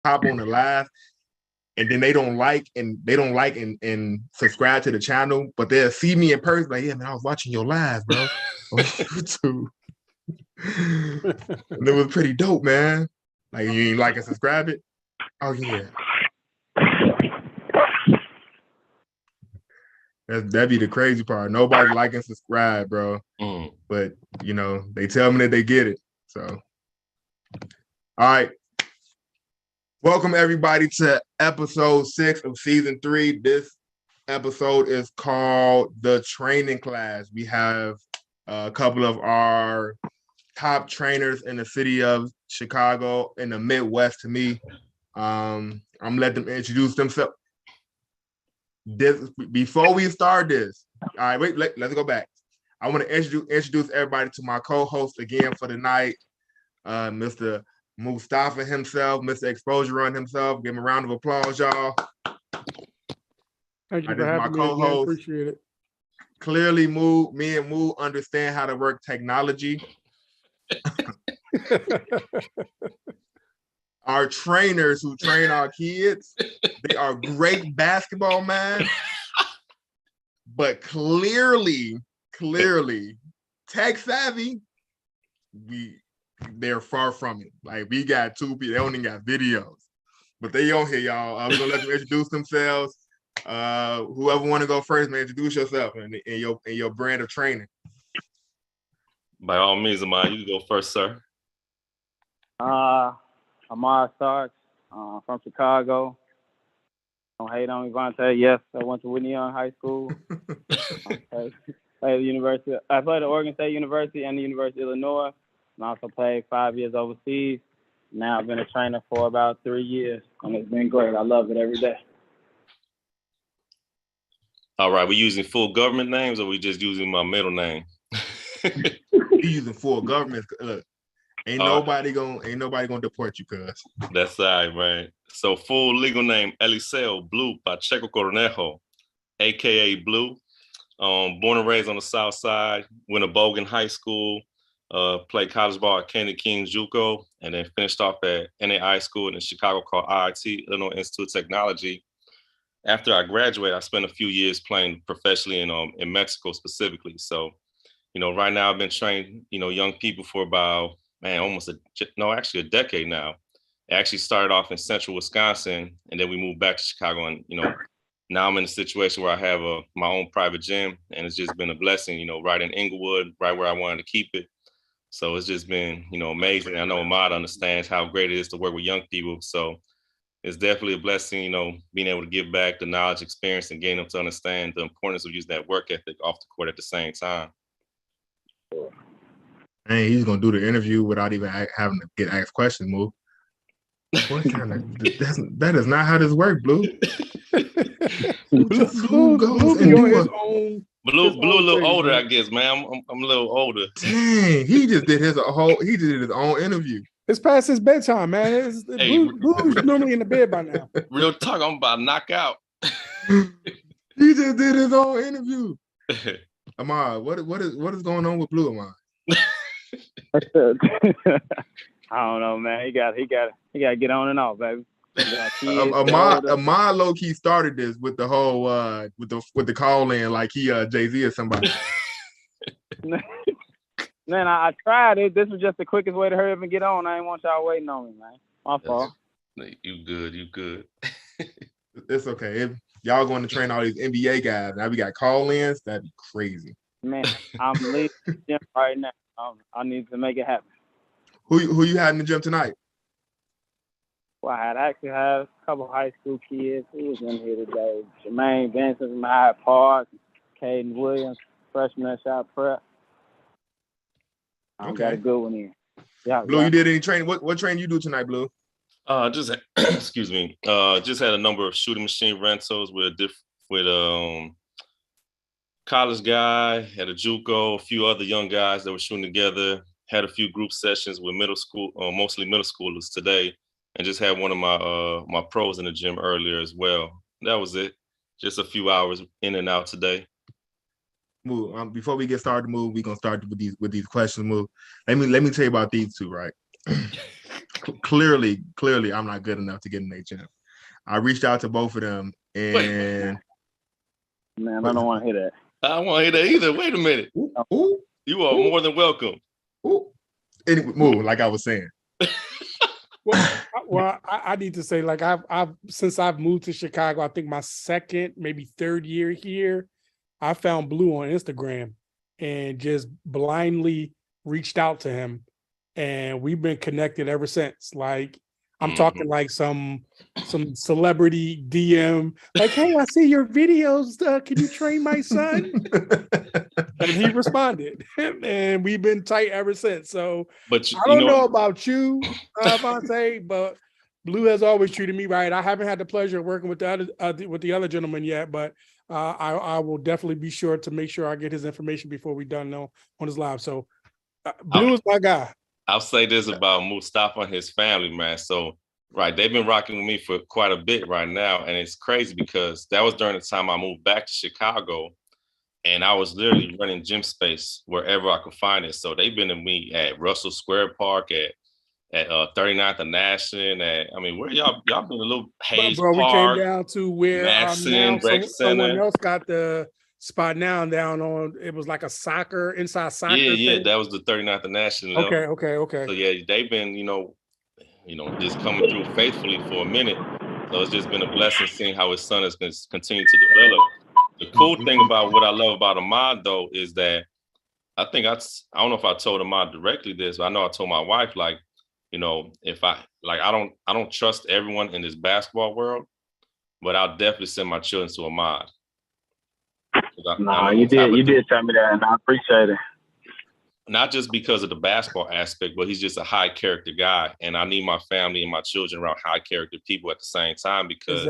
hop on the live, and then they don't like and subscribe to the channel, but they'll see me in person, like, yeah, man, I was watching your live, bro, on YouTube. And it was pretty dope, man. Like, you ain't like and subscribe it? Oh yeah. That'd be the crazy part. Nobody like and subscribe, bro. But you know, they tell me that they get it. So all right. Welcome everybody to episode 6 of season 3. This episode is called The Training Class. We have a couple of our top trainers in the city of Chicago, in the Midwest to me. I'm gonna let them introduce themselves. Before we start this, all right, wait, let's go back. I want to introduce everybody to my co-host again for the night, Mr. Mustafa himself, Mr. Exposure Run himself. Give him a round of applause, y'all. Thank you for having me again. Appreciate it. Clearly, me and Moo understand how to work technology. Our trainers who train our kids, they are great basketball man, but clearly, tech savvy, they're far from it. Like, we got 2 people, they only got videos, but they on here, y'all. We're gonna let them introduce themselves. Whoever want to go first, man, introduce yourself and your brand of training. By all means, Amar, you can go first, sir. Amar Starks, from Chicago. Don't hate on me, Vontae. Yes, I went to Whitney Young High School. I played at Oregon State University and the University of Illinois. And also played 5 years overseas. Now I've been a trainer for about 3 years, and it's been great. I love it every day. All right, we using full government names, or we just using my middle name? You using full government. Look, ain't nobody gonna deport you, cuz. That's right, man. So full legal name, Eliseo Blue Pacheco Cornejo, aka Blue. Born and raised on the South Side. Went to Bogan High School. Played college ball at Candy Kings JUCO, and then finished off at NAI school in Chicago called IIT, Illinois Institute of Technology. After I graduated, I spent a few years playing professionally in Mexico specifically. So, right now I've been training, young people for about, actually a decade now. I actually started off in central Wisconsin, and then we moved back to Chicago. And, now I'm in a situation where I have my own private gym, and it's just been a blessing, right in Inglewood, right where I wanted to keep it. So it's just been, amazing. I know Ahmad understands how great it is to work with young people. So it's definitely a blessing, being able to give back the knowledge, experience, and getting them to understand the importance of using that work ethic off the court at the same time. Man, he's gonna do the interview without even having to get asked questions, Moo. What kind of that is not how this works, Blue. Blue a little older, I guess, man. I'm a little older. Dang, he just did his own interview. It's past his bedtime, man. Blue's normally in the bed by now. Real talk, I'm about to knock out. He just did his own interview. Amar, what is going on with Blue, Amar? I don't know, man. He got to get on and off, baby. Amar low key started this with the whole with the call in, like he Jay-Z or somebody. Man, I tried it. This was just the quickest way to hurry up and get on. I ain't want y'all waiting on me, man. My fault. You good. It's okay. If y'all going to train all these NBA guys, now we got call-ins. That'd be crazy. Man, I'm leaving the gym right now. I need to make it happen. Who you had in the gym tonight? Well, I actually had a couple of high school kids who was in here today. Jermaine Vincent from Hyde Park, Caden Williams, freshman at Shop Prep. I got a good one here. Yeah, Blue, you did any training? What training you do tonight, Blue? Excuse me. Just had a number of shooting machine rentals with college guy, had a JUCO, a few other young guys that were shooting together. Had a few group sessions with mostly middle schoolers today, and just had one of my pros in the gym earlier as well. That was it. Just a few hours in and out today. Move. Before we get started, we're gonna start with these questions. Let me tell you about these two, right? clearly, I'm not good enough to get in their gym. I reached out to both of them, and man, I don't want to hear that. I don't want to hear that either. Wait a minute. Ooh, you are more than welcome. Anyway, move like I was saying. Well, I need to say, like, I've since I've moved to Chicago, I think my second, maybe third year here, I found Blue on Instagram and just blindly reached out to him, and we've been connected ever since. Like, I'm talking like some celebrity DM, like, hey, I see your videos. Can you train my son? And he responded, and we've been tight ever since. So, but I don't know about you, Vontae, but Blue has always treated me right. I haven't had the pleasure of working with the other gentleman yet, but I will definitely be sure to make sure I get his information before we're done on his live. So, Blue is my guy. I'll say this about Mustafa and his family, man. So, right, they've been rocking with me for quite a bit right now, and it's crazy because that was during the time I moved back to Chicago, and I was literally running gym space wherever I could find it. So they've been to me at Russell Square Park, at 39th and Nashville, I mean, where y'all been a little Hayes Park. We came down to where someone else got the spot now down on, it was like a inside soccer Yeah, thing. that was the 39th and Nashville. Okay. So yeah, they've been, just coming through faithfully for a minute. So it's just been a blessing seeing how his son has continued to develop. The cool thing about what I love about Ahmad, though, is that I don't know if I told Ahmad directly this, but I know I told my wife, like, if I don't trust everyone in this basketball world, but I'll definitely send my children to Ahmad. You did tell me that, and I appreciate it. Not just because of the basketball aspect, but he's just a high character guy, and I need my family and my children around high character people at the same time. Because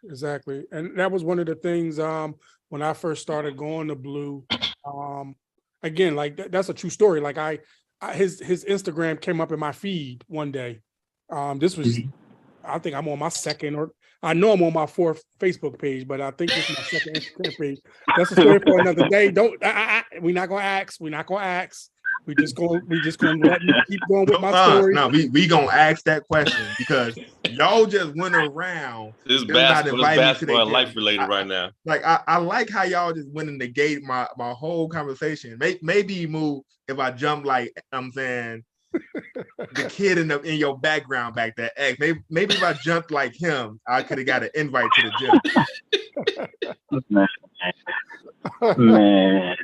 exactly, and that was one of the things when I first started going to Blue. Again, like that's a true story. Like his Instagram came up in my feed one day. This was, I think I'm on my second, or I know I'm on my fourth Facebook page, but I think this is my second Instagram page. That's a story for another day. We're not gonna ask. We just gonna let me keep going with my story. No, we gonna ask that question because y'all just went around. This basketball life related right now. Like I like how y'all just went and negate my whole conversation. Maybe move if I jump, like I'm saying, the kid in your background back there. Maybe if I jumped like him, I could have got an invite to the gym. Man.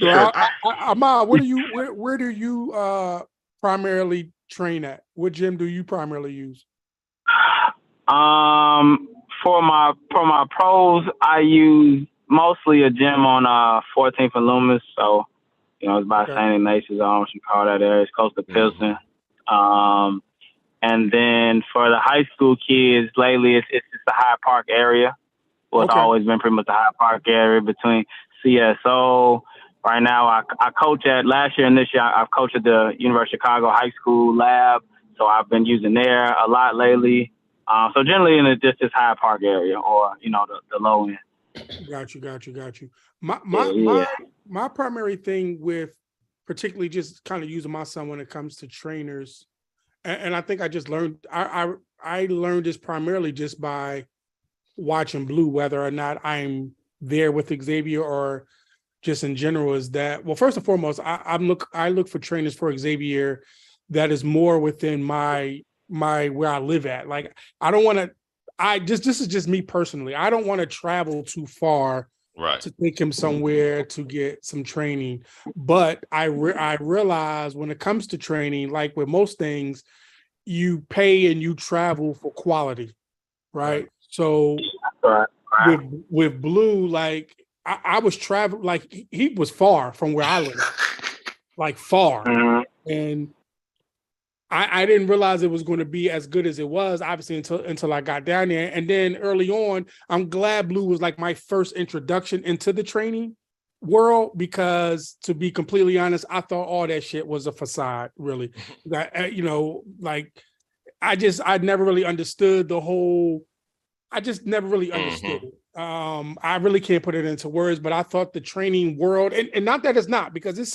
So Ahmad, where do you primarily train at? What gym do you primarily use? For my pros, I use mostly a gym on 14th and Loomis. So, it's by St. Ignatius. I don't know what you call that area. It's close to Pilsen. And then for the high school kids, lately it's just the Hyde Park area. Well, it's always been pretty much the Hyde Park area between CSO. Right now, I coach last year and this year, I've coached at the University of Chicago High School lab. So I've been using there a lot lately. So generally in just this Hyde Park area, or, the low end. Got you. My primary thing with particularly just kind of using my son when it comes to trainers, and I think I just learned, I learned this primarily just by watching Blue, whether or not I'm there with Xavier or just in general, is that, well, first and foremost, I look for trainers for Xavier that is more within my where I live at. Like, I don't want to, this is just me personally. I don't want to travel too far to take him somewhere to get some training. But I realize when it comes to training, like with most things, you pay and you travel for quality, right? So with Blue, like I was traveling, like he was far from where I live, like far. And I didn't realize it was going to be as good as it was, obviously, until I got down there. And then early on, I'm glad Blue was like my first introduction into the training world, because to be completely honest, I thought all that shit was a facade, really. That, I never really understood the whole, I just never really understood it. I really can't put it into words, but I thought the training world, and not that it's not, because it's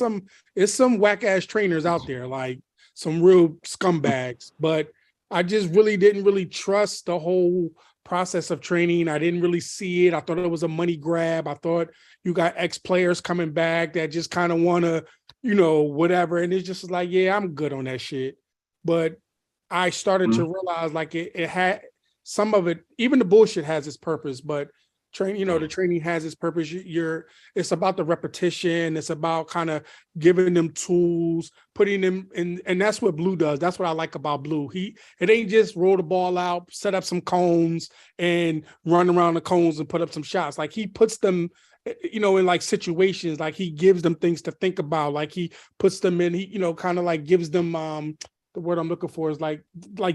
some whack ass trainers out there, like some real scumbags, but I just really didn't really trust the whole process of training. I didn't really see it. I thought it was a money grab. I thought you got ex-players coming back that just kind of want to, whatever. And it's just like, yeah, I'm good on that shit. But I started to realize like it had some of it, even the bullshit has its purpose, but the training has its purpose. It's about the repetition. It's about kind of giving them tools, putting them in, and that's what Blue does. That's what I like about Blue. It ain't just roll the ball out, set up some cones, and run around the cones and put up some shots. Like he puts them, in like situations. Like he gives them things to think about. Like he puts them in. He kind of like gives them the word I'm looking for is like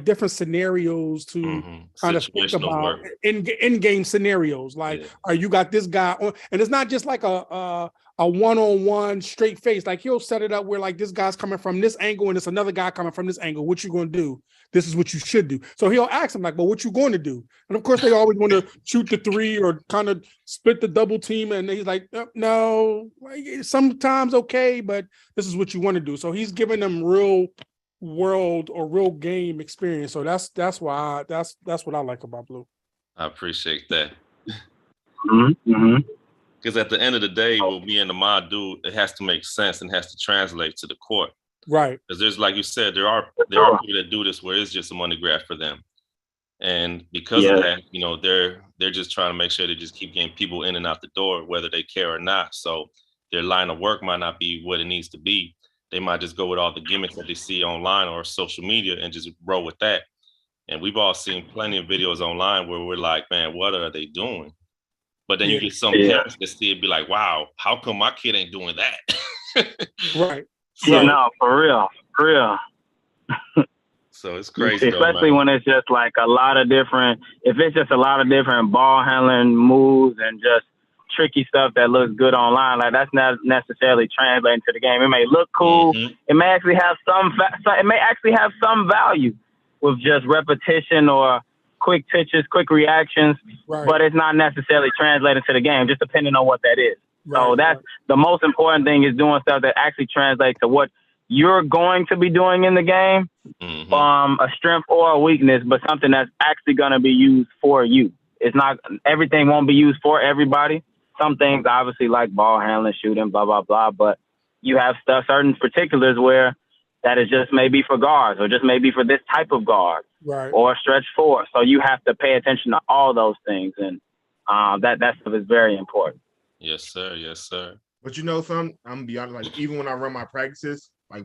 different scenarios to kind of think about in game scenarios. Like, you got this guy on, and it's not just like a one-on-one straight face. Like he'll set it up where like this guy's coming from this angle and it's another guy coming from this angle. What you going to do? This is what you should do. So he'll ask him like, "But what you going to do?" And of course they always want to shoot the three or kind of split the double team. And he's like, "No, like, sometimes okay, but this is what you want to do." So he's giving them real world or real game experience. So that's why that's what I like about Blue. I appreciate that. Mm-hmm. Because at the end of the day, what me and the mod do, it has to make sense and has to translate to the court. Right. Because there's, like you said, there are people that do this where it's just a money grab for them. And because of that, they're just trying to make sure they just keep getting people in and out the door, whether they care or not. So their line of work might not be what it needs to be. They might just go with all the gimmicks that they see online or social media and just roll with that. And we've all seen plenty of videos online where we're like, man, what are they doing? But then you get some parents that still be like, wow, how come my kid ain't doing that? Right. So, no, for real. So it's crazy. Especially when it's just like a lot of different ball handling moves and just tricky stuff that looks good online, like that's not necessarily translating to the game. It may look cool. It may actually have some value with just repetition or quick pitches, quick reactions, but it's not necessarily translating to the game, just depending on what that is. So that's the most important thing, is doing stuff that actually translates to what you're going to be doing in the game, a strength or a weakness, but something that's actually going to be used for you. It's not, everything won't be used for everybody. Some things obviously like ball handling, shooting, blah, blah, blah, but you have certain particulars where that is just maybe for guards or just maybe for this type of guard or stretch four. So you have to pay attention to all those things, and that stuff is very important. Yes, sir. Yes, sir. But I'm gonna be honest, like even when I run my practices, like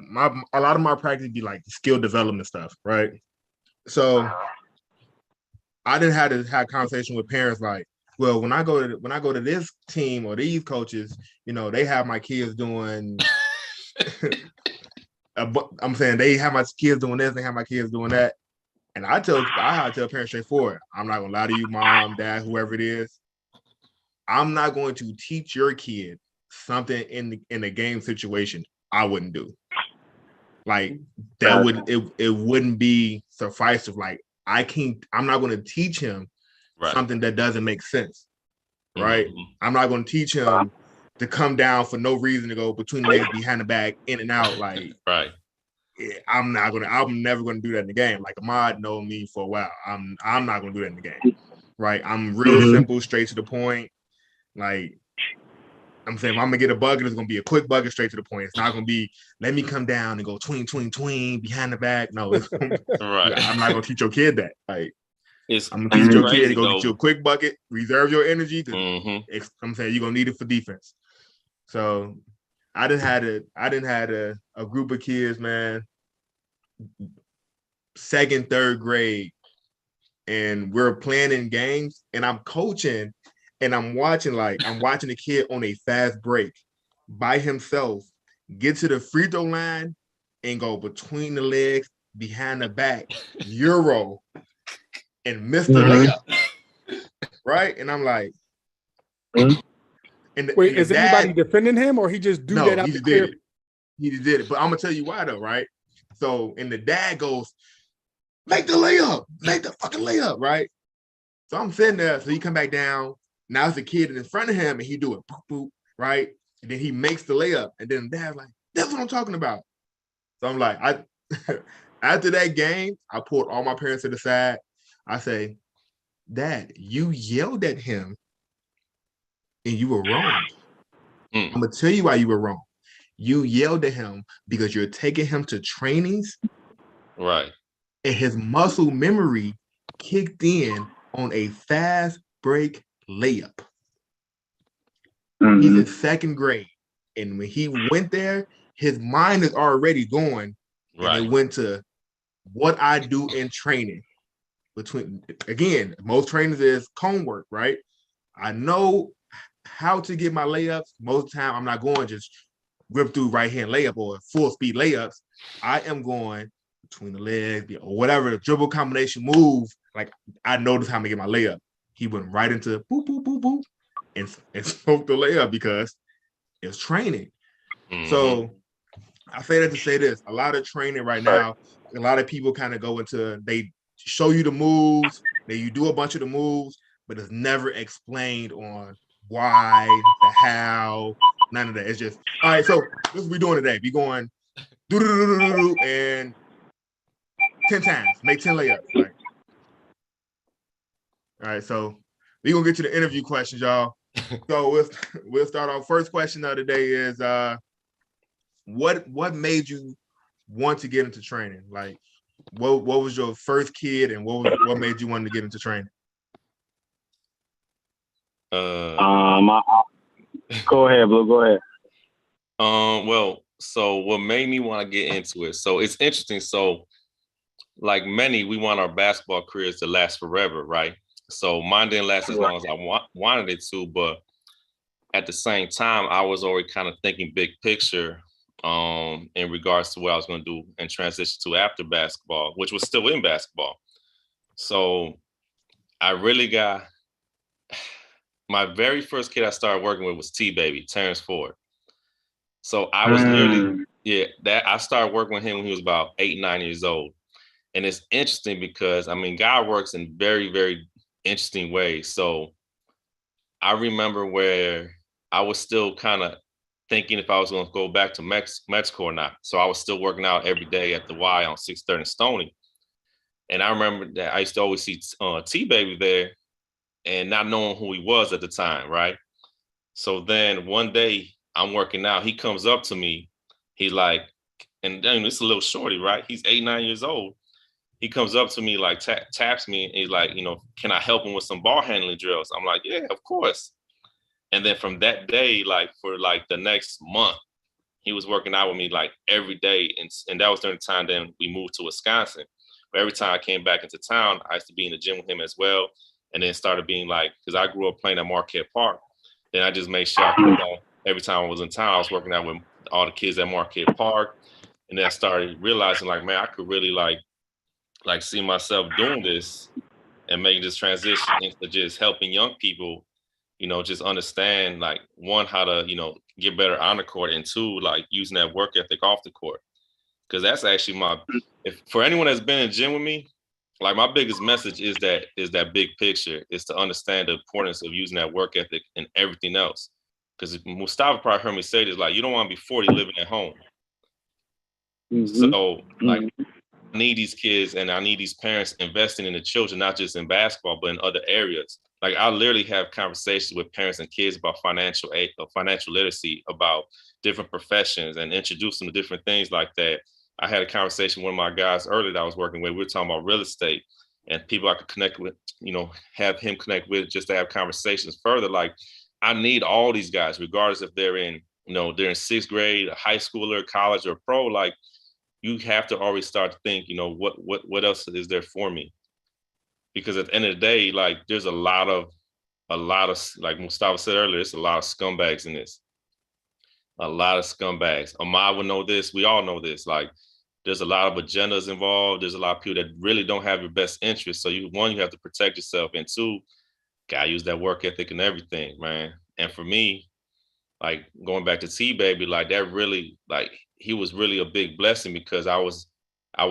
a lot of my practice be like skill development stuff, right? So I didn't have to have conversation with parents like, well, when I go to this team or these coaches, they have my kids doing. I'm saying they have my kids doing this, they have my kids doing that, and I tell parents straightforward, I'm not gonna lie to you, mom, dad, whoever it is. I'm not going to teach your kid something in a game situation I wouldn't do. Like that wouldn't be sufficient. Like I'm not going to teach him something that doesn't make sense. Right. I'm not going to teach him to come down for no reason to go between the legs, behind the back, in and out. Like, I'm never going to do that in the game. Like Ahmad known me for a while. I'm not going to do that in the game. Right. I'm real simple, straight to the point. Like, I'm saying, if I'm gonna get a bucket, it's gonna be a quick bucket, straight to the point. It's not gonna be let me come down and go tween behind the back. No, I'm not gonna teach your kid that. Like, I'm gonna teach your kid to go get you a quick bucket, reserve your energy. I'm saying you're gonna need it for defense. So I didn't had a group of kids, man, 2nd, 3rd grade, and we're playing in games, and I'm coaching. And I'm watching the kid on a fast break by himself get to the free throw line and go between the legs, behind the back, Euro, and miss the layup. Right? And I'm like, wait, is anybody defending him, or he just do that? No, he just did it. He just did it. But I'm gonna tell you why though, right? So, and the dad goes, make the fucking layup, right? So I'm sitting there, so he come back down. Now it's a kid in front of him, and he do it, boop, boop, right? And then he makes the layup, and then dad's like, "That's what I'm talking about." So I'm like, after that game, I pulled all my parents to the side. I say, Dad, you yelled at him and you were wrong. I'm gonna tell you why you were wrong. You yelled at him because you're taking him to trainings, right? And his muscle memory kicked in on a fast break layup. He's in second grade, and when he went there, his mind is already going, and it went to what I do in training. Between again, most trainers is cone work, right? I know how to get my layups. Most of the time, I'm not going just rip through right hand layup or full speed layups. I am going between the legs or whatever the dribble combination move. Like I noticed how to get my layup. He went right into boop boop boop boop and smoked the layup because it's training. So I say that to say this: a lot of training right now, a lot of people kind of go into they show you the moves, you do a bunch of the moves, but it's never explained on why, the how, none of that. It's just, all right, so this is what we're doing today. We going do and 10 times, make 10 layups. Right? All right, so we're gonna get to the interview questions, y'all. So we'll start off. First question of the day is what made you want to get into training? Like what was your first kid and what made you want to get into training? Go ahead, Blue. Go ahead. Well, so what made me want to get into it? So it's interesting. So, like many, we want our basketball careers to last forever, right? So mine didn't last as long as I wanted it to, but at the same time, I was already kind of thinking big picture in regards to what I was going to do and transition to after basketball, which was still in basketball. So I really got my very first kid I started working with was T-Baby, Terrence Ford. So I was literally, I started working with him when he was about 8, 9 years old. And it's interesting because, I mean, God works in very, very interesting ways. So I remember where I was still kind of thinking if I was going to go back to Mexico or not. So I was still working out every day at the Y on 6th and Stony. And I remember that I used to always see T-Baby there and not knowing who he was at the time, right? So then one day I'm working out, he comes up to me, he's like, and then it's a little shorty, right? He's 8, 9 years old. He comes up to me, like taps me, and he's like, can I help him with some ball handling drills? I'm like, yeah, of course. And then from that day, like for like the next month, he was working out with me like every day. And that was during the time then we moved to Wisconsin. But every time I came back into town, I used to be in the gym with him as well. And then started being like, because I grew up playing at Marquette Park. Then I just made sure every time I was in town, I was working out with all the kids at Marquette Park. And then I started realizing like, man, I could really like see myself doing this and making this transition into just helping young people, just understand like one, how to, get better on the court, and two, like using that work ethic off the court. Cause that's actually for anyone that's been in the gym with me, like my biggest message is that big picture is to understand the importance of using that work ethic and everything else. Cause Mustafa probably heard me say this, like, you don't want to be 40 living at home. So like, I need these kids and I need these parents investing in the children, not just in basketball, but in other areas. Like I literally have conversations with parents and kids about financial aid, financial literacy, about different professions, and introduce them to different things like that. I had a conversation with one of my guys earlier that I was working with. We were talking about real estate and people I could connect with, have him connect with just to have conversations further. Like I need all these guys, regardless if they're in, they're in 6th grade, a high schooler, college, or pro. Like you have to always start to think, what else is there for me? Because at the end of the day, like there's a lot of, like Mustafa said earlier, it's a lot of scumbags in this. A lot of scumbags. Ahmad would know this. We all know this. Like there's a lot of agendas involved. There's a lot of people that really don't have your best interest. So you have to protect yourself. And two, gotta use that work ethic and everything, man. And for me, like going back to T-Baby, like that really, like he was really a big blessing because I was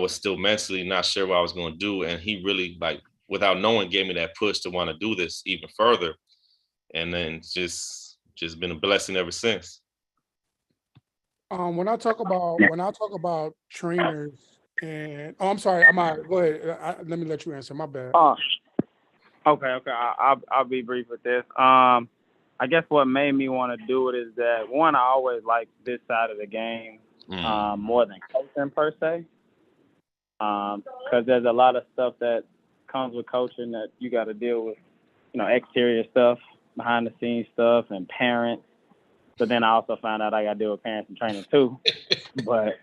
still mentally not sure what I was going to do. And he really, like, without knowing, gave me that push to want to do this even further. And then just been a blessing ever since. When I talk about trainers And I'm sorry, go ahead. Let me let you answer. My bad. Okay. I'll be brief with this. I guess what made me want to do it is that one, I always liked this side of the game more than coaching per se, because there's a lot of stuff that comes with coaching that you got to deal with, exterior stuff, behind the scenes stuff, and parents. So then I also found out I got to deal with parents and training too, but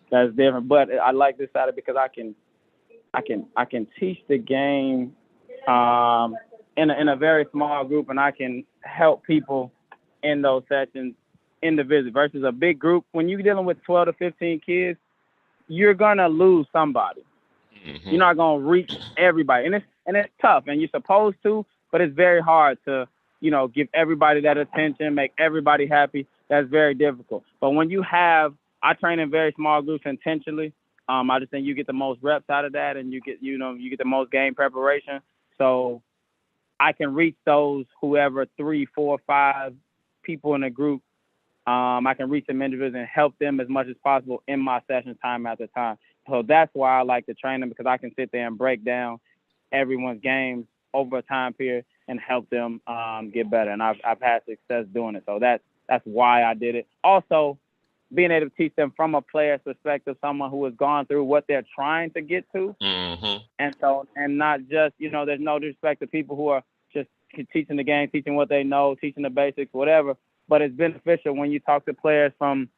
that's different. But I like this side of it because I can teach the game in a very small group, and I can help people in those sessions individually versus a big group. When you're dealing with 12 to 15 kids, you're gonna lose somebody. Mm-hmm. You're not gonna reach everybody, and it's tough, and you're supposed to, but it's very hard to give everybody that attention, make everybody happy. That's very difficult. But when I train in very small groups intentionally. I just think you get the most reps out of that, and you get the most game preparation. So I can reach those whoever 3, 4, 5 people in a group. I can reach them individually and help them as much as possible in my sessions time after time. So that's why I like to train them, because I can sit there and break down everyone's games over a time period and help them get better. And I've had success doing it. So that's why I did it. Also, being able to teach them from a player's perspective, someone who has gone through what they're trying to get to. Mm-hmm. And not just, there's no disrespect to people who are just teaching the game, teaching what they know, teaching the basics, whatever. But it's beneficial when you talk to players from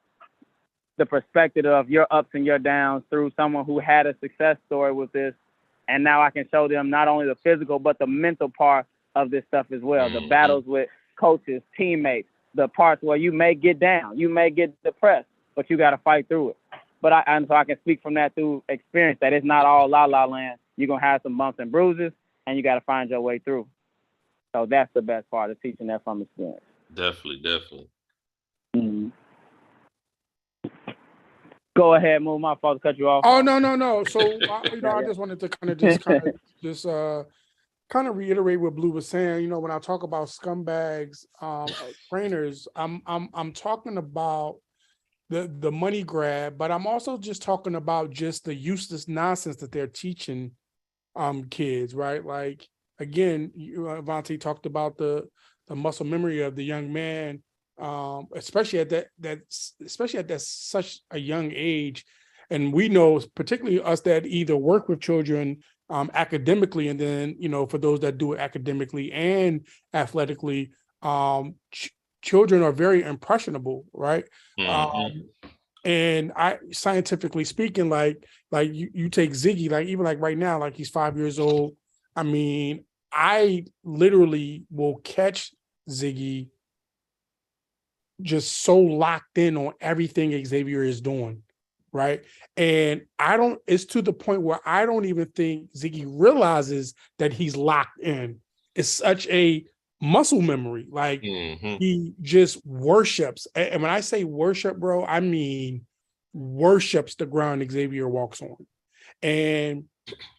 the perspective of your ups and your downs through someone who had a success story with this. And now I can show them not only the physical, but the mental part of this stuff as well. Mm-hmm. The battles with coaches, teammates, the parts where you may get down, you may get depressed, but you got to fight through it. So I can speak from that through experience that it's not all la land. You're going to have some bumps and bruises, and you got to find your way through. So that's the best part of teaching that from experience. Definitely. Mm-hmm. Go ahead, Move. My fault to cut you off. Oh, no. So, I just wanted to kind of reiterate what Blue was saying. When I talk about scumbags, trainers, I'm talking about the money grab, but I'm also just talking about just the useless nonsense that they're teaching kids, right? Like, again, Avante talked about the muscle memory of the young man, especially at that such a young age. And we know, particularly us that either work with children academically, and then, for those that do it academically and athletically, children are very impressionable, right? Mm-hmm. And scientifically speaking, like you take Ziggy, like even like right now, like he's 5 years old. I mean, I literally will catch Ziggy just so locked in on everything Xavier is doing, right? And it's to the point where I don't even think Ziggy realizes that he's locked in. It's such a muscle memory. Like, mm-hmm. He just worships. And when I say worship, bro, I mean worships the ground Xavier walks on. And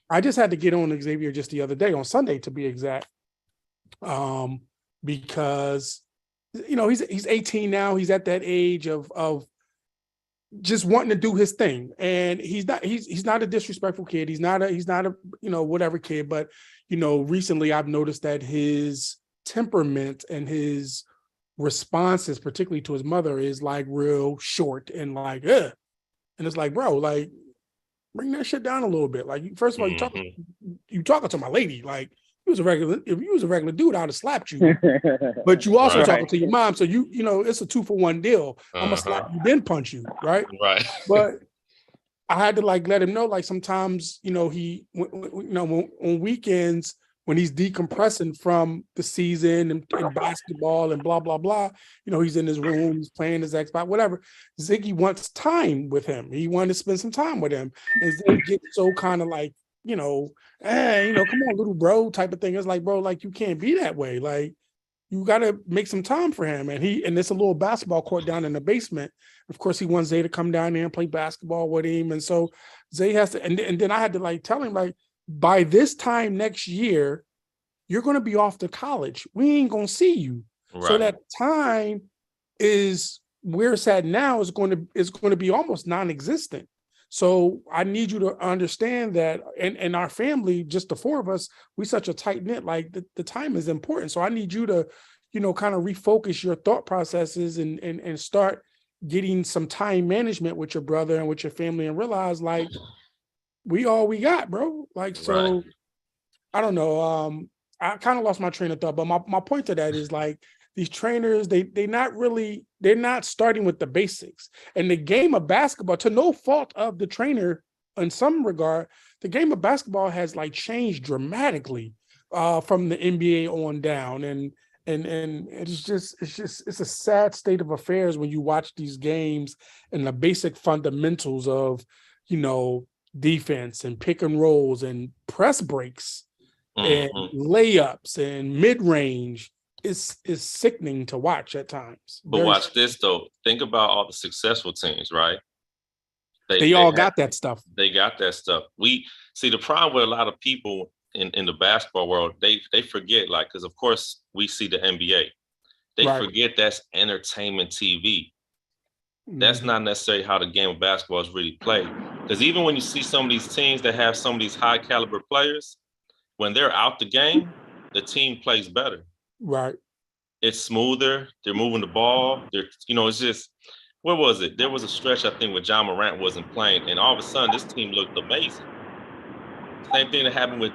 I just had to get on Xavier just the other day, on Sunday to be exact, because he's 18 now. He's at that age of just wanting to do his thing, and he's not a disrespectful kid. He's not a whatever kid. But recently I've noticed that his temperament and his responses, particularly to his mother, is like real short and like, ugh. And it's like, bro, like, bring that shit down a little bit. Like, first of all, you talking to my lady. Like, if you was a regular dude, I'd have slapped you. But you also talking to your mom, so it's a 2-for-1 deal. I'm gonna slap you, then punch you, right? Right. But I had to like let him know, like, sometimes he, on weekends when he's decompressing from the season and basketball and blah blah blah, he's in his room, he's playing his Xbox, whatever. Ziggy wants time with him. He wanted to spend some time with him, and Ziggy gets so kind of like, come on, little bro, type of thing. It's like, bro, like, you can't be that way. Like, you got to make some time for him. And it's a little basketball court down in the basement. Of course, he wants Zay to come down there and play basketball with him. And so Zay has to, and then I had to like tell him, like, by this time next year, you're going to be off to college. We ain't going to see you. Right. So that time is where it's at now is going to be almost non-existent. So I need you to understand that, and our family, just the four of us, we such a tight knit, like the time is important. So I need you to, kind of refocus your thought processes and start getting some time management with your brother and with your family, and realize like we all we got, bro. Like, so Right. I don't know. I kind of lost my train of thought, but my point to that is like these trainers, they're not starting with the basics. And the game of basketball, to no fault of the trainer in some regard, the game of basketball has like changed dramatically from the NBA on down. And it's a sad state of affairs when you watch these games and the basic fundamentals of, defense and pick and rolls and press breaks and layups and mid-range is sickening to watch at times. But watch this though. Think about all the successful teams, right? They all got that stuff. They got that stuff. We see the problem with a lot of people in the basketball world, they forget, like, because of course we see the NBA. They forget that's entertainment TV. That's not necessarily how the game of basketball is really played. Because even when you see some of these teams that have some of these high caliber players, when they're out the game, the team plays better. Right. It's smoother. They're moving the ball. It's just, where was it? There was a stretch, I think, where John Morant wasn't playing, and all of a sudden this team looked amazing. Same thing that happened with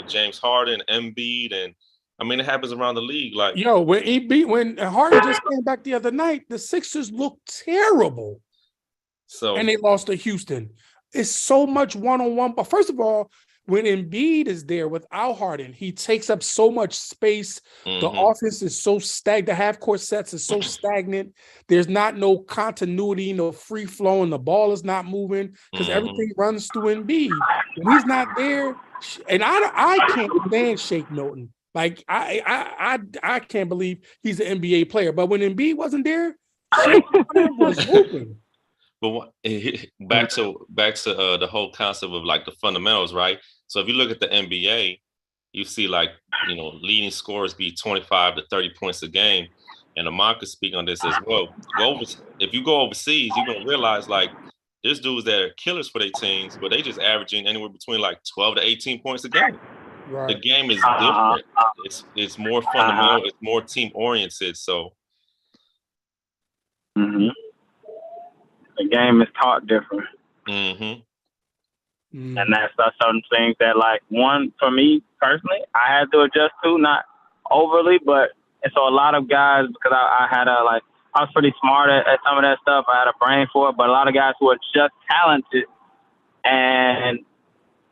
James Harden, Embiid, and I mean, it happens around the league. Like, when Harden just came back the other night, the Sixers looked terrible. So, and they lost to Houston. It's so much one-on-one. But first of all, when Embiid is there without Harden, he takes up so much space. The offense is so stagnant. The half-court sets is so stagnant. There's no continuity, no free flowing. The ball is not moving because everything runs through Embiid. When he's not there, and I can't stand Shake Milton. Like I can't believe he's an NBA player. But when Embiid wasn't there, Shake Milton was hooping. But back to the whole concept of like the fundamentals, right? So if you look at the NBA, you see like, leading scorers be 25 to 30 points a game. And Amon could speak on this as well. If you go overseas, you're going to realize like there's dudes that are killers for their teams, but they just averaging anywhere between like 12 to 18 points a game. Right. The game is different. It's more fundamental. It's more team oriented. So. The game is taught different. And that's certain things that, like, one, for me personally, I had to adjust to, not overly, but, and so a lot of guys, because I was pretty smart at some of that stuff. I had a brain for it, but a lot of guys who are just talented, and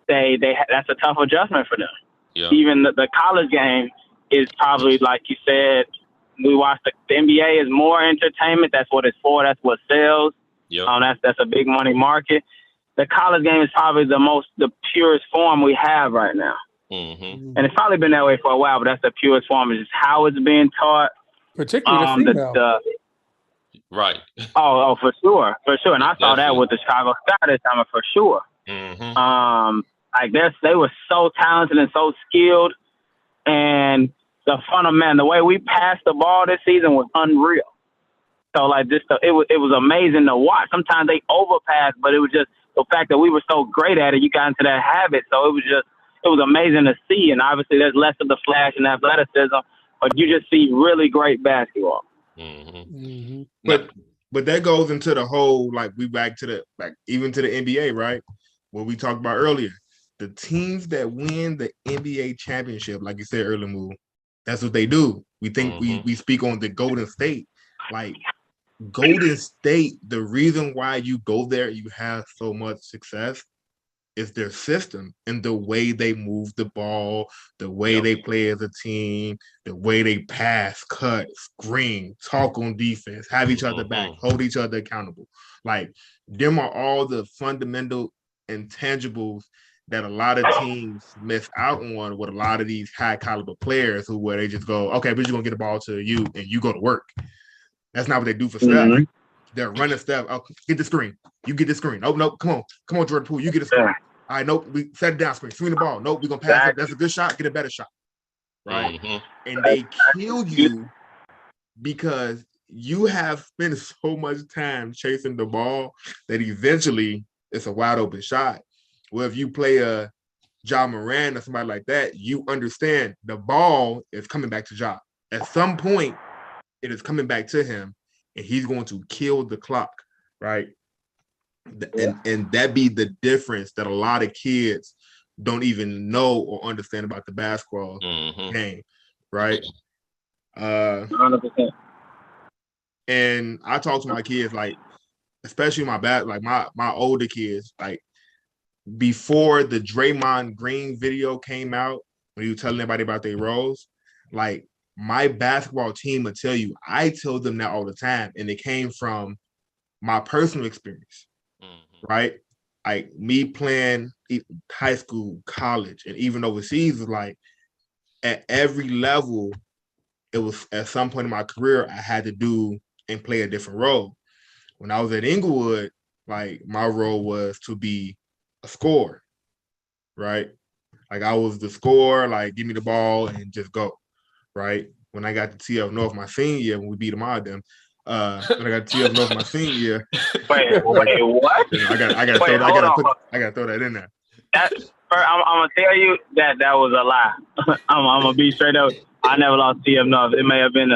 that's a tough adjustment for them. Yeah. Even the college game is probably, like you said, we watch the NBA is more entertainment. That's what it's for. That's what sells. Yep. That's a big money market. The college game is probably the purest form we have right now. And it's probably been that way for a while, but that's the purest form. It's just how it's being taught. Particularly the female. Right. Oh, for sure. And I saw that with the Chicago Sky this summer for sure. They were so talented and so skilled, and the way we passed the ball this season was unreal. So it was amazing to watch. Sometimes they overpassed, but it was just the fact that we were so great at it. You got into that habit, so it was amazing to see. And obviously, there's less of the flash and athleticism, but you just see really great basketball. But that goes into the whole even to the NBA, right? What we talked about earlier, the teams that win the NBA championship, like you said earlier, Moo, that's what they do. We think we speak on the Golden State, like. Golden State, the reason why you go there, you have so much success, is their system and the way they move the ball, the way they play as a team, the way they pass, cut, screen, talk on defense, have each other back, hold each other accountable. Like, them are all the fundamental intangibles that a lot of teams miss out on with a lot of these high caliber players where they just go, okay, we're just gonna get the ball to you and you go to work. That's not what they do for Steph. They're running Steph. Oh, get the screen. You get the screen. Nope. Come on, Jordan Poole. You get a screen. All right, nope. We set it down screen. Swing the ball. Nope, we're going to pass it. That's a good shot. Get a better shot. Right? And they kill you because you have spent so much time chasing the ball that eventually it's a wide open shot. Well, if you play a Ja Morant or somebody like that, you understand the ball is coming back to Ja. At some point, it is coming back to him, and he's going to kill the clock, right? And that be the difference that a lot of kids don't even know or understand about the basketball game, right? 100%. And I talk to my kids, like, especially my older kids, like before the Draymond Green video came out, when you telling everybody about their roles, like my basketball team will tell you, I tell them that all the time, and it came from my personal experience, right? Like me playing high school, college, and even overseas was like at every level, it was at some point in my career, I had to do and play a different role. When I was at Inglewood, like my role was to be a scorer, right? Like I was the scorer, like give me the ball and just go, right? When I got to TF North my senior year, when we beat them out, when I got to TF North my senior year. Wait, what? I gotta throw that in there. I'm gonna tell you that was a lie. I'm gonna be straight up. I never lost TF North. It may have been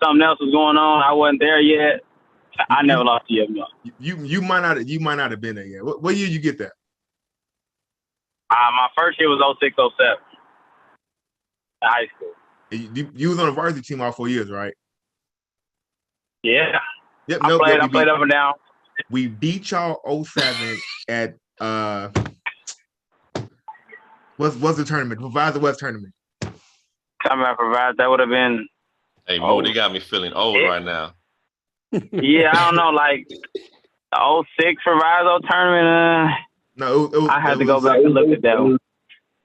something else was going on. I wasn't there yet. I never lost TF North. You might not have been there yet. What year you get that? My first year was 06-07 in high school. You was on the varsity team all 4 years, right? Yeah. Yep. I played up and down. We beat y'all 07 at what's the tournament? Proviso West tournament. Coming out Proviso, that would have been. Hey, Moody got me feeling old right now. Yeah, I don't know, like the 06 Proviso tournament. No, I had to go back and look at that one.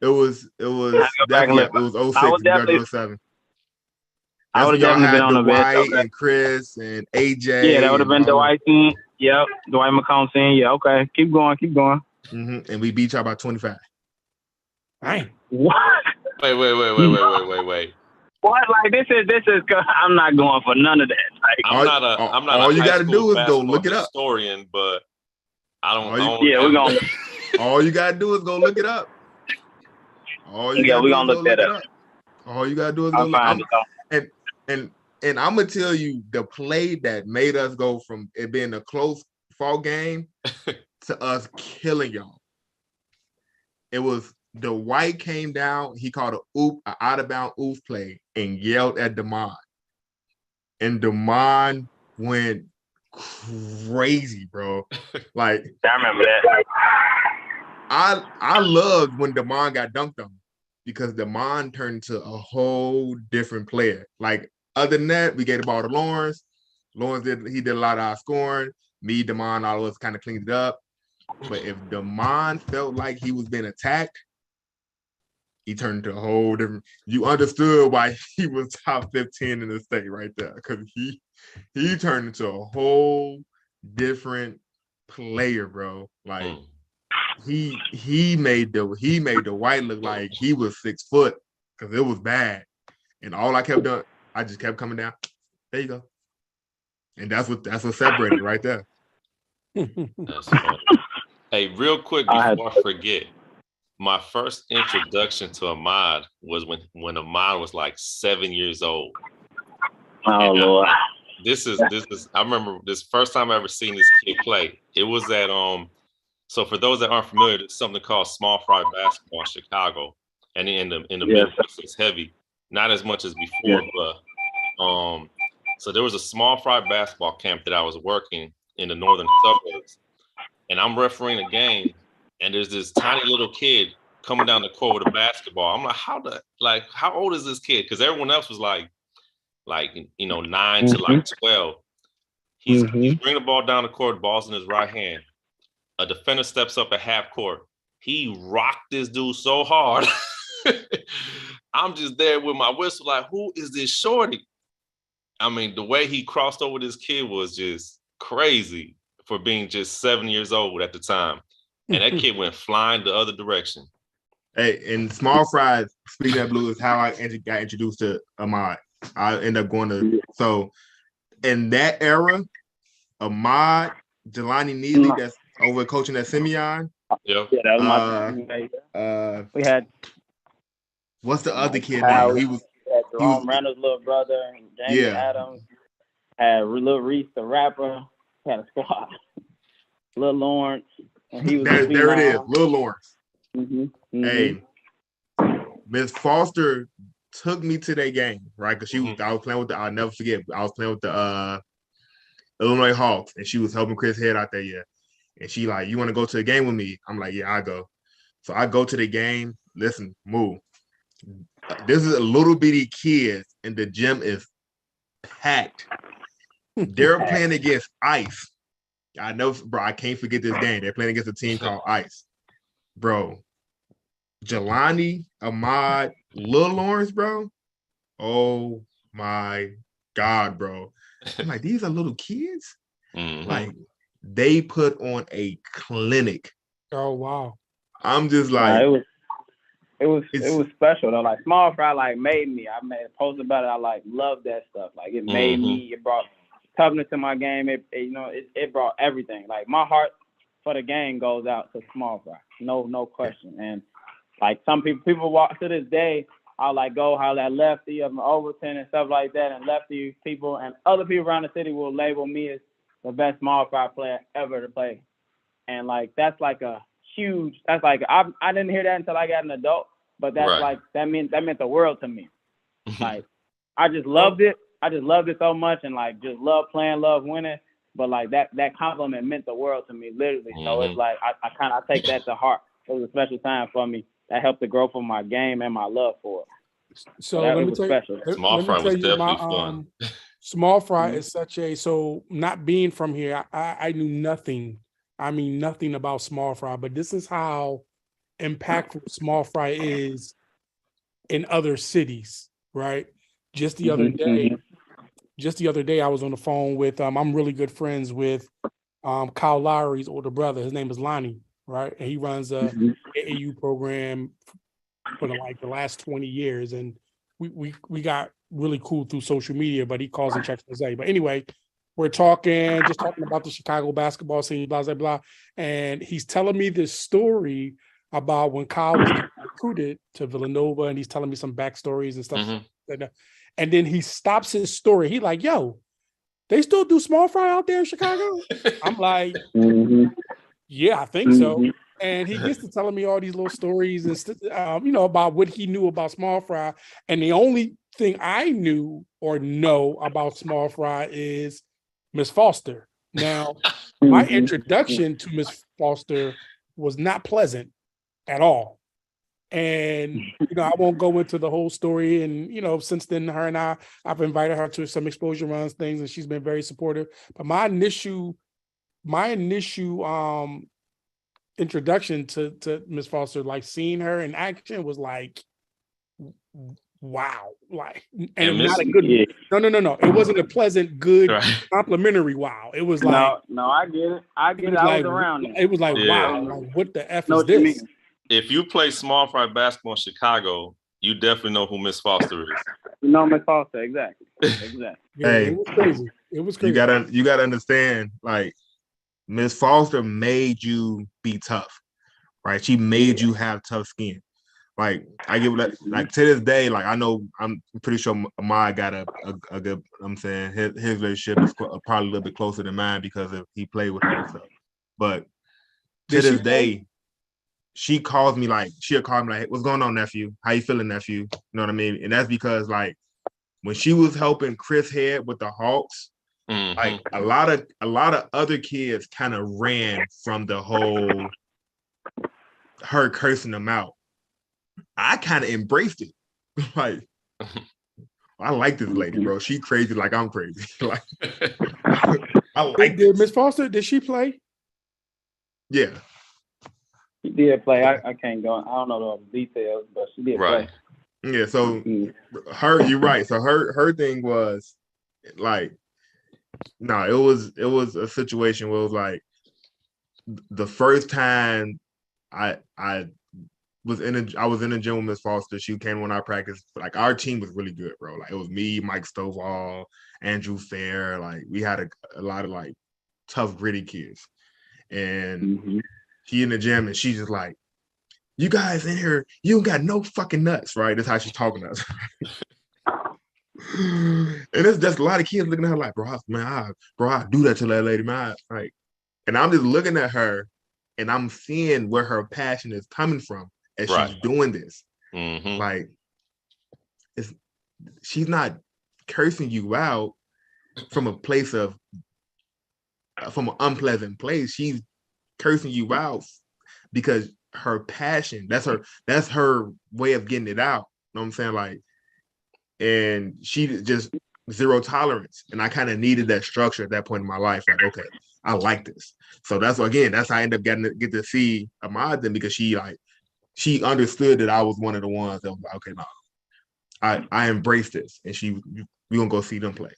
It was definitely, it was 06 compared to 07. I would have definitely been on the bench. Dwight and Chris and AJ. Yeah, that would have been Dwight. Yep, Dwight McCombs. Yeah, okay. Keep going. Mm-hmm. And we beat y'all by 25. Dang. What? Wait. What? Like this is. I'm not going for none of that. Like, I'm not. All you got to do is go look it up. Historian, but I don't. We're gonna. All you got to do is go look it up. We're gonna look that up. All you got to do is go look it up. And I'm gonna tell you the play that made us go from it being a close fall game to us killing y'all. It was the White came down, he called an out of bound oof play and yelled at Damon. And Damon went crazy, bro. Like I remember that. I loved when Damon got dunked on because Damon turned into a whole different player. Like other than that, we gave the ball to Lawrence. Lawrence did a lot of our scoring. Me, Damon, all of us kind of cleaned it up. But if Damon felt like he was being attacked, he turned into a whole different. You understood why he was top 15 in the state right there, because he turned into a whole different player, bro. Like he made the White look like he was 6 foot because it was bad, and all I kept doing, I just kept coming down. There you go, and that's what separated right there. That's funny. Hey, real quick before I forget, my first introduction to Ahmad was when Ahmad was like 7 years old. Oh Lord! This is. I remember this first time I ever seen this kid play. It was at So for those that aren't familiar, there's something called small fry basketball in Chicago, and in the Midwest it's heavy, not as much as before, but so there was a small fry basketball camp that I was working in the northern suburbs, and I'm refereeing a game, and there's this tiny little kid coming down the court with a basketball. I'm like, how old is this kid? Because everyone else was like 9 to like 12. He's bringing the ball down the court, ball's in his right hand. A defender steps up at half court. He rocked this dude so hard. I'm just there with my whistle, like, who is this shorty? I mean, the way he crossed over this kid was just crazy for being just 7 years old at the time. And that kid went flying the other direction. Hey, and small fries, speaking of blue, is how I got introduced to Ahmad. I ended up going to, so in that era, Ahmad, Jelani Neely, over coaching at Simeon. Yep. Yeah, that was my we had what's the other kid Kyle, name? He was Jerome Randall's little brother, and Jamie Adams. Had Lil Reese the rapper. Had a squad. Lil Lawrence. And he was there it is, Lil Lawrence. Hey, Miss Foster took me to their game, right? Because I was playing with I'll never forget. I was playing with the Illinois Hawks, and she was helping Chris Head out there. Yeah, and she like, you want to go to the game with me? I'm like, yeah, I go. So I go to the game. Listen, move. This is a little bitty kids, and the gym is packed. They're playing against Ice. I know, bro. I can't forget this game. They're playing against a team called Ice, bro. Jelani, Ahmad, Lil Lawrence, bro. Oh my God, bro. I'm like, these are little kids. Like, they put on a clinic. Oh wow. I'm just like, it was special though. Like Small Fry like made me. I made a post about it. I like love that stuff. Like it made me. It brought toughness to my game. It brought everything. Like my heart for the game goes out to Small Fry. No question. And like some people walk to this day, I'll like go how that lefty of Overton and stuff like that, and lefty people and other people around the city will label me as the best Small Fry player ever to play. And like that's like a huge. That's like I didn't hear that until I got an adult, but that's like that meant the world to me. Like I just loved it. I just loved it so much, and like just love playing, love winning. But like that compliment meant the world to me, literally. So it's like I take that to heart. It was a special time for me. That helped the growth of my game and my love for it. So let me tell you, Small Fry was definitely fun. Small Fry is such a, so not being from here, I knew nothing. I mean, nothing about Small Fry, but this is how impactful Small Fry is in other cities, right? Just the other day, I was on the phone with, I'm really good friends with Kyle Lowry's older brother. His name is Lonnie, right? And he runs a AAU program for the last 20 years. And we got really cool through social media, but he calls and checks Jose. But anyway, we're talking about the Chicago basketball scene, blah, blah, blah. And he's telling me this story about when Kyle was recruited to Villanova, and he's telling me some backstories and stuff. And then he stops his story. He like, yo, they still do Small Fry out there in Chicago? I'm like, yeah, I think so. And he gets to telling me all these little stories and about what he knew about Small Fry. And the only thing I knew or know about Small Fry is Miss Foster. Now, my introduction to Miss Foster was not pleasant at all. And, I won't go into the whole story. And, since then, her and I've invited her to some exposure runs things, and she's been very supportive. But my initial introduction to Miss Foster, like seeing her in action, was like, wow. Like, and not a good, no. It wasn't a pleasant, good, complimentary wow. It was like, no, I get it. I was around it. It was like, wow, like, what the F is this? If you play Small Fry basketball in Chicago, you definitely know who Miss Foster is. You know Miss Foster, exactly. Yeah, hey, it was crazy. It was crazy. You gotta understand, like, Miss Foster made you be tough, right? She made you have tough skin. Like, I give that, like, to this day, like, I know, I'm pretty sure Ahmad got a good, I'm saying his relationship is probably a little bit closer than mine because he played with her and stuff. But to this day, she'll call me like, hey, what's going on, nephew? How you feeling, nephew? You know what I mean? And that's because, like, when she was helping Chris Head with the Hawks, like, a lot of other kids kind of ran from the whole her cursing them out. I kind of embraced it. Like, I like this lady, bro. She crazy like I'm crazy. Like, I like Did Miss Foster, did she play? Yeah. She did play. I can't go. I don't know the details, but she did play. Yeah, so you're right. So her thing was like, it was a situation where it was like the first time I was in a gym with Miss Foster. She came when I practiced. Like, our team was really good, bro. Like, it was me, Mike Stovall, Andrew Fair. Like, we had a lot of like tough, gritty kids. and she in the gym, and she's just like, "You guys in here, you ain't got no fucking nuts, right?" That's how she's talking to us. And it's just a lot of kids looking at her like, "Bro, I do that to that lady, man." Like, and I'm just looking at her, and I'm seeing where her passion is coming from as she's doing this. Like, she's not cursing you out from a place of from an unpleasant place. She's cursing you out because her passion, that's her way of getting it out. You know what I'm saying? Like, and she just zero tolerance. And I kind of needed that structure at that point in my life. Like, okay, I like this. So that's how I ended up get to see Ahmad then, because she understood that I was one of the ones that was like, okay, no, I embrace this, and we gonna go see them play.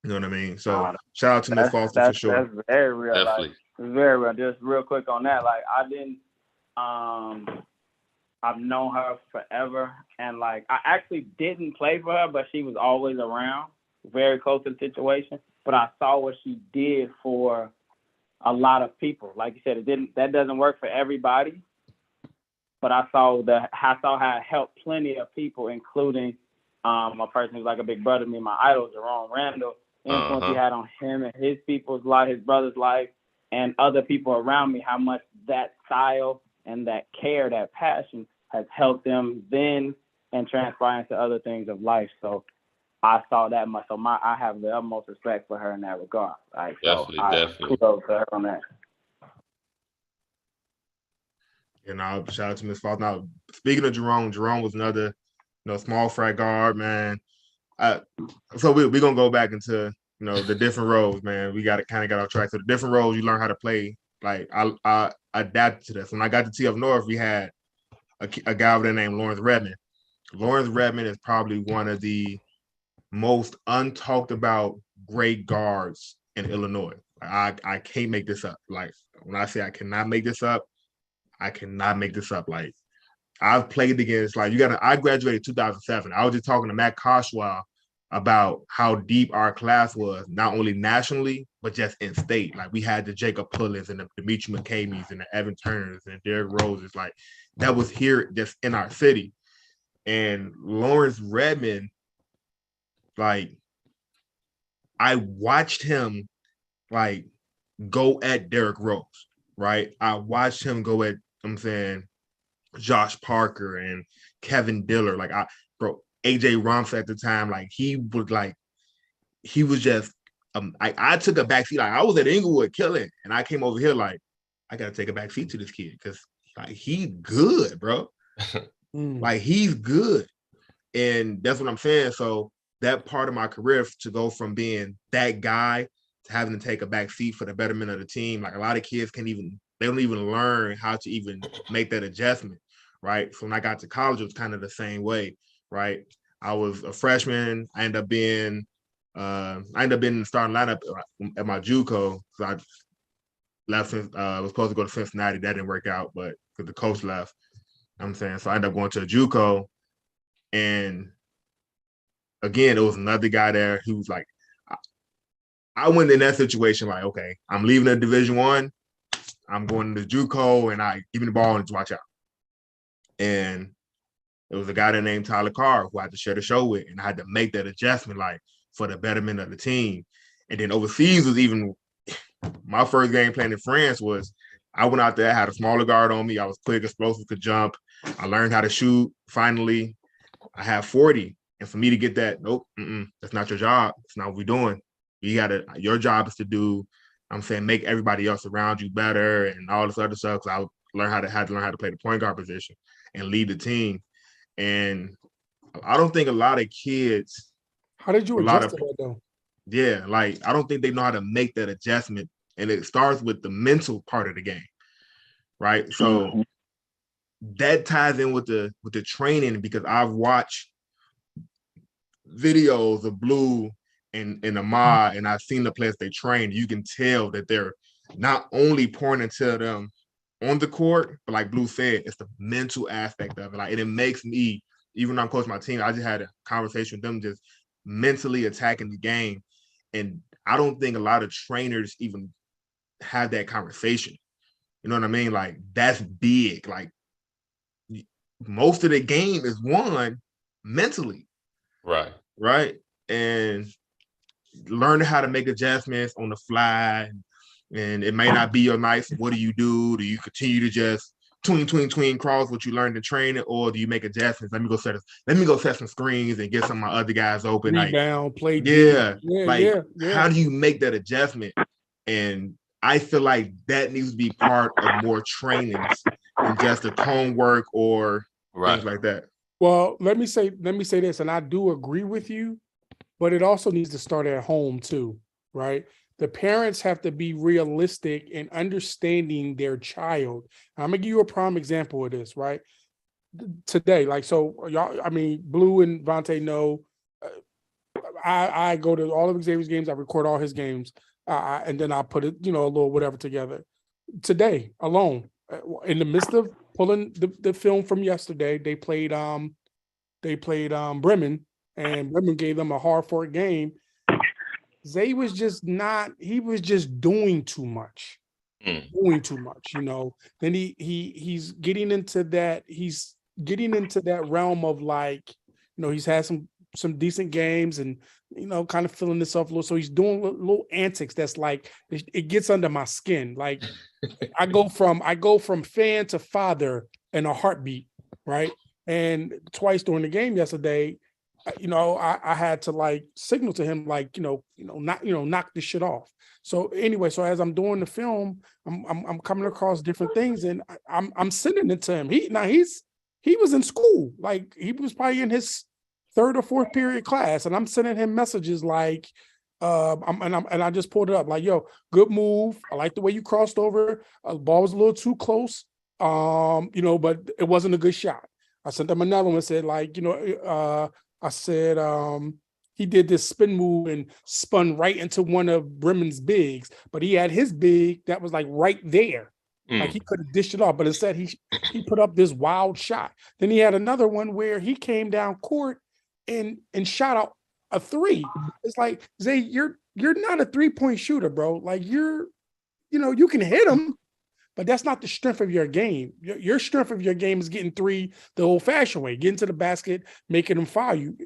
You know what I mean? So shout out to Miss Foster for sure. That's very real. Definitely. Like, it's very real. Just real quick on that. Like, I didn't. I've known her forever, and like, I actually didn't play for her, but she was always around, very close to the situation. But I saw what she did for a lot of people. Like you said, that doesn't work for everybody. But I saw how it helped plenty of people, including a person who's like a big brother to me, my idol, Jerome Randall. Influence he had on him and his people's life, his brother's life, and other people around me, how much that style and that care, that passion has helped them then and transpire into other things of life. So I saw that much. So I have the utmost respect for her in that regard. Right? Definitely. Kudos to her on that. And I'll shout out to Miss Foster. Now, speaking of Jerome was another, small frat guard, man. So we're gonna go back into the different roles, man. We got off track. So the different roles you learn how to play. Like, I adapted to this. When I got to TF North, we had a guy over there named Lawrence Redmond. Lawrence Redmond is probably one of the most untalked about great guards in Illinois. I can't make this up. Like, when I say I cannot make this up, I cannot make this up. Like, I've played against, like, I graduated 2007. I was just talking to Matt Koshwell about how deep our class was, not only nationally, but just in state. Like, we had the Jacob Pullins and the Dimitri McCabe's and the Evan Turners and Derrick Roses. Like, that was here just in our city. And Lawrence Redmond, like, I watched him, like, go at Derrick Rose, right? I watched him go at, Josh Parker and Kevin Diller. Like, AJ Rumps at the time, like, he was just, I took a backseat. Like, I was at Inglewood killing, and I came over here like, I got to take a backseat to this kid because, like, he's good, bro. Like, he's good. And that's what I'm saying. So that part of my career, to go from being that guy to having to take a back seat for the betterment of the team, like, a lot of kids they don't even learn how to even make that adjustment, right? So when I got to college, it was kind of the same way, right? I was a freshman. I ended up being in the starting lineup at my JUCO. So I left, was supposed to go to Cincinnati. That didn't work out, but because the coach left, so I ended up going to a JUCO. And again, there was another guy there who was like, I went in that situation like, okay, I'm leaving the Division I. I'm going to JUCO, and I give me the ball and just watch out. And it was a guy that named Tyler Carr who I had to share the show with, and I had to make that adjustment, like, for the betterment of the team. And then overseas was even, my first game playing in France was, I went out there, I had a smaller guard on me. I was quick, explosive, could jump. I learned how to shoot. Finally, I have 40. And for me to get that, nope, that's not your job. It's not what we're doing. Your job is to do, make everybody else around you better and all this other stuff. So I had to learn how to play the point guard position and lead the team. And I don't think a lot of kids. How did you adjust to that though? Yeah, like, I don't think they know how to make that adjustment. And it starts with the mental part of the game, right? So that ties in with the training, because I've watched videos of Blue and Ahmad, and I've seen the players they train. You can tell that they're not only pointing to them on the court, but like Blue said, it's the mental aspect of it. Like, and it makes me, even though I'm coaching my team, I just had a conversation with them, just mentally attacking the game. And I don't think a lot of trainers even have that conversation. You know what I mean? Like, that's big. Like, most of the game is won mentally. Right. And learning how to make adjustments on the fly. And it may not be your night. What do you do? Do you continue to just tween cross what you learned in training, or do you make adjustments? Let me go set some screens and get some of my other guys open. Rebound, play. How do you make that adjustment? And I feel like that needs to be part of more trainings than just the tone work or things like that. Well, let me say this, and I do agree with you, but it also needs to start at home too, right? The parents have to be realistic in understanding their child. I'm gonna give you a prime example of this, right? Today, like, so y'all, I mean, Blue and Vontae know I go to all of Xavier's games, I record all his games, and then I put it, a little whatever together. Today alone, in the midst of pulling the film from yesterday, they played Bremen, and Bremen gave them a hard-fought game. Zay was just doing too much. Doing too much, Then he's getting into that realm of, like, he's had some decent games and kind of feeling himself a little. So he's doing little antics that's like it gets under my skin. Like I go from fan to father in a heartbeat, right? And twice during the game yesterday, I had to like signal to him, like, knock this shit off. So anyway, so as I'm doing the film, I'm coming across different things, and I'm sending it to him. He was in school, like he was probably in his third or fourth period class, and I'm sending him messages like, I just pulled it up, like, yo, good move. I like the way you crossed over. The ball was a little too close, but it wasn't a good shot. I sent him another one and said, like, I said, he did this spin move and spun right into one of Bremen's bigs, but he had his big that was like right there. Like he could have dished it off, but instead he put up this wild shot. Then he had another one where he came down court and shot out a three. It's like, Zay, you're not a 3-point shooter, bro. Like you can hit them, but that's not the strength of your game. Your strength of your game is getting three the old-fashioned way, getting to the basket, making them foul you.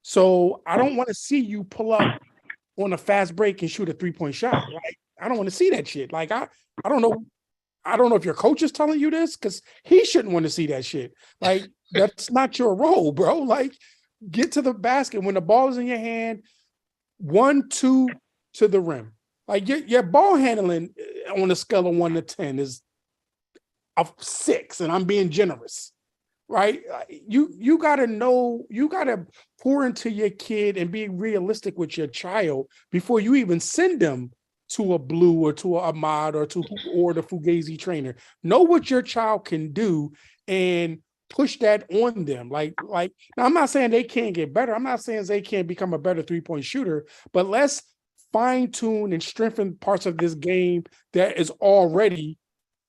So I don't want to see you pull up on a fast break and shoot a 3-point shot. Like, I don't want to see that shit. Like, I don't know. I don't know if your coach is telling you this, because he shouldn't want to see that shit. Like, that's not your role, bro. Like, get to the basket when the ball is in your hand, 1-2 to the rim. Like your ball handling on a scale of 1 to 10 is a 6, and I'm being generous, right? You gotta know, you gotta pour into your kid and be realistic with your child before you even send them to a Blue or to a Ahmad or the Fugazi trainer. Know what your child can do and push that on them. Like now, I'm not saying they can't get better. I'm not saying they can't become a better 3-point shooter, but let's fine tune and strengthen parts of this game that is already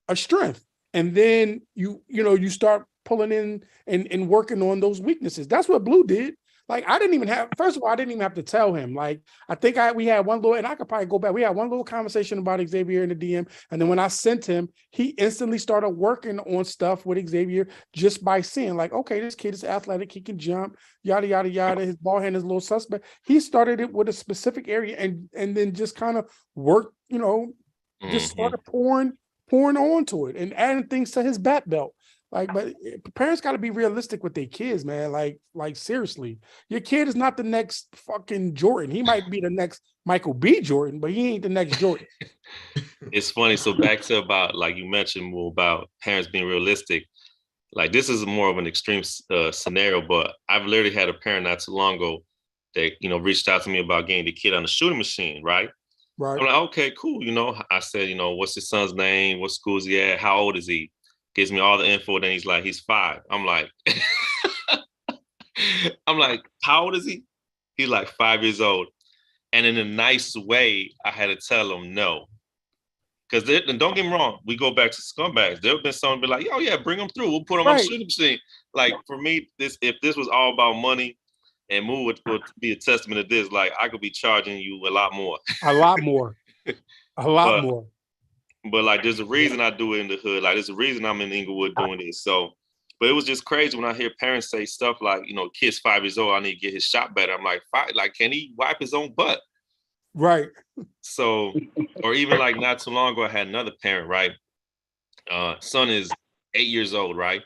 a strength. And then you start pulling in and working on those weaknesses. That's what Blue did. Like, I didn't even have to tell him. Like, I think we had one little, and I could probably go back. We had one little conversation about Xavier in the DM. And then when I sent him, he instantly started working on stuff with Xavier just by seeing, like, okay, this kid is athletic. He can jump, yada, yada, yada. His ball hand is a little suspect. He started it with a specific area and then just kind of worked, just started pouring onto it and adding things to his bat belt. Like, but parents got to be realistic with their kids, man. Like seriously, your kid is not the next fucking Jordan. He might be the next Michael B. Jordan, but he ain't the next Jordan. It's funny. So back to about, like you mentioned, more about parents being realistic. Like, this is more of an extreme scenario, but I've literally had a parent not too long ago that, reached out to me about getting the kid on the shooting machine, right? Right. I'm like, okay, cool. I said, what's his son's name? What school is he at? How old is he? Gives me all the info. Then he's like, he's 5. I'm like, how old is he? He's like 5 years old. And in a nice way, I had to tell him no. Because don't get me wrong, we go back to scumbags. There have been someone be like, oh yeah, bring him through. We'll put him on the shooting machine. Like, for me, if this was all about money, and Moo would be a testament to this, like, I could be charging you a lot more. A lot more. A lot more. But like, there's a reason I do it in the hood. Like, there's a reason I'm in Inglewood doing this. So, but it was just crazy when I hear parents say stuff like, kid's 5 years old, I need to get his shot better. I'm like, can he wipe his own butt? Right. So, or even like not too long ago, I had another parent, right? Son is 8 years old, right?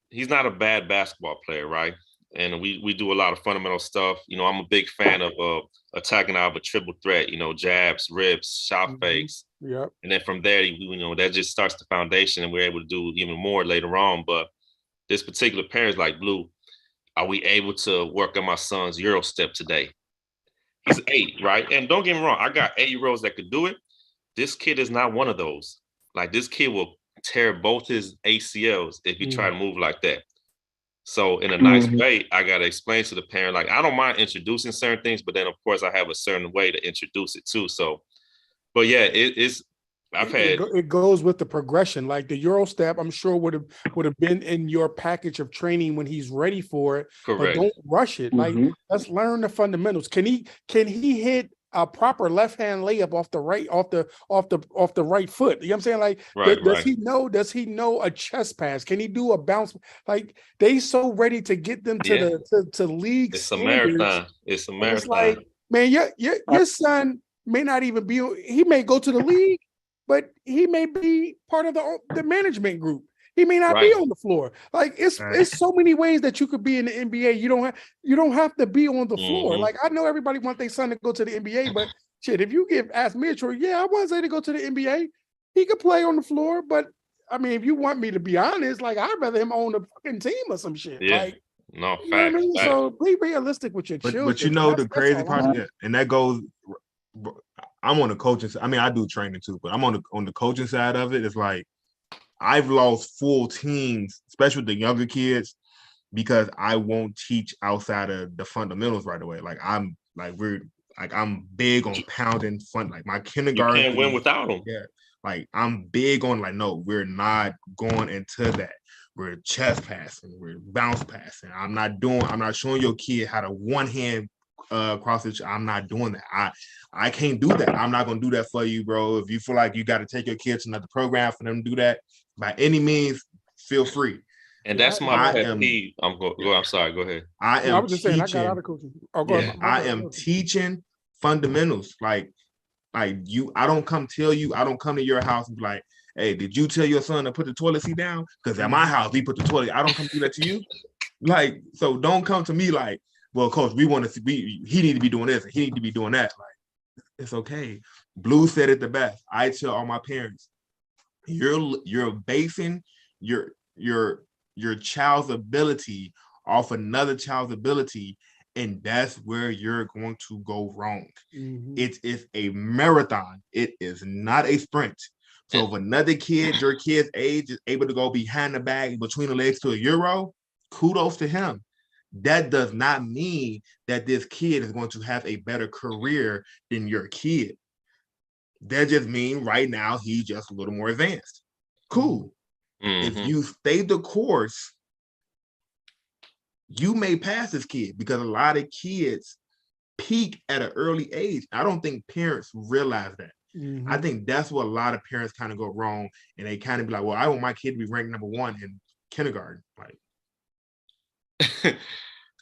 He's not a bad basketball player, right? And we do a lot of fundamental stuff. I'm a big fan of attacking out of a triple threat, jabs, rips, shot fakes. Yep. And then from there, that just starts the foundation, and we're able to do even more later on. But this particular parent's like, Blue, are we able to work on my son's Euro step today? He's 8, right? And don't get me wrong, I got 8-year-olds that could do it. This kid is not one of those. Like, this kid will tear both his ACLs if you try to move like that. So in a nice way, I got to explain to the parent, like, I don't mind introducing certain things, but then of course I have a certain way to introduce it too. So, but yeah, it goes with the progression. Like the Euro step, I'm sure would have been in your package of training when he's ready for it. Correct. But don't rush it. Like, let's learn the fundamentals. Can he hit a proper left hand layup off the right foot? You know what I'm saying? Like, does he know a chest pass? Can he do a bounce? Like, they so ready to get them to league. It's standards. A marathon. It's a marathon. It's like, man, your son may not even be. He may go to the league, but he may be part of the management group. He may not be on the floor. Like, it's so many ways that you could be in the NBA. You don't have to be on the floor. Like, I know everybody wants their son to go to the NBA, but shit, if you ask Mitchell, I want to say to go to the NBA. He could play on the floor, but I mean, if you want me to be honest, like, I'd rather him own a fucking team or some shit. Yeah. Like, no, you know what I mean? So be realistic with your children. But the crazy part, and that goes. I'm on the coaching side. I mean, I do training too, but I'm on the coaching side of it. It's like, I've lost full teams, especially with the younger kids, because I won't teach outside of the fundamentals right away. Like, I'm big on pounding like my kindergarten. You can't win without them. Yeah. Like, I'm big on, like, no, we're not going into that. We're chest passing, we're bounce passing. I'm not showing your kid how to one hand cross it. I'm not doing that. I can't do that. I'm not gonna do that for you, bro. If you feel like you got to take your kids to another program for them to do that, by any means, feel free. And that's my pet peeve. I'm sorry. Go ahead. I was just saying, I got out of coaching. I am teaching fundamentals. Like you. I don't come to your house and be like, hey, did you tell your son to put the toilet seat down? Because at my house, we put the toilet. I don't come do that to you. Like, so don't come to me like, well, coach, we want to see. He need to be doing this. And he need to be doing that. Like, it's okay. Blue said it the best. I tell all my parents, you're basing your child's ability off another child's ability, and that's where you're going to go wrong. It is a marathon. It is not a sprint. So if another kid, your kid's age, is able to go behind the bag between the legs to a Euro, kudos to him. That does not mean that this kid is going to have a better career than your kid. That just means right now he's just a little more advanced. Cool. If you stay the course, you may pass this kid, because a lot of kids peak at an early age. I don't think parents realize that. I think that's what a lot of parents kind of go wrong, and they kind of be like, well, I want my kid to be ranked number 1 in kindergarten. Like,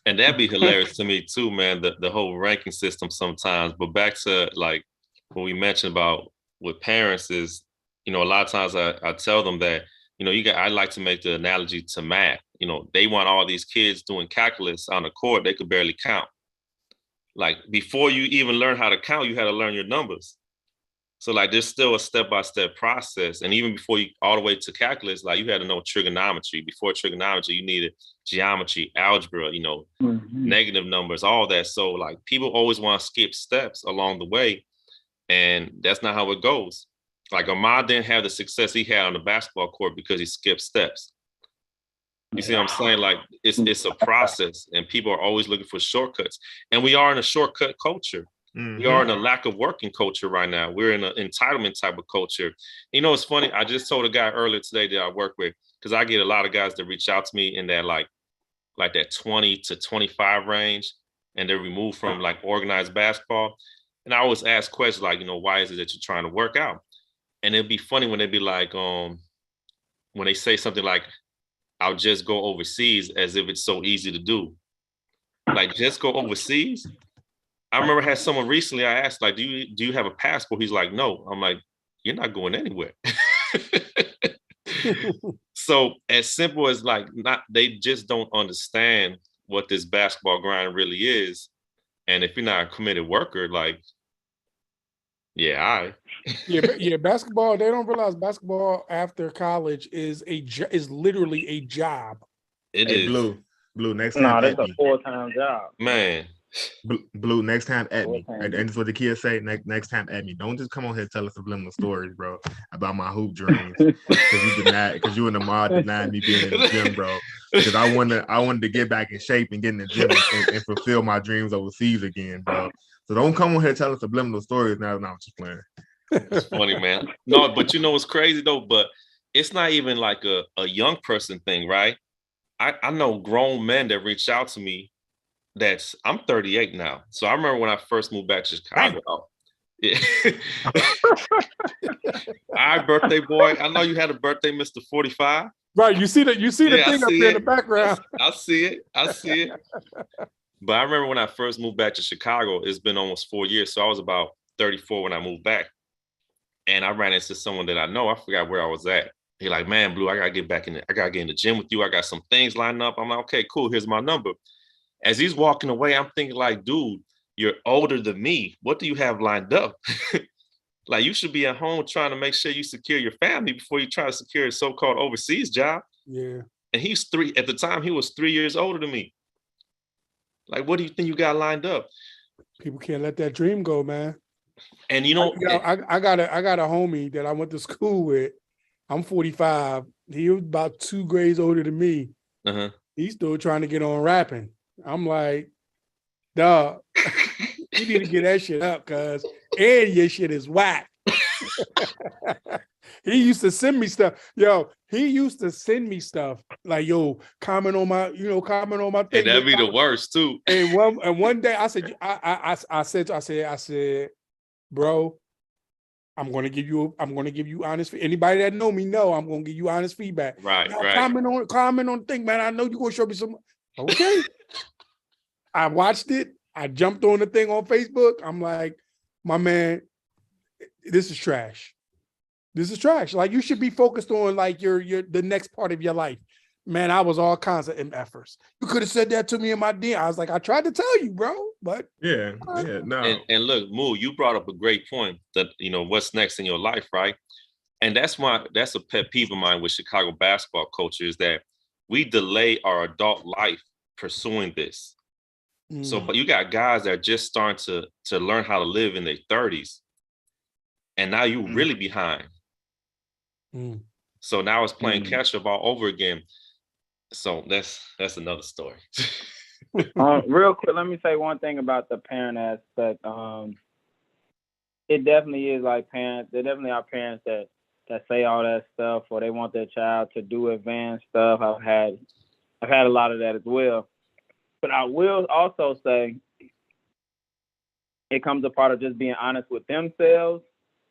and that'd be hilarious to me too, man, the whole ranking system sometimes. But back to like what we mentioned about with parents is, a lot of times I tell them that, I like to make the analogy to math. They want all these kids doing calculus on the court, they could barely count. Like, before you even learn how to count, you had to learn your numbers. So like, there's still a step-by-step process. And even before you all the way to calculus, like, you had to know trigonometry. Before trigonometry, you needed geometry, algebra, negative numbers, all that. So like, people always want to skip steps along the way. And that's not how it goes. Like, Ahmad didn't have the success he had on the basketball court because he skipped steps. You see what I'm saying? Like, it's a process, and people are always looking for shortcuts. And we are in a shortcut culture. We are in a lack of working culture right now. We're in an entitlement type of culture. It's funny. I just told a guy earlier today that I work with, because I get a lot of guys that reach out to me in that like that 20 to 25 range, and they're removed from like organized basketball. And I always ask questions like, why is it that you're trying to work out? And it'd be funny when they'd be like, when they say something like, I'll just go overseas, as if it's so easy to do. Like, just go overseas? I remember I had someone recently, I asked, like, do you have a passport? He's like, no. I'm like, you're not going anywhere. So as simple as like, they just don't understand what this basketball grind really is. And if you're not a committed worker, like, yeah, basketball, they don't realize basketball after college is literally a job. It is. Blue, next time. No, that's a full-time job. Man. Blue, next time at me. And that's what the kids say. Next time at me. Don't just come on here and tell us subliminal stories, bro, about my hoop dreams. Because you and the mod denied me being in the gym, bro. Because I wanted to get back in shape and get in the gym and fulfill my dreams overseas again, bro. So don't come on here and tell us subliminal stories now. I'm just playing. It's funny, man. No, but you know what's crazy though? But it's not even like a young person thing, right? I know grown men that reach out to me. I'm 38 now. So I remember when I first moved back to Chicago. Yeah. All right, birthday boy. I know you had a birthday, Mr. 45. Right. You see the thing up there in the background. I see it. But I remember when I first moved back to Chicago, it's been almost 4 years. So I was about 34 when I moved back. And I ran into someone that I know. I forgot where I was at. He's like, man, Blue, I gotta get in the gym with you. I got some things lined up. I'm like, okay, cool. Here's my number. As he's walking away, I'm thinking like, dude, you're older than me. What do you have lined up? Like, you should be at home trying to make sure you secure your family before you try to secure a so-called overseas job. Yeah. And at the time, he was 3 years older than me. Like, what do you think you got lined up? People can't let that dream go, man. And you know, I got a homie that I went to school with. I'm 45. He was about 2 grades older than me. Uh-huh. He's still trying to get on rapping. I'm like, dog, you need to get that shit up, cuz your shit is whack. He used to send me stuff. He used to send me stuff like, yo, comment on my thing. And that'd be the worst too. And one day I said, I said, bro, I'm gonna give you honest. Anybody that know me know I'm gonna give you honest feedback. Right. Comment on the thing, man. I know you're gonna show me some. Okay. I watched it. I jumped on the thing on Facebook. I'm like, my man, this is trash. This is trash. Like, you should be focused on like your the next part of your life. Man, I was all kinds of efforts. You could have said that to me in my DM. I was like, I tried to tell you, bro. But no. And look, Moo, you brought up a great point that, you know, what's next in your life, right? And that's a pet peeve of mine with Chicago basketball culture, is that we delay our adult life pursuing this. So, but you got guys that are just starting to learn how to live in their 30s. And now you're really behind. So now it's playing catch up all over again. So that's another story. Real quick, let me say one thing about the parent aspect. It definitely is like parents. There definitely are parents that say all that stuff, or they want their child to do advanced stuff. I've had a lot of that as well. But I will also say it comes a part of just being honest with themselves,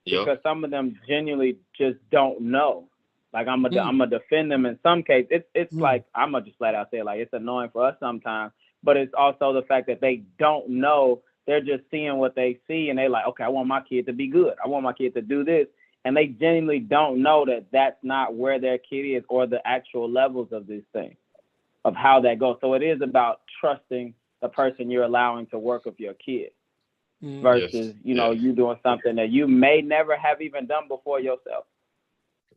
because some of them genuinely just don't know. Like, I'm gonna defend them in some cases. It's like, I'm gonna just flat out say, like, it's annoying for us sometimes, but it's also the fact that they don't know. They're just seeing what they see, and they like, okay, I want my kid to be good. I want my kid to do this. And they genuinely don't know that that's not where their kid is, or the actual levels of these things, of how that goes. So it is about trusting the person you're allowing to work with your kid versus, you doing something that you may never have even done before yourself.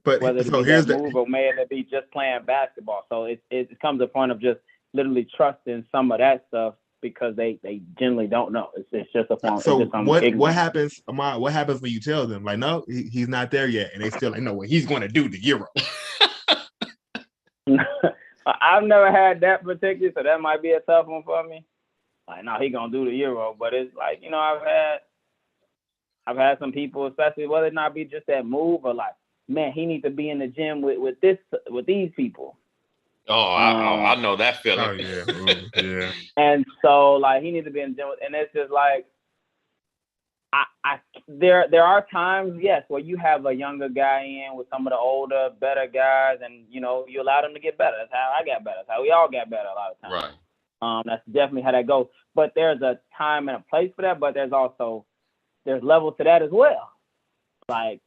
But whether it be that move or may it be just playing basketball. So it comes to a point of just literally trusting some of that stuff, because they generally don't know. It's just a form. So what happens, Ahmad? What happens when you tell them, like, no, he's not there yet, and they still like, no, what he's going to do the Euro? I've never had that particular, so that might be a tough one for me. Like, no, he gonna do the Euro, but it's like, I've had some people, especially whether it not be just that move, or like, man, he needs to be in the gym with these people. Oh, I know that feeling. Oh yeah, yeah. And so, like, he needs to be in the gym, and it's just like, There are times, yes, where you have a younger guy in with some of the older, better guys, and you allow them to get better. That's how I got better. That's how we all got better a lot of times. Right. That's definitely how that goes. But there's a time and a place for that. But there's levels to that as well. Like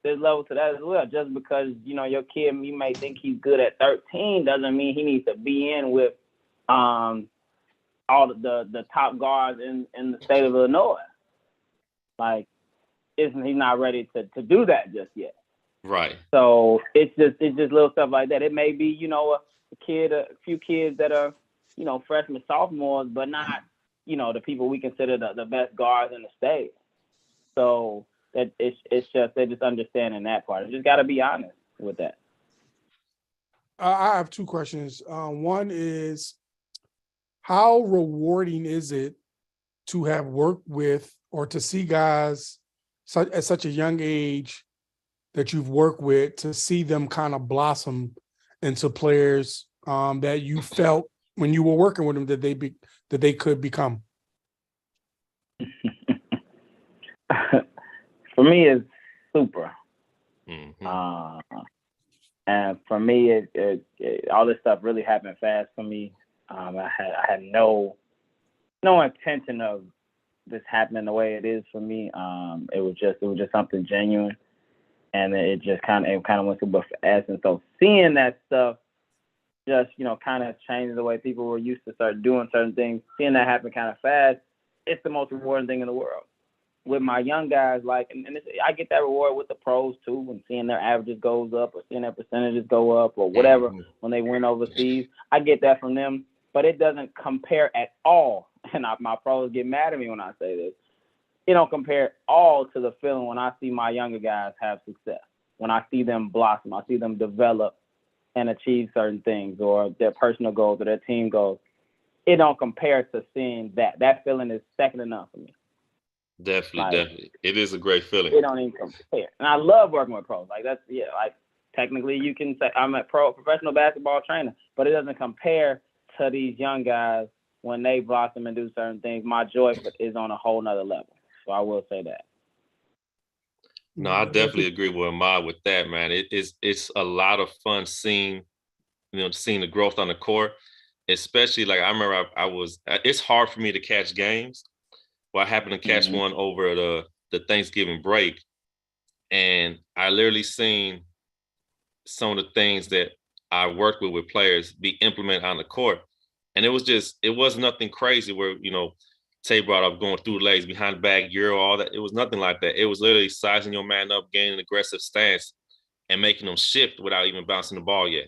there's levels to that as well. Just because your kid, you may think he's good at 13, doesn't mean he needs to be in with all the top guards in the state of Illinois. Like, he's not ready to do that just yet. Right. So it's just little stuff like that. It may be, a few kids that are, freshmen, sophomores, but not, the people we consider the best guards in the state. So that it's just they're just understanding that part. You just got to be honest with that. I have two questions. One is, how rewarding is it to have worked with or to see guys at such a young age that you've worked with, to see them kind of blossom into players that you felt when you were working with them that they could become? For me, it's super. Mm-hmm. And for me, it all this stuff really happened fast for me. I had no intention of this happening the way it is for me. It was just something genuine, and it kind of went super fast. And so seeing that stuff just kind of changed the way people were used to start doing certain things. Seeing that happen kind of fast, it's the most rewarding thing in the world. With my young guys, I get that reward with the pros too, when seeing their averages goes up or seeing their percentages go up or whatever when they win overseas. I get that from them, but it doesn't compare at all. And my pros get mad at me when I say this. It don't compare at all to the feeling when I see my younger guys have success, when I see them blossom, I see them develop and achieve certain things or their personal goals or their team goals. It don't compare to seeing that. That feeling is second to none for me. Definitely. It is a great feeling. It don't even compare. And I love working with pros. Technically you can say I'm a professional basketball trainer, but it doesn't compare to these young guys when they blossom and do certain things. My joy is on a whole nother level. So I will say that. No, I definitely agree with Ahmad with that, man. It's a lot of fun seeing the growth on the court, especially I remember it's hard for me to catch games. Well, I happened to catch one over the Thanksgiving break, and I literally seen some of the things that I worked with players be implemented on the court. And it was nothing crazy where, Tay brought up going through the legs, behind the back, Euro, all that. It was nothing like that. It was literally sizing your man up, gaining an aggressive stance, and making them shift without even bouncing the ball yet.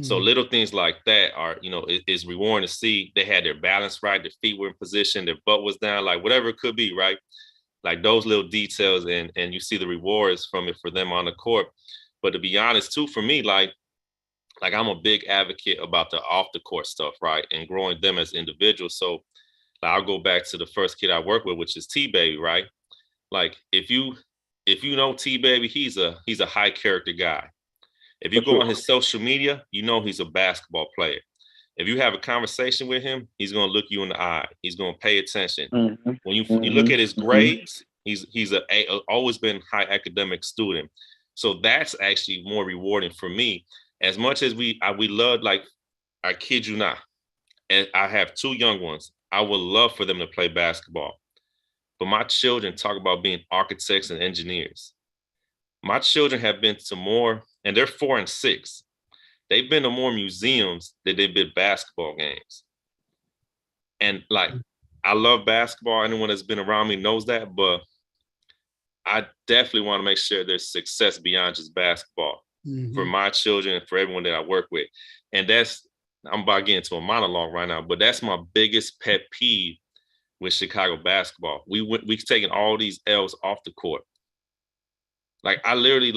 So little things like that are, it's rewarding to see. They had their balance right, their feet were in position, their butt was down, whatever it could be, right? Like those little details, and you see the rewards from it for them on the court. But to be honest, too, for me, I'm a big advocate about the off the court stuff, right? And growing them as individuals. So I'll go back to the first kid I work with, which is T-Baby, right? If you know T-Baby, he's a high character guy. If you go on his social media, he's a basketball player. If you have a conversation with him, he's going to look you in the eye. He's going to pay attention. Mm-hmm. When you look at his grades, he's always been high academic student. So that's actually more rewarding for me. As much as we love, I kid you not, and I have two young ones. I would love for them to play basketball. But my children talk about being architects and engineers. My children have been to more, and they're 4 and 6. They've been to more museums than they've been basketball games. And I love basketball. Anyone that's been around me knows that, but I definitely want to make sure there's success beyond just basketball for my children and for everyone that I work with. And I'm about to get into a monologue right now, but that's my biggest pet peeve with Chicago basketball. We've taken all these L's off the court. I literally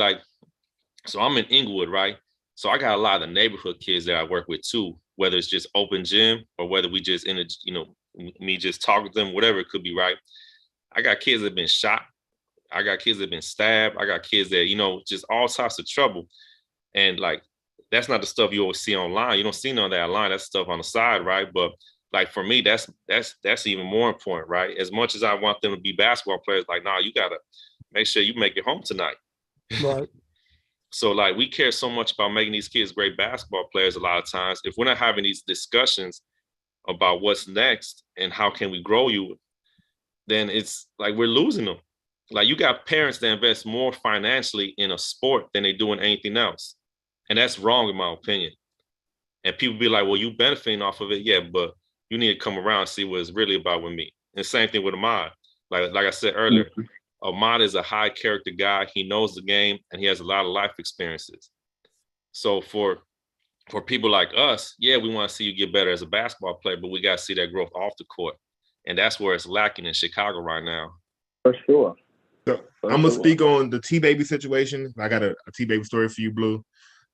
so I'm in Inglewood, right? So I got a lot of the neighborhood kids that I work with too, whether it's just open gym or whether we just me just talking to them, whatever it could be, right? I got kids that have been shot. I got kids that have been stabbed. I got kids that, just all types of trouble. And that's not the stuff you always see online. You don't see none of that online. That's stuff on the side, right? But like for me, that's even more important, right? As much as I want them to be basketball players, like, nah, you gotta make sure you make it home tonight. Right. So like we care so much about making these kids great basketball players a lot of times. If we're not having these discussions about what's next and how can we grow you, then it's like we're losing them. Like you got parents that invest more financially in a sport than they do in anything else. And that's wrong in my opinion. And people be like, well, you benefiting off of it. Yeah, but you need to come around and see what it's really about with me. And same thing with Ahmad. Like I said earlier, Ahmad is a high character guy. He knows the game and he has a lot of life experiences. So for people like us, yeah, we want to see you get better as a basketball player, but we got to see that growth off the court. And that's where it's lacking in Chicago right now. For sure. So I'm gonna speak on the T-Baby situation. I got a T-Baby story for you, Blue.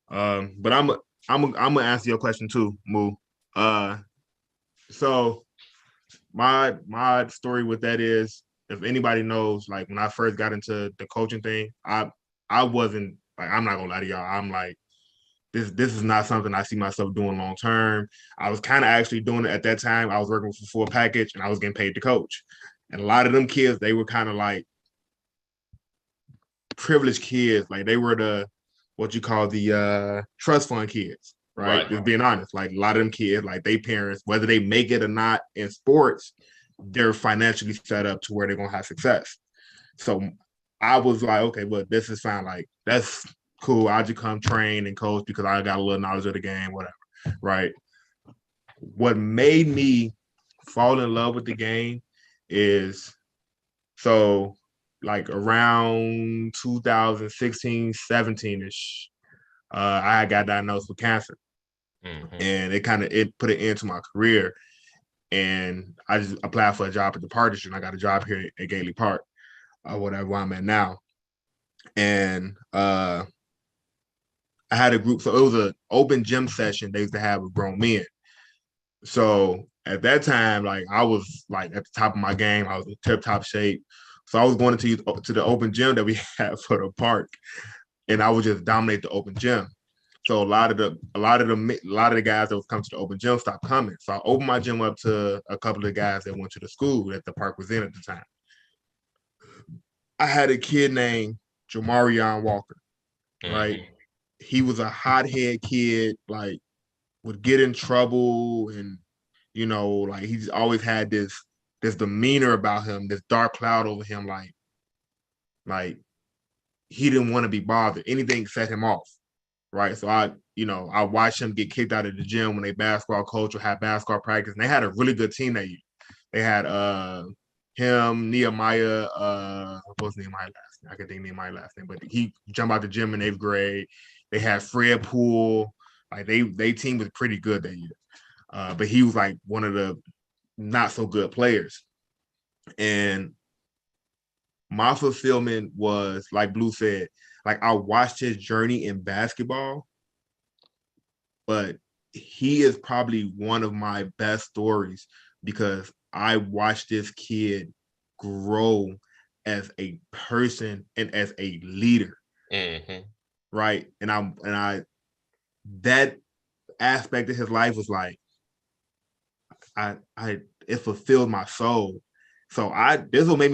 But I'm gonna answer your question too, Moo. So my story with that is, if anybody knows, like when I first got into the coaching thing, I wasn't like, I'm not gonna lie to y'all, I'm like, this is not something I see myself doing long term. I was kind of actually doing it at that time. I was working for full package and I was getting paid to coach. And a lot of them kids, they were kind of like privileged kids. Like they were the what you call the trust fund kids, right? Just being honest. Like a lot of them kids, like they parents, whether they make it or not in sports, they're financially set up to where they're gonna have success. So I was like, okay, well, this is fine. Like that's cool. I'll just come train and coach because I got a little knowledge of the game, whatever. Right. What made me fall in love with the game is, so like around 2016, 17-ish, I got diagnosed with cancer. And it put an end to my career. And I just applied for a job at the Park District. I got a job here at Gately Park, whatever where I'm at now. And I had a group, so it was an open gym session they used to have with grown men. So at that time, like I was like at the top of my game. I was in tip-top shape. So I was going to the open gym that we had for the park, and I would just dominate the open gym. So a lot of the guys that was coming to the open gym stopped coming. So I opened my gym up to a couple of guys that went to the school that the park was in at the time. I had a kid named Jamarion Walker, right? He was a hothead kid, like would get in trouble, and you know, like he's always had this demeanor about him, this dark cloud over him, like he didn't want to be bothered. Anything set him off, right? So I watched him get kicked out of the gym when they basketball coach would have basketball practice, and they had a really good team that year. They had him, Nehemiah, what's Nehemiah last name? I can think Nehemiah last name, but he jumped out the gym in 8th grade. They had Fred Poole. Like they team was pretty good that year. But he was like one of the not so good players. And my fulfillment was, like Blue said, like I watched his journey in basketball, but he is probably one of my best stories because I watched this kid grow as a person and as a leader. Right. And I that aspect of his life was like, it fulfilled my soul. So this will make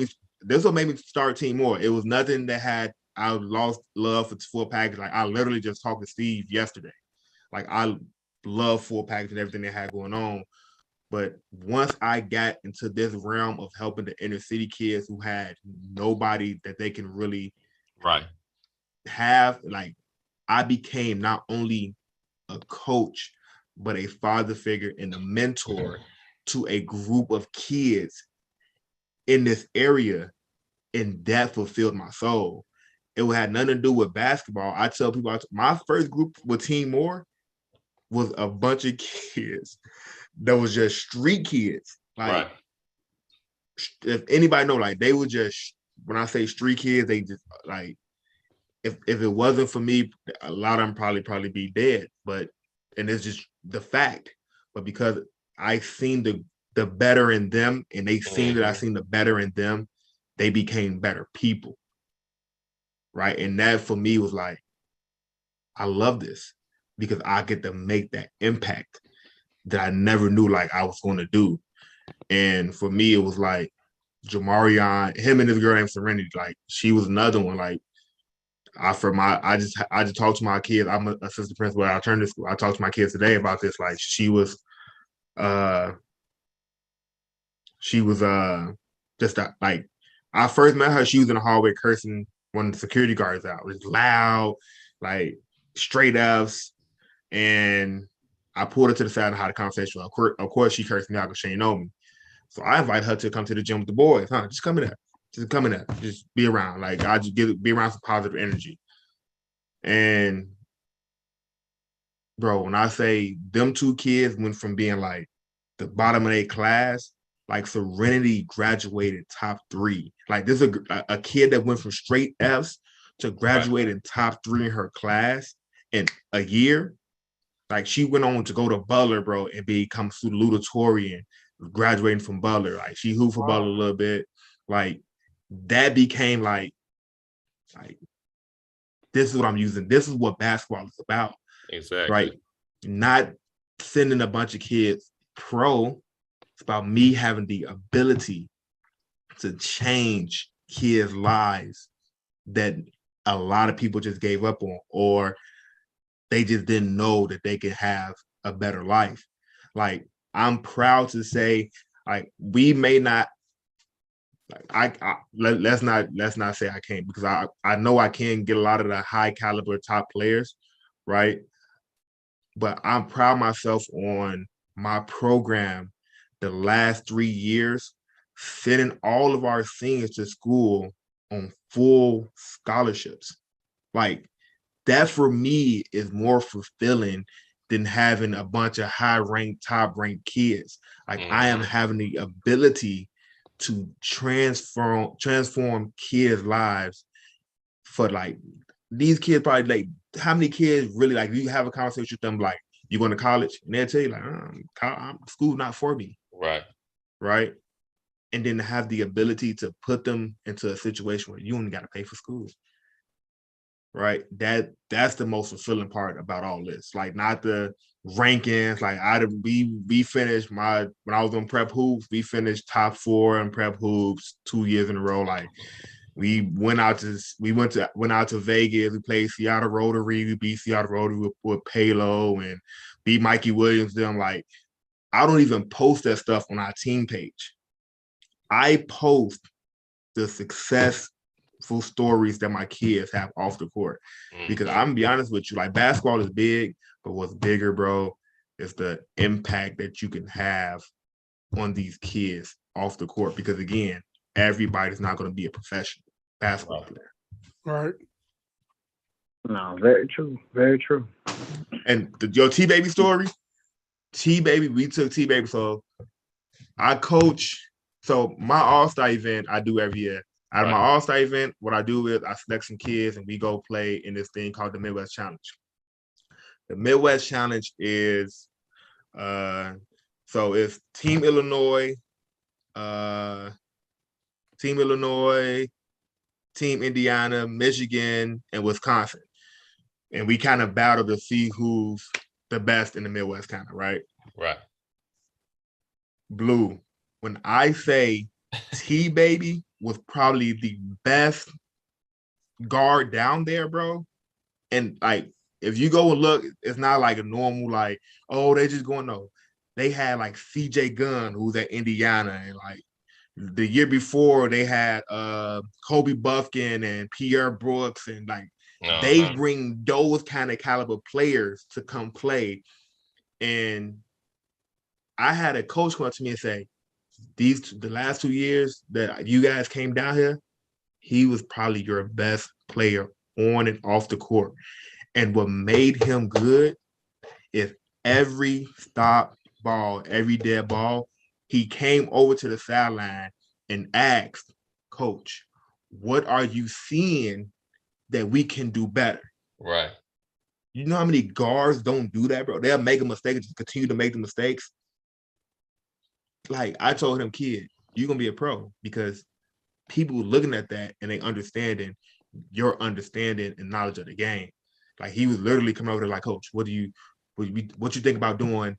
me start Team More. It was nothing that I lost love for full package. Like I literally just talked to Steve yesterday. Like I love full package and everything they had going on. But once I got into this realm of helping the inner city kids who had nobody that they can really have, like I became not only a coach, but a father figure and a mentor to a group of kids in this area. And that fulfilled my soul. It had nothing to do with basketball. I tell people, my first group with Team More was a bunch of kids that was just street kids. Like, if anybody know, like they were just, when I say street kids, they just like, if it wasn't for me, a lot of them probably be dead. And it's just the fact. But because I seen the better in them, and they seen that I seen the better in them, they became better people. Right. And that for me was like, I love this because I get to make that impact. that I never knew like I was going to do. And for me, it was like Jamarion, him and this girl named Serenity, like she was another one. Like I just talked to my kids. I'm a assistant principal at alternative school. I talked to my kids today about this. Like she was just like I first met her, she was in the hallway cursing one of the security guards out. It was loud, like straight F's. And I pulled her to the side and had a conversation. Of course, she cursed me out because she didn't know me. So I invite her to come to the gym with the boys. Just come in there. Just come in there. Just be around. Like I just be around some positive energy. And bro, when I say them two kids went from being like the bottom of their class, like Serenity graduated top 3. Like this is a kid that went from straight F's to graduating top 3 in her class in a year. Like she went on to go to Butler, bro, and become salutatorian, graduating from Butler. Like she hooped for Butler a little bit. Like that became like this is what I'm using. This is what basketball is about. Exactly. Right. Not sending a bunch of kids pro. It's about me having the ability to change kids' lives that a lot of people just gave up on, or they just didn't know that they could have a better life. Like I'm proud to say, like we may not, like let's not say I can't, because I know I can get a lot of the high caliber top players, right? But I'm proud of myself on my program the last 3 years, sending all of our seniors to school on full scholarships. Like that for me is more fulfilling than having a bunch of high-ranked, top-ranked kids. Like I am having the ability to transform kids' lives for like these kids probably like how many kids really like you have a conversation with them like you going to college and they'll tell you like school's not for me. Right. And then to have the ability to put them into a situation where you only got to pay for school. Right. That's the most fulfilling part about all this. Like not the rankings. Like we finished when I was on prep hoops, we finished top 4 in prep hoops 2 years in a row. Like we went out to Vegas. We played Seattle Rotary. We beat Seattle Rotary with Palo and beat Mikey Williams. Them like I don't even post that stuff on our team page. I post the successful stories that my kids have off the court. Because I'm gonna be honest with you, like basketball is big, but what's bigger, bro, is the impact that you can have on these kids off the court. Because again, everybody's not going to be a professional basketball player. Right. No, very true. Very true. And your T-Baby story, we took T-Baby. So I coach. So my All-Star event I do every year. Out of my All-Star event, what I do is I select some kids and we go play in this thing called the Midwest Challenge. The Midwest Challenge is so it's Team Illinois, Team Indiana, Michigan, and Wisconsin. And we kind of battle to see who's the best in the Midwest, kind of, right? Right. Blue, when I say T-Baby was probably the best guard down there, bro. And like, if you go and look, it's not like a normal, like, oh, they just going, no. They had like CJ Gunn, who's at Indiana, and like the year before they had Kobe Buffkin and Pierre Brooks, and like they bring those kind of caliber players to come play. And I had a coach come up to me and say, the last 2 years that you guys came down here, he was probably your best player on and off the court. And what made him good is every stop ball, every dead ball, he came over to the sideline and asked, Coach, what are you seeing that we can do better? Right. You know how many guards don't do that, bro? They'll make a mistake and just continue to make the mistakes. Like I told him, kid, you're going to be a pro because people looking at that and they understanding your understanding and knowledge of the game. Like he was literally coming over there like, Coach, what you think about doing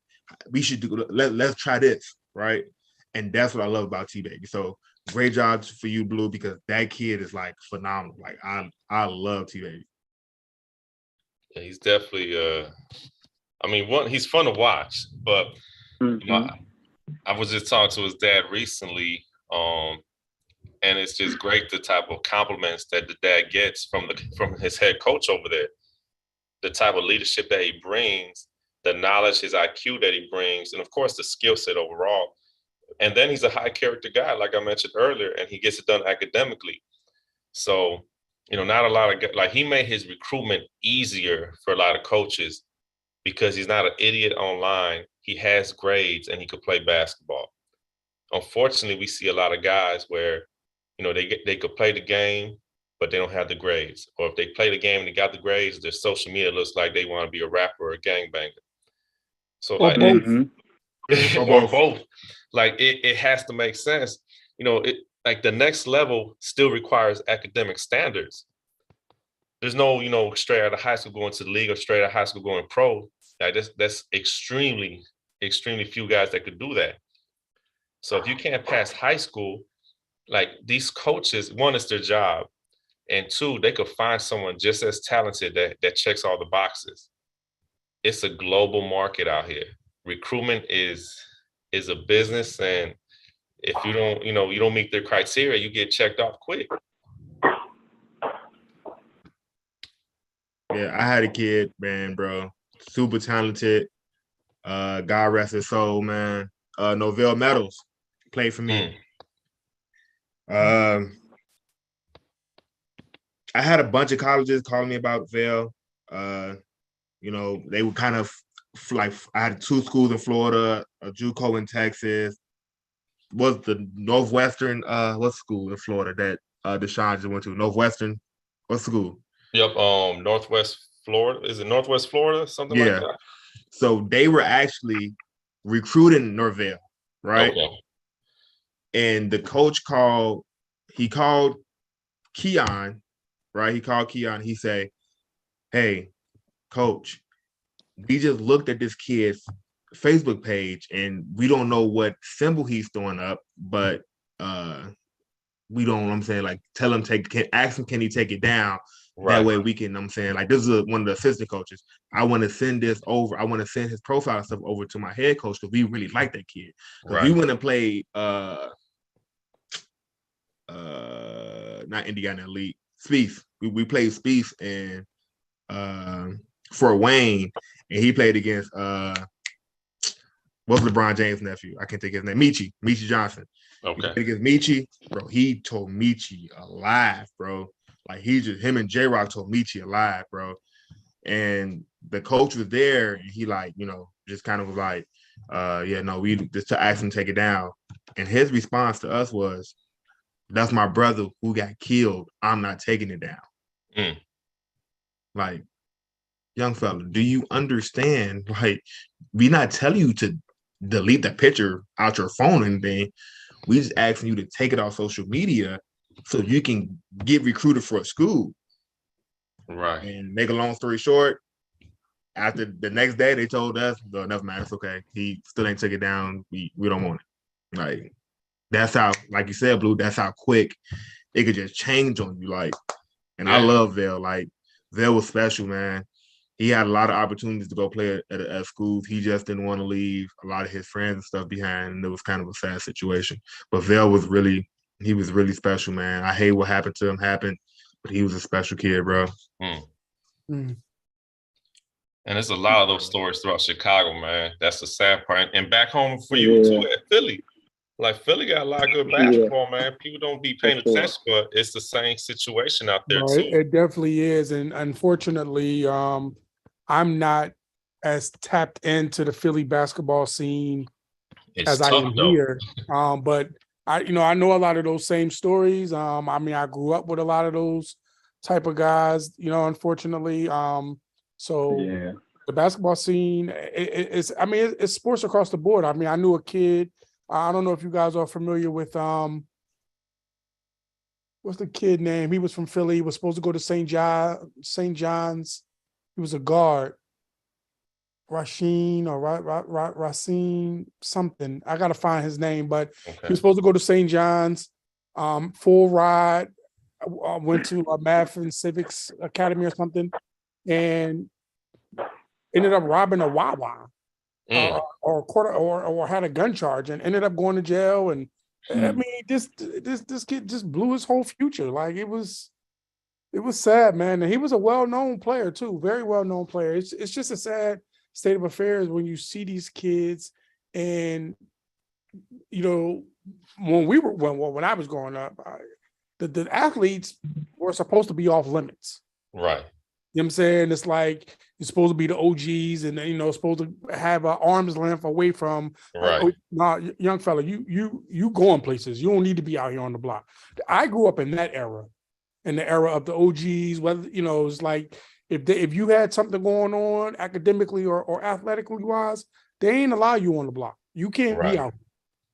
we should do. Let's try this, right? And that's what I love about T Baby. So great job for you, Blue, because that kid is like phenomenal. Like I love T Baby. Yeah, he's definitely. I mean, he's fun to watch, but you know, I was just talking to his dad recently, and it's just great the type of compliments that the dad gets from his head coach over there, the type of leadership that he brings, the knowledge, his IQ that he brings, and of course the skill set overall. And then he's a high character guy, like I mentioned earlier, and he gets it done academically. So, you know, not a lot of like he made his recruitment easier for a lot of coaches because he's not an idiot online. He has grades and he could play basketball. Unfortunately, we see a lot of guys where, you know, they could play the game, but they don't have the grades. Or if they play the game and they got the grades, their social media looks like they want to be a rapper or a gangbanger. So or like, both. or both. Like it has to make sense. You know, it like the next level still requires academic standards. There's no, you know, straight out of high school going to the league or straight out of high school going pro. Like that's extremely few guys that could do that. So if you can't pass high school, like these coaches, one, it's their job. And two, they could find someone just as talented that checks all the boxes. It's a global market out here. Recruitment is a business, and if you don't, you know, you don't meet their criteria, you get checked off quick. Yeah, I had a kid, man, bro, super talented. God rest his soul, man. Novell Meadows played for me. I had a bunch of colleges calling me about Vail. You know, they were kind of like, I had 2 schools in Florida, a JUCO in Texas. Was the Northwestern, what school in Florida that Deshaun just went to? Northwestern, what school? Yep, Northwest Florida. Is it Northwest Florida? Something like that? So they were actually recruiting Norvell, right? Okay. And the coach called Keon, right? He called Keon. He said, "Hey, coach, we just looked at this kid's Facebook page and we don't know what symbol he's throwing up, but we don't, I'm saying, like, tell him ask him, can he take it down? Right. That way we can, I'm saying, like, this is one of the assistant coaches. I want to send this over. I want to send his profile stuff over to my head coach because we really like that kid. Right. We went and played not Indiana Elite, Spieth. We played Spieth and Fort Wayne, and he played against what's LeBron James' nephew? I can't think of his name. Michi Johnson. Okay. He played against Michi, bro. He told Michi alive, bro. Like him and J-Rock told Michi alive, bro. And the coach was there, and he, like, you know, just kind of was like, yeah, no, we just to ask him to take it down. And his response to us was, "That's my brother who got killed. I'm not taking it down." Like, young fella, do you understand? Like, we not telling you to delete that picture out your phone or anything. We just asking you to take it off social media so you can get recruited for a school. Right. And make a long story short, after the next day, they told us, "No, never mind, it's okay. He still ain't took it down. We don't want it." Like, that's how, like you said, Blue, that's how quick it could just change on you. Like, and yeah. I love Vail. Like, Vail was special, man. He had a lot of opportunities to go play at schools. He just didn't want to leave a lot of his friends and stuff behind, and it was kind of a sad situation. But Vail was really special, man. I hate what happened to him but he was a special kid, bro. And there's a lot of those stories throughout Chicago, man. That's the sad part. And back home for you too at Philly. Like, Philly got a lot of good basketball, man. People don't be paying attention, but it's the same situation out there too. It definitely is. And unfortunately, I'm not as tapped into the Philly basketball scene as I am here. But I know a lot of those same stories. I mean, I grew up with a lot of those type of guys, you know, unfortunately. The basketball scene, it's sports across the board. I mean, I knew a kid. I don't know if you guys are familiar with what's the kid name? He was from Philly. He was supposed to go to St. John's. He was a guard. Rasheen or Racine something. I gotta find his name, but he was supposed to go to St. John's. Full ride. Went to a Math and Civics Academy or something, and ended up robbing a Wawa or quarter or had a gun charge and ended up going to jail. And I mean, this kid just blew his whole future. Like it was sad, man. And he was a well-known player too, very well-known player. It's just a sad state of affairs when you see these kids, and you know, when I was growing up, the athletes were supposed to be off limits. Right. You know what I'm saying? It's like you're supposed to be the OGs and, you know, supposed to have an arm's length away from, right. Young fella, you going places. You don't need to be out here on the block. I grew up in that era, in the era of the OGs, whether, you know, it's like if you had something going on academically or athletically wise, they ain't allow you on the block. You can't be out.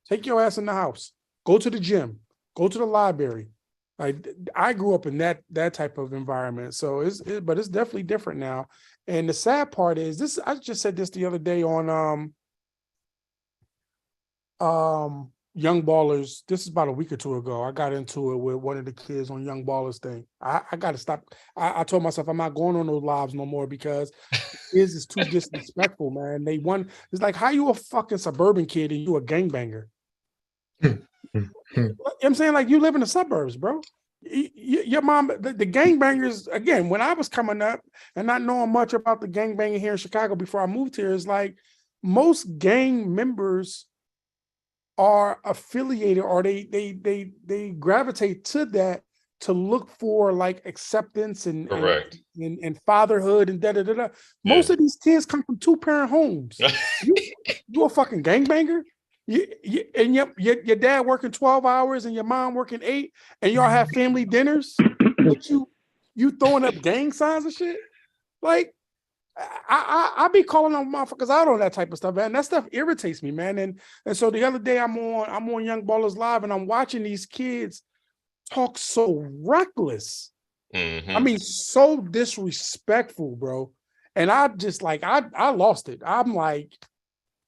Take your ass in the house. Go to the gym. Go to the library. I grew up in that type of environment, so but it's definitely different now. And the sad part is this. I just said this the other day on Young Ballers. This is about a week or two ago. I got into it with one of the kids on Young Ballers thing. I got to stop. I told myself I'm not going on those lives no more because kids is too disrespectful, man. It's like, how you a fucking suburban kid and you a gangbanger? You know what I'm saying? Like, you live in the suburbs, bro. Your mom, the gangbangers, again, when I was coming up and not knowing much about the gangbanging here in Chicago before I moved here, is like most gang members are affiliated or they gravitate to that to look for like acceptance and fatherhood and da-da-da-da. Most of these kids come from 2-parent homes. You a fucking gangbanger? And your dad working 12 hours and your mom working 8, and y'all have family dinners, but you throwing up gang signs and shit. Like, I be calling on motherfuckers out on that type of stuff, man. That stuff irritates me, man. And so the other day I'm on Young Ballers Live and I'm watching these kids talk so reckless. I mean, so disrespectful, bro. And I just like I lost it. I'm like,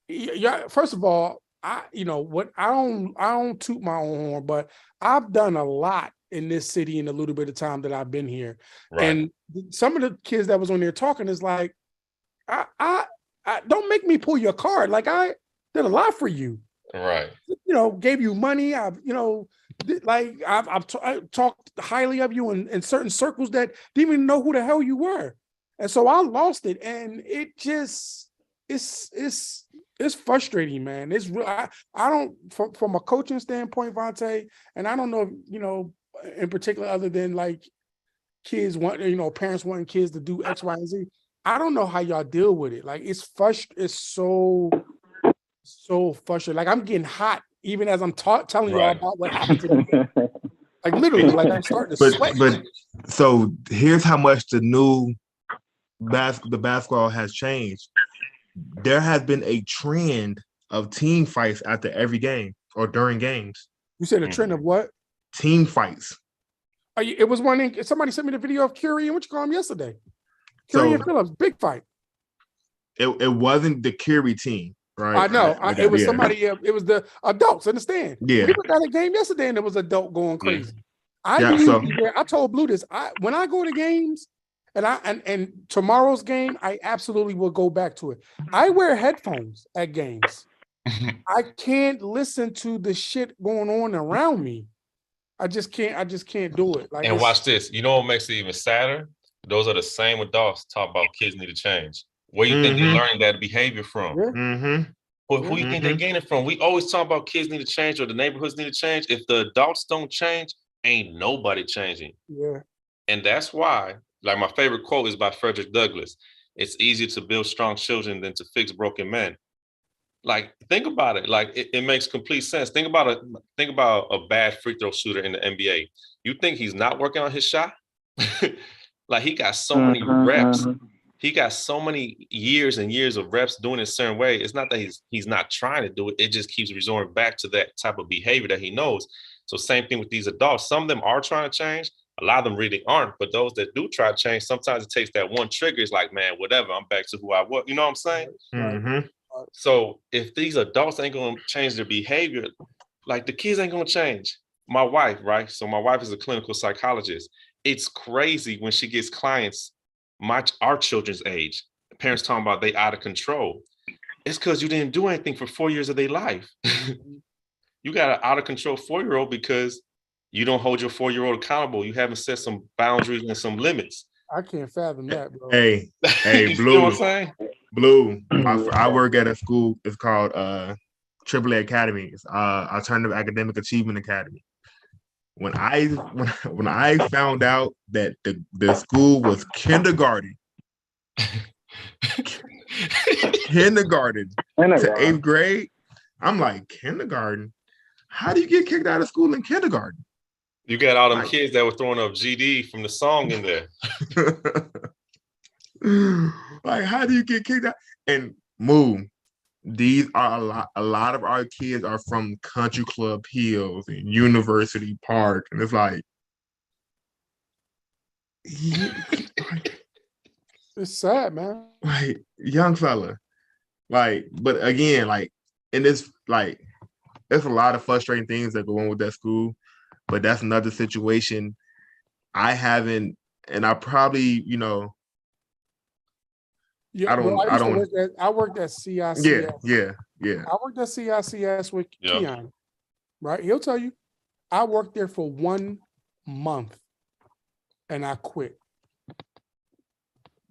yeah. First of all, I don't toot my own horn, but I've done a lot in this city in a little bit of time that I've been here. Right. And some of the kids that was on there talking is like, I don't make me pull your card. Like, I did a lot for you. Right. You know, gave you money. I've talked highly of you in certain circles that didn't even know who the hell you were. And so I lost it. And it just, it's frustrating, man. It's real. I don't, from a coaching standpoint, Vontae, and I don't know, you know, in particular, other than like kids parents wanting kids to do X, Y, and Z. I don't know how y'all deal with it. Like, it's so frustrating. Like, I'm getting hot even as I'm telling y'all about what happened to me. Like, literally, like, I'm starting to sweat. But so here's how much the new basketball has changed. There has been a trend of team fights after every game or during games. You said a trend of what? Team fights. It was one. Somebody sent me the video of Curry and what you call him yesterday. Curry and Phillips, big fight. It wasn't the Curry team, right? I know. It was somebody. It was the adults. Understand? Yeah. We were at a game yesterday and there was an adult going crazy. I told Blue this. When I go to games. And tomorrow's game, I absolutely will go back to it. I wear headphones at games. I can't listen to the shit going on around me. I just can't do it. Like, and watch this. You know what makes it even sadder? Those are the same adults talk about kids need to change. Where you think they're learning that behavior from? Yeah. Who you think they're gaining from? We always talk about kids need to change or the neighborhoods need to change. If the adults don't change, ain't nobody changing. Yeah. And that's why, like, my favorite quote is by Frederick Douglass. It's easier to build strong children than to fix broken men. Like, think about it. Like, it makes complete sense. Think about a bad free throw shooter in the NBA. You think he's not working on his shot? Like, he got so many reps. He got so many years and years of reps doing it a certain way. It's not that he's not trying to do it. It just keeps resorting back to that type of behavior that he knows. So same thing with these adults. Some of them are trying to change, a lot of them really aren't. But those that do try to change, sometimes it takes that one trigger. It's like, man, whatever, I'm back to who I was. You know what I'm saying? Mm-hmm. So if these adults ain't gonna change their behavior, like the kids ain't gonna change. My wife, right? So my wife is a clinical psychologist. It's crazy when she gets clients our children's age. Parents talking about they out of control. It's because you didn't do anything for 4 years of their life. You got an out of control 4-year-old because you don't hold your 4-year-old accountable. You haven't set some boundaries and some limits. I can't fathom that, bro. Hey, Blue. You know what I'm saying? Blue. I work at a school. It's called AAA Academy. It's Alternative Academic Achievement Academy. When I found out that the school was kindergarten to 8th grade, I'm like, kindergarten? How do you get kicked out of school in kindergarten? You got all them kids that were throwing up GD from the song in there. Like, how do you get kicked out? And move. These are a lot of our kids are from Country Club Hills and University Park. And it's like, it's sad, man. Like, young fella. Like, but again, like, in this, like, there's a lot of frustrating things that go on with that school, but that's another situation I haven't, and I probably, you know, Yeah, I worked at CICS. Yeah. I worked at CICS with Keon, right? He'll tell you, I worked there for 1 month and I quit.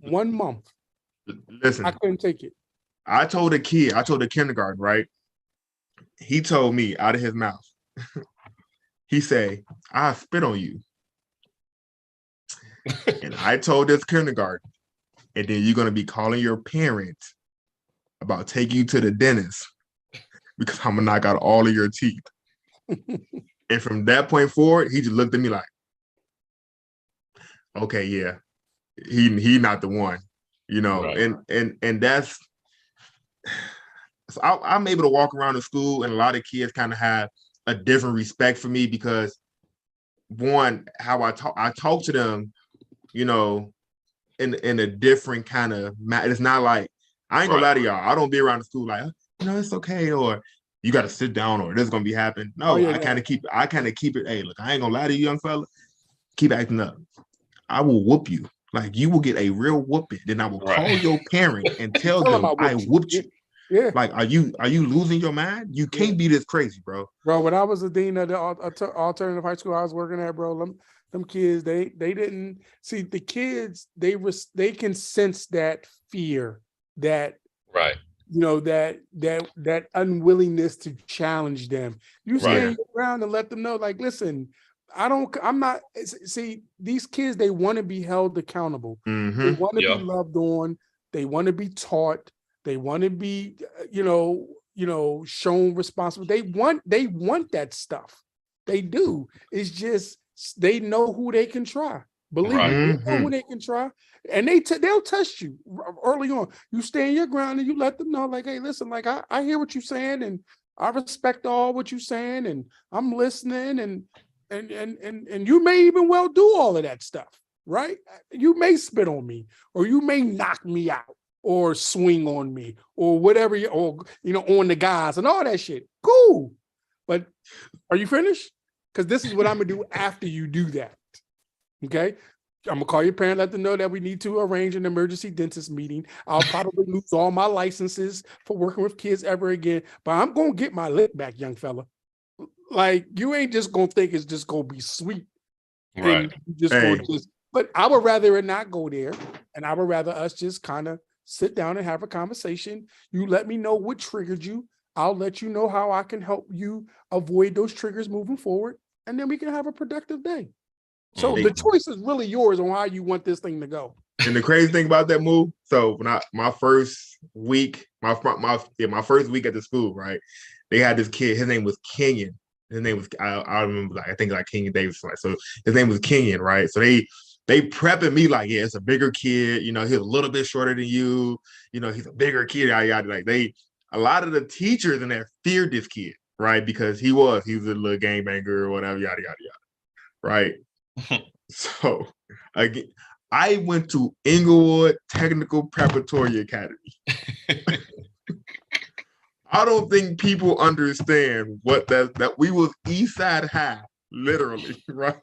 1 month. Listen, I couldn't take it. I told the kindergarten, right? He told me out of his mouth, he said, I spit on you. And I told this kindergarten, and then you're going to be calling your parents about taking you to the dentist because I'm going to knock out all of your teeth. And from that point forward, he just looked at me like, okay, yeah, he not the one, you know, right. And that's, so I'm able to walk around the school, and a lot of kids kind of have a different respect for me because, one, how I talk to them, you know, in a different kind of, it's not like, I ain't gonna lie to y'all, I don't be around the school like, you know, it's okay, or you got to sit down, or this is gonna be happening. No, I kind of keep it. Hey, look, I ain't gonna lie to you, young fella, keep acting up. I will whoop you. Like, you will get a real whooping. Then I will call your parent and tell them I whooped you. Yeah. Like, are you losing your mind? You can't be this crazy, bro. Bro, when I was the dean of the alternative high school I was working at, bro, them kids, they didn't see the kids. They can sense that fear, that you know, that unwillingness to challenge them. You stand around and let them know, like, listen, I'm not. See, these kids, they want to be held accountable. Mm-hmm. They want to be loved on. They want to be taught. They want to be, you know, shown responsible. They want that stuff. They do. It's just they know who they can try. Believe me, they know who they can try, and they'll test you early on. You stand your ground and you let them know, like, hey, listen, like I hear what you're saying, and I respect all what you're saying, and I'm listening, and you may even well do all of that stuff, right? You may spit on me, or you may knock me out, or swing on me, or whatever, or you know, on the guys and all that shit. Cool, but are you finished? Because this is what I'm gonna do after you do that. Okay, I'm gonna call your parent, let them know that we need to arrange an emergency dentist meeting. I'll probably lose all my licenses for working with kids ever again, but I'm gonna get my lick back, young fella. Like, you ain't just gonna think it's just gonna be sweet, right? But I would rather it not go there, and I would rather us just kind of sit down and have a conversation. You let me know what triggered you. I'll let you know how I can help you avoid those triggers moving forward, and then we can have a productive day. So the choice is really yours on how you want this thing to go. And the crazy thing about that move, so when my first week at the school, right? They had this kid. His name was Kenyon. His name was I remember, like, I think like Kenyon Davis. So his name was Kenyon, right? So they prepping me like, yeah, it's a bigger kid. You know, he's a little bit shorter than you. You know, he's a bigger kid. Like a lot of the teachers in there feared this kid, right? Because he was a little gangbanger or whatever, yada yada yada, right? So again, I went to Inglewood Technical Preparatory Academy. I don't think people understand what that we was East Side High, literally, right?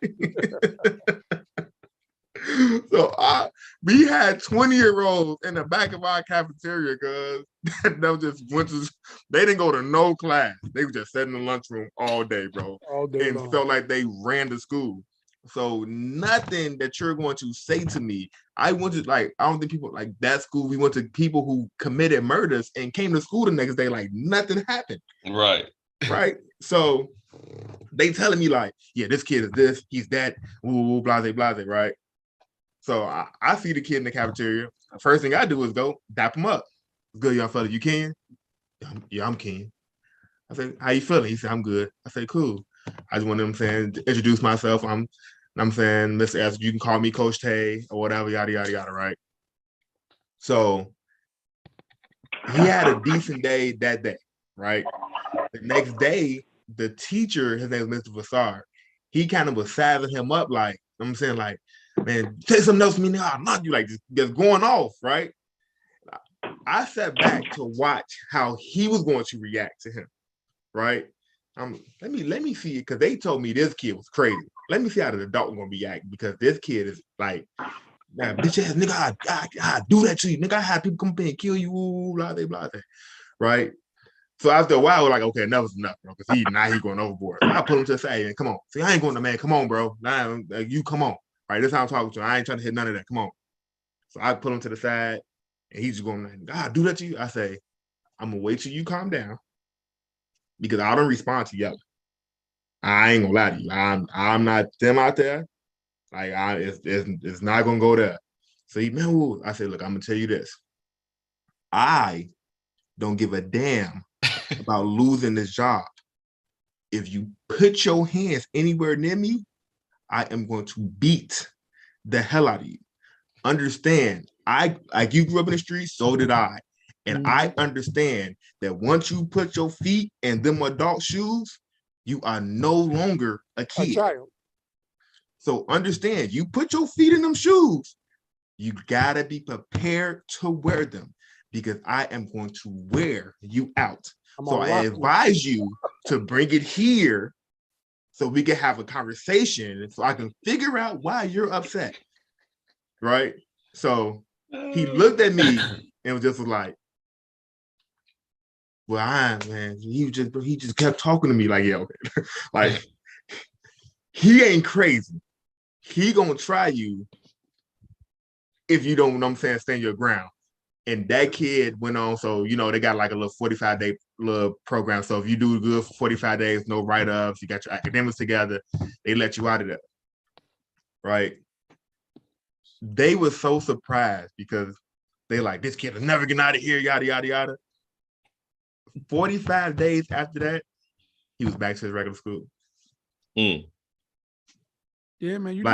So we had 20-year-olds in the back of our cafeteria because they just they didn't go to no class. They were just sitting in the lunchroom all day, bro. All day and long. Felt like they ran to school. So nothing that you're going to say to me. I went to I don't think people like that school. We went to people who committed murders and came to school the next day like nothing happened. Right. Right. So they telling me like, yeah, this kid is this, he's that, ooh, blase, blase, right? So I see the kid in the cafeteria. The first thing I do is go dap him up. Good, young fella, you can? Yeah, I'm keen. I said, how you feeling? He said, I'm good. I said, cool. I just wanted him saying, introduce myself. I'm saying, Mr. S, you can call me Coach Tay or whatever, yada, yada, yada, right? So he had a decent day that day, right? The next day, the teacher, his name is Mr. Vassar, he kind of was sizing him up like, I'm saying like, man, say something else to me now, I'll knock you, like just going off, right? I sat back to watch how he was going to react to him, right? Let me see it, because they told me this kid was crazy. Let me see how the adult gonna be acting, because this kid is like, nah, bitch ass nigga, I do that to you, nigga. I had people come up and kill you, blah, blah, blah, right? So after a while, we're like, okay, enough's enough, bro, because he going overboard. So I pull him to the side, and come on. See, I ain't going to, man, come on, bro. Nah, you come on. Right, this is how I'm talking to you. I ain't trying to hit none of that. Come on. So I pull him to the side, and he's just going like, do that to you? I say, I'm gonna wait till you calm down, because I don't respond to yelling. I ain't gonna lie to you. I'm not them out there. Like it's not gonna go there. So I said, look, I'm gonna tell you this. I don't give a damn about losing this job. If you put your hands anywhere near me, I am going to beat the hell out of you. Understand, you grew up in the streets, so did I. And I understand that once you put your feet in them adult shoes, you are no longer a kid. A child. So understand, you put your feet in them shoes, you gotta be prepared to wear them, because I am going to wear you out. So I advise you to bring it here so we can have a conversation, so I can figure out why you're upset, right? So he looked at me and was just like, well, man, he just kept talking to me like, yeah, okay. Like, he ain't crazy. He gonna try you if you don't, you know what I'm saying, stand your ground. And that kid went on, so, they got like a little 45-day little program. So if you do good for 45 days, no write-ups, you got your academics together, they let you out of there, right? They were so surprised because they like, this kid is never getting out of here, yada, yada, yada. 45 days after that, he was back to his regular school. Yeah, man, you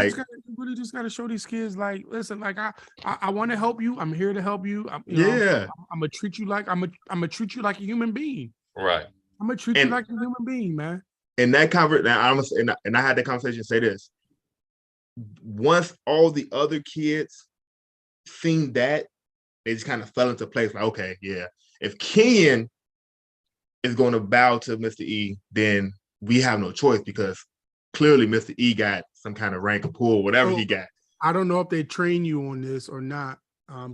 really just gotta show these kids, like, listen, like I want to help you. I'm here to help you. I'm gonna treat you like I'm gonna treat you like a human being. Right. I'm gonna treat you like a human being, man. And that conversation, and I had that conversation. Say this: once all the other kids seen that, they just kind of fell into place. Like, okay, yeah, if Kenyon is going to bow to Mr. E, then we have no choice, because clearly Mr. E got some kind of rank or pull, whatever he got. I don't know if they train you on this or not,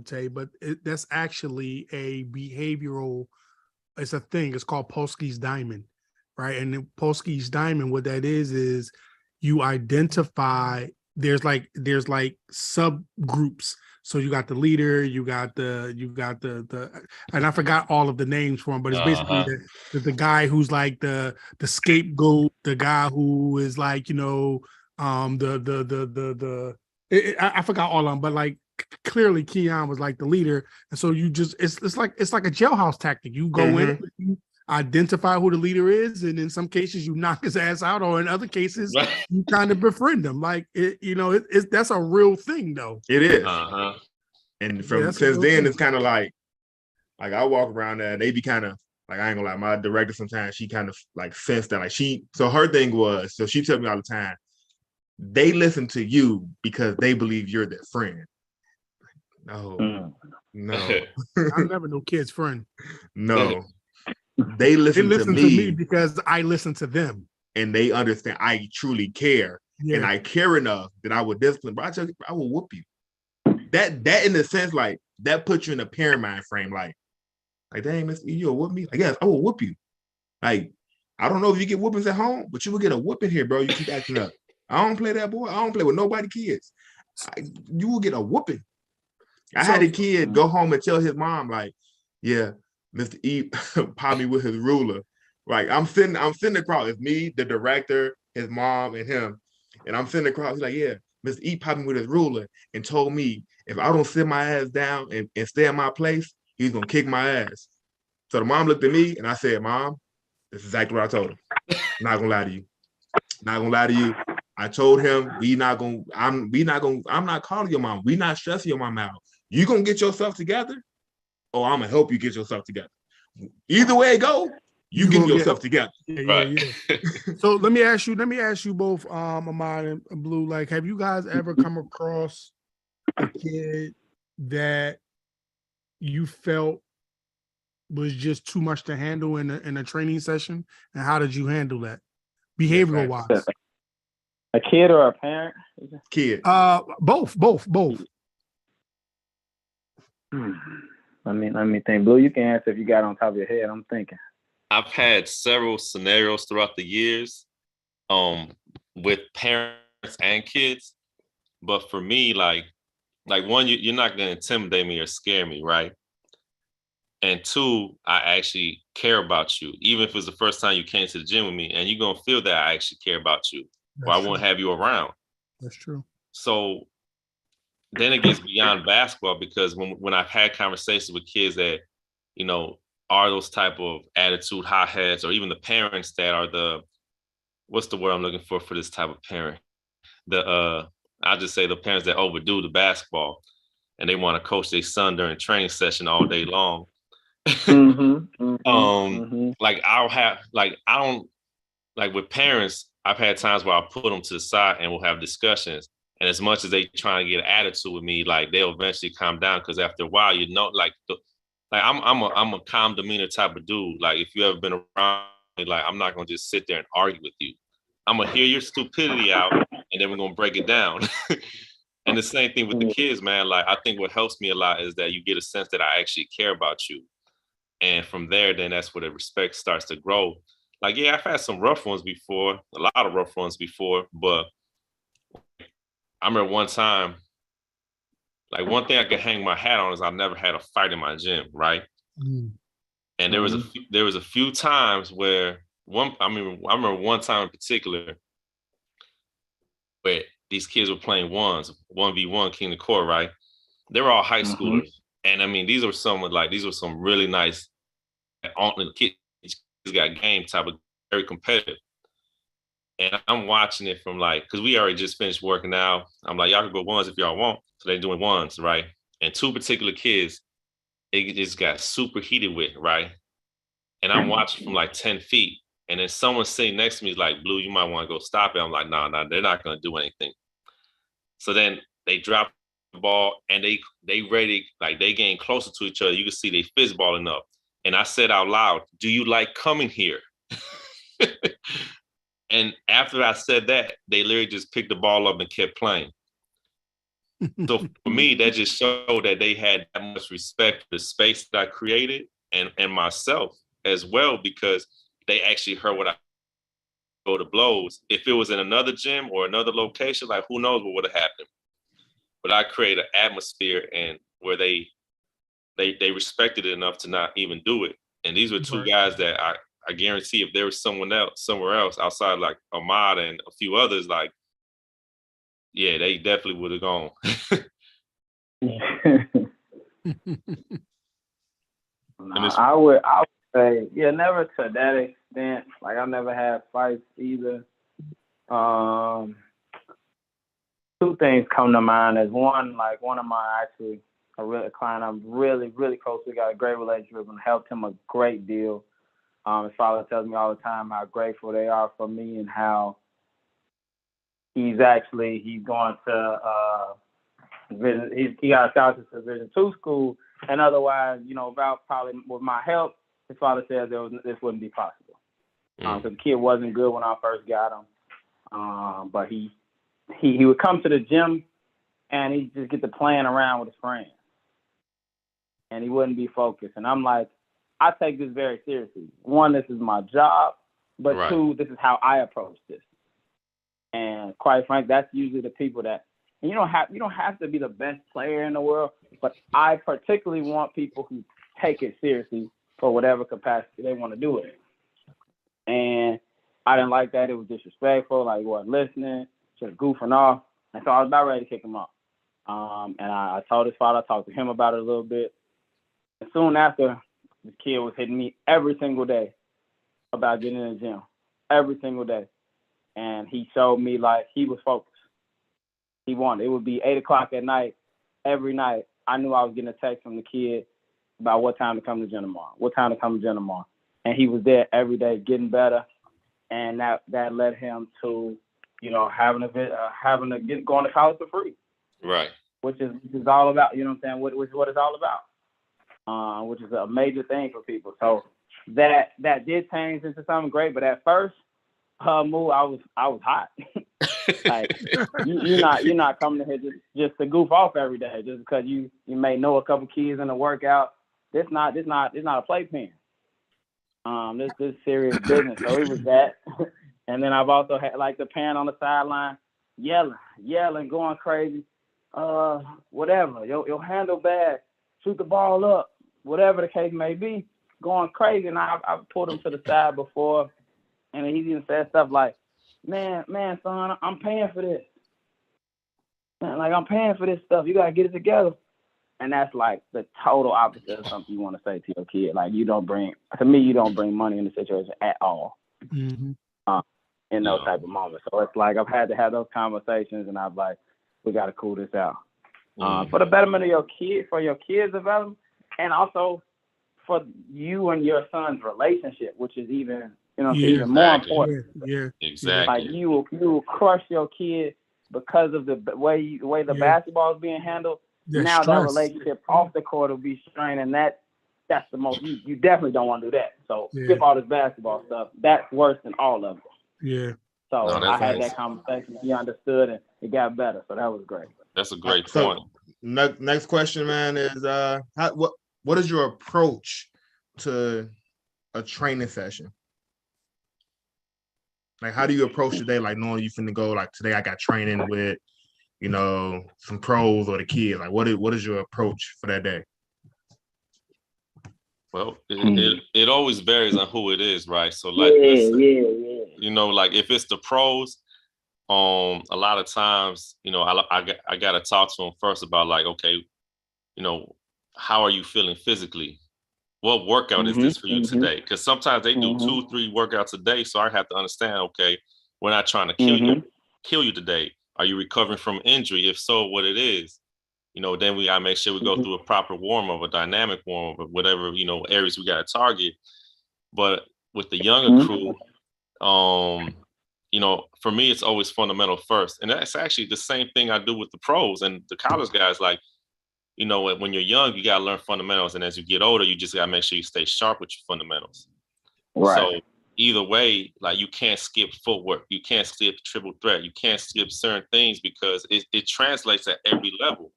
Tay, but that's actually a behavioral, it's a thing. It's called Polsky's Diamond, right? And Polsky's Diamond, what that is you identify, there's like subgroups. So you got the leader, you got the, and I forgot all of the names for him, but it's basically the guy who's like the scapegoat, the guy who is like, I forgot all of them, but like clearly Keon was like the leader. And so you just, it's like a jailhouse tactic. You go in, you identify who the leader is, and in some cases you knock his ass out, or in other cases you kind of befriend him. Like that's a real thing though. It is. And since then it's kind of like I walk around there, they be kind of like, I ain't gonna lie, my director sometimes, she kind of like sensed that, like so her thing was, so she tells me all the time, they listen to you because they believe you're their friend. No. I'm never no kid's friend. No. They listen to me because I listen to them. And they understand I truly care. Yeah. And I care enough that I would discipline, but I tell you, I will whoop you. That in a sense, like, that puts you in a parent mind frame, like dang, Mr. E, you'll whoop me? Like, yes, I will whoop you. Like, I don't know if you get whoopings at home, but you will get a whooping here, bro. You keep acting up. I don't play that, boy. I don't play with nobody kids. You will get a whooping. I had a kid go home and tell his mom, like, yeah, Mr. E popped me with his ruler. Like, I'm sitting across. It's me, the director, his mom, and him. And I'm sitting across. He's like, yeah, Mr. E popped me with his ruler and told me if I don't sit my ass down and stay in my place, he's gonna kick my ass. So the mom looked at me and I said, Mom, this is exactly what I told him. Not gonna lie to you. Not gonna lie to you. I told him I'm not calling your mom. We not stressing your mom out. You gonna get yourself together, or I'm gonna help you get yourself together. Either way it go, you getting yourself together. Yeah. So let me ask you both, Ahmad and Blue, like, have you guys ever come across a kid that you felt was just too much to handle in a training session, and how did you handle that, behavioral wise? A kid or a parent? Kid. Both. Let me think. Blue, you can answer if you got it on top of your head. I'm thinking. I've had several scenarios throughout the years, with parents and kids. But for me, like one, you're not gonna intimidate me or scare me, right? And two, I actually care about you. Even if it's the first time you came to the gym with me, and you're gonna feel that I actually care about you, or I won't have you around. That's true. So then it gets beyond basketball, because when I've had conversations with kids that, you know, are those type of attitude hotheads, or even the parents that are what's the word I'm looking for this type of parent? I'll just say the parents that overdo the basketball and they want to coach their son during training session all day long. Like with parents, I've had times where I'll put them to the side and we'll have discussions. And as much as they try to get an attitude with me, like, they'll eventually calm down, because after a while, you know, I'm a calm demeanor type of dude. Like, if you ever been around me, like, I'm not gonna just sit there and argue with you. I'm gonna hear your stupidity out, and then we're gonna break it down. And the same thing with the kids, man. Like, I think what helps me a lot is that you get a sense that I actually care about you. And from there, then that's where the respect starts to grow. Like, yeah, I've had some rough ones before, a lot of rough ones before, but I remember one time, like, one thing I could hang my hat on is I never had a fight in my gym, right? And there was a few times where I remember one time in particular where these kids were playing 1v1 King of Court, right? They were all high schoolers. And I mean, these were some really nice kids got game type of, very competitive. And I'm watching it from, like, because we already just finished working out. I'm like, y'all can go ones if y'all want. So they're doing ones, right? And two particular kids, it just got super heated with, right? And I'm watching from like 10 feet. And then someone sitting next to me is like, Blue, you might want to go stop it. I'm like, nah, they're not going to do anything. So then they drop the ball and they ready, like, they getting closer to each other. You can see they fist balling up. And I said out loud, do you like coming here? And after I said that, they literally just picked the ball up and kept playing. So for me, that just showed that they had that much respect for the space that I created and myself as well, because they actually heard what I go to blows. If it was in another gym or another location, like, who knows what would have happened. But I created an atmosphere and where they respected it enough to not even do it. And these were two guys that I guarantee if there was someone else somewhere else outside, like Ahmad and a few others, like, yeah, they definitely would have gone. I would say, yeah, never to that extent. Like, I've never had fights either. Two things come to mind. As one, like, one of my a client I'm really, really close to, got a great relationship with, and helped him a great deal. His father tells me all the time how grateful they are for me and how he's going to visit. He got a scholarship to Division II school, and otherwise, about probably with my help, his father said this wouldn't be possible. So the kid wasn't good when I first got him, but he would come to the gym and he'd just get to playing around with his friends, and he wouldn't be focused. And I'm like, I take this very seriously. One, this is my job, but right. Two, this is how I approach this. And quite frankly, that's usually the people that, and you don't have to be the best player in the world, but I particularly want people who take it seriously for whatever capacity they want to do it. And I didn't like that. It was disrespectful. Like, he wasn't listening, just goofing off. And so I was about ready to kick him off. And I told his father, I talked to him about it a little bit. And soon after, the kid was hitting me every single day about getting in the gym, every single day. And he showed me, like, he was focused. He wanted. It would be 8 o'clock at night, every night. I knew I was getting a text from the kid about what time to come to gym tomorrow, And he was there every day, getting better. And that led him to, going to college for free. Right. Which is all about, you know what I'm saying, which is what it's all about, which is a major thing for people. So that did change into something great. But at first, move, I was hot. Like, you're not coming in here just to goof off every day just because you may know a couple kids in the workout. It's not a playpen. This is serious business. So it was that. And then I've also had, like, the parent on the sideline yelling, going crazy. Whatever, your handle bad, shoot the ball up, whatever the case may be, going crazy. And I've pulled him to the side before, and he even said stuff like, man, son, I'm paying for this. Man, like, I'm paying for this stuff. You got to get it together. And that's like the total opposite of something you want to say to your kid. Like, you don't bring money in the situation at all. Mm-hmm. In those type of moments. So it's like I've had to have those conversations, and I'm like, we got to cool this out. For the betterment of your kid, for your kids' development, and also for you and your son's relationship, which is even, even more important. Yeah, exactly. Like, you will crush your kid because of the way the basketball is being handled. Now that relationship off the court will be strained, and that's the most. You definitely don't want to do that. So skip all this basketball stuff. That's worse than all of it. Yeah. So I had that conversation. He understood, and it got better. So that was great. That's a great point. Next question, man, is what is your approach to a training session? Like, how do you approach the day? Like, knowing you finna go, like, today I got training with, some pros or the kids. Like, what is your approach for that day? Well, it always varies on who it is, right? So, like, like, if it's the pros, a lot of times, I gotta talk to them first about, like, okay, how are you feeling physically? What workout is this for you today? Because sometimes they do 2-3 workouts a day, so I have to understand, okay, we're not trying to kill you today. Are you recovering from injury? If so, what it is? Then we gotta make sure we go through a proper warm-up, a dynamic warm-up, whatever, areas we gotta target. But with the younger crew, for me, it's always fundamental first. And that's actually the same thing I do with the pros and the college guys. Like, when you're young, you gotta learn fundamentals. And as you get older, you just gotta make sure you stay sharp with your fundamentals. Right. So either way, like, you can't skip footwork. You can't skip triple threat. You can't skip certain things because it translates at every level.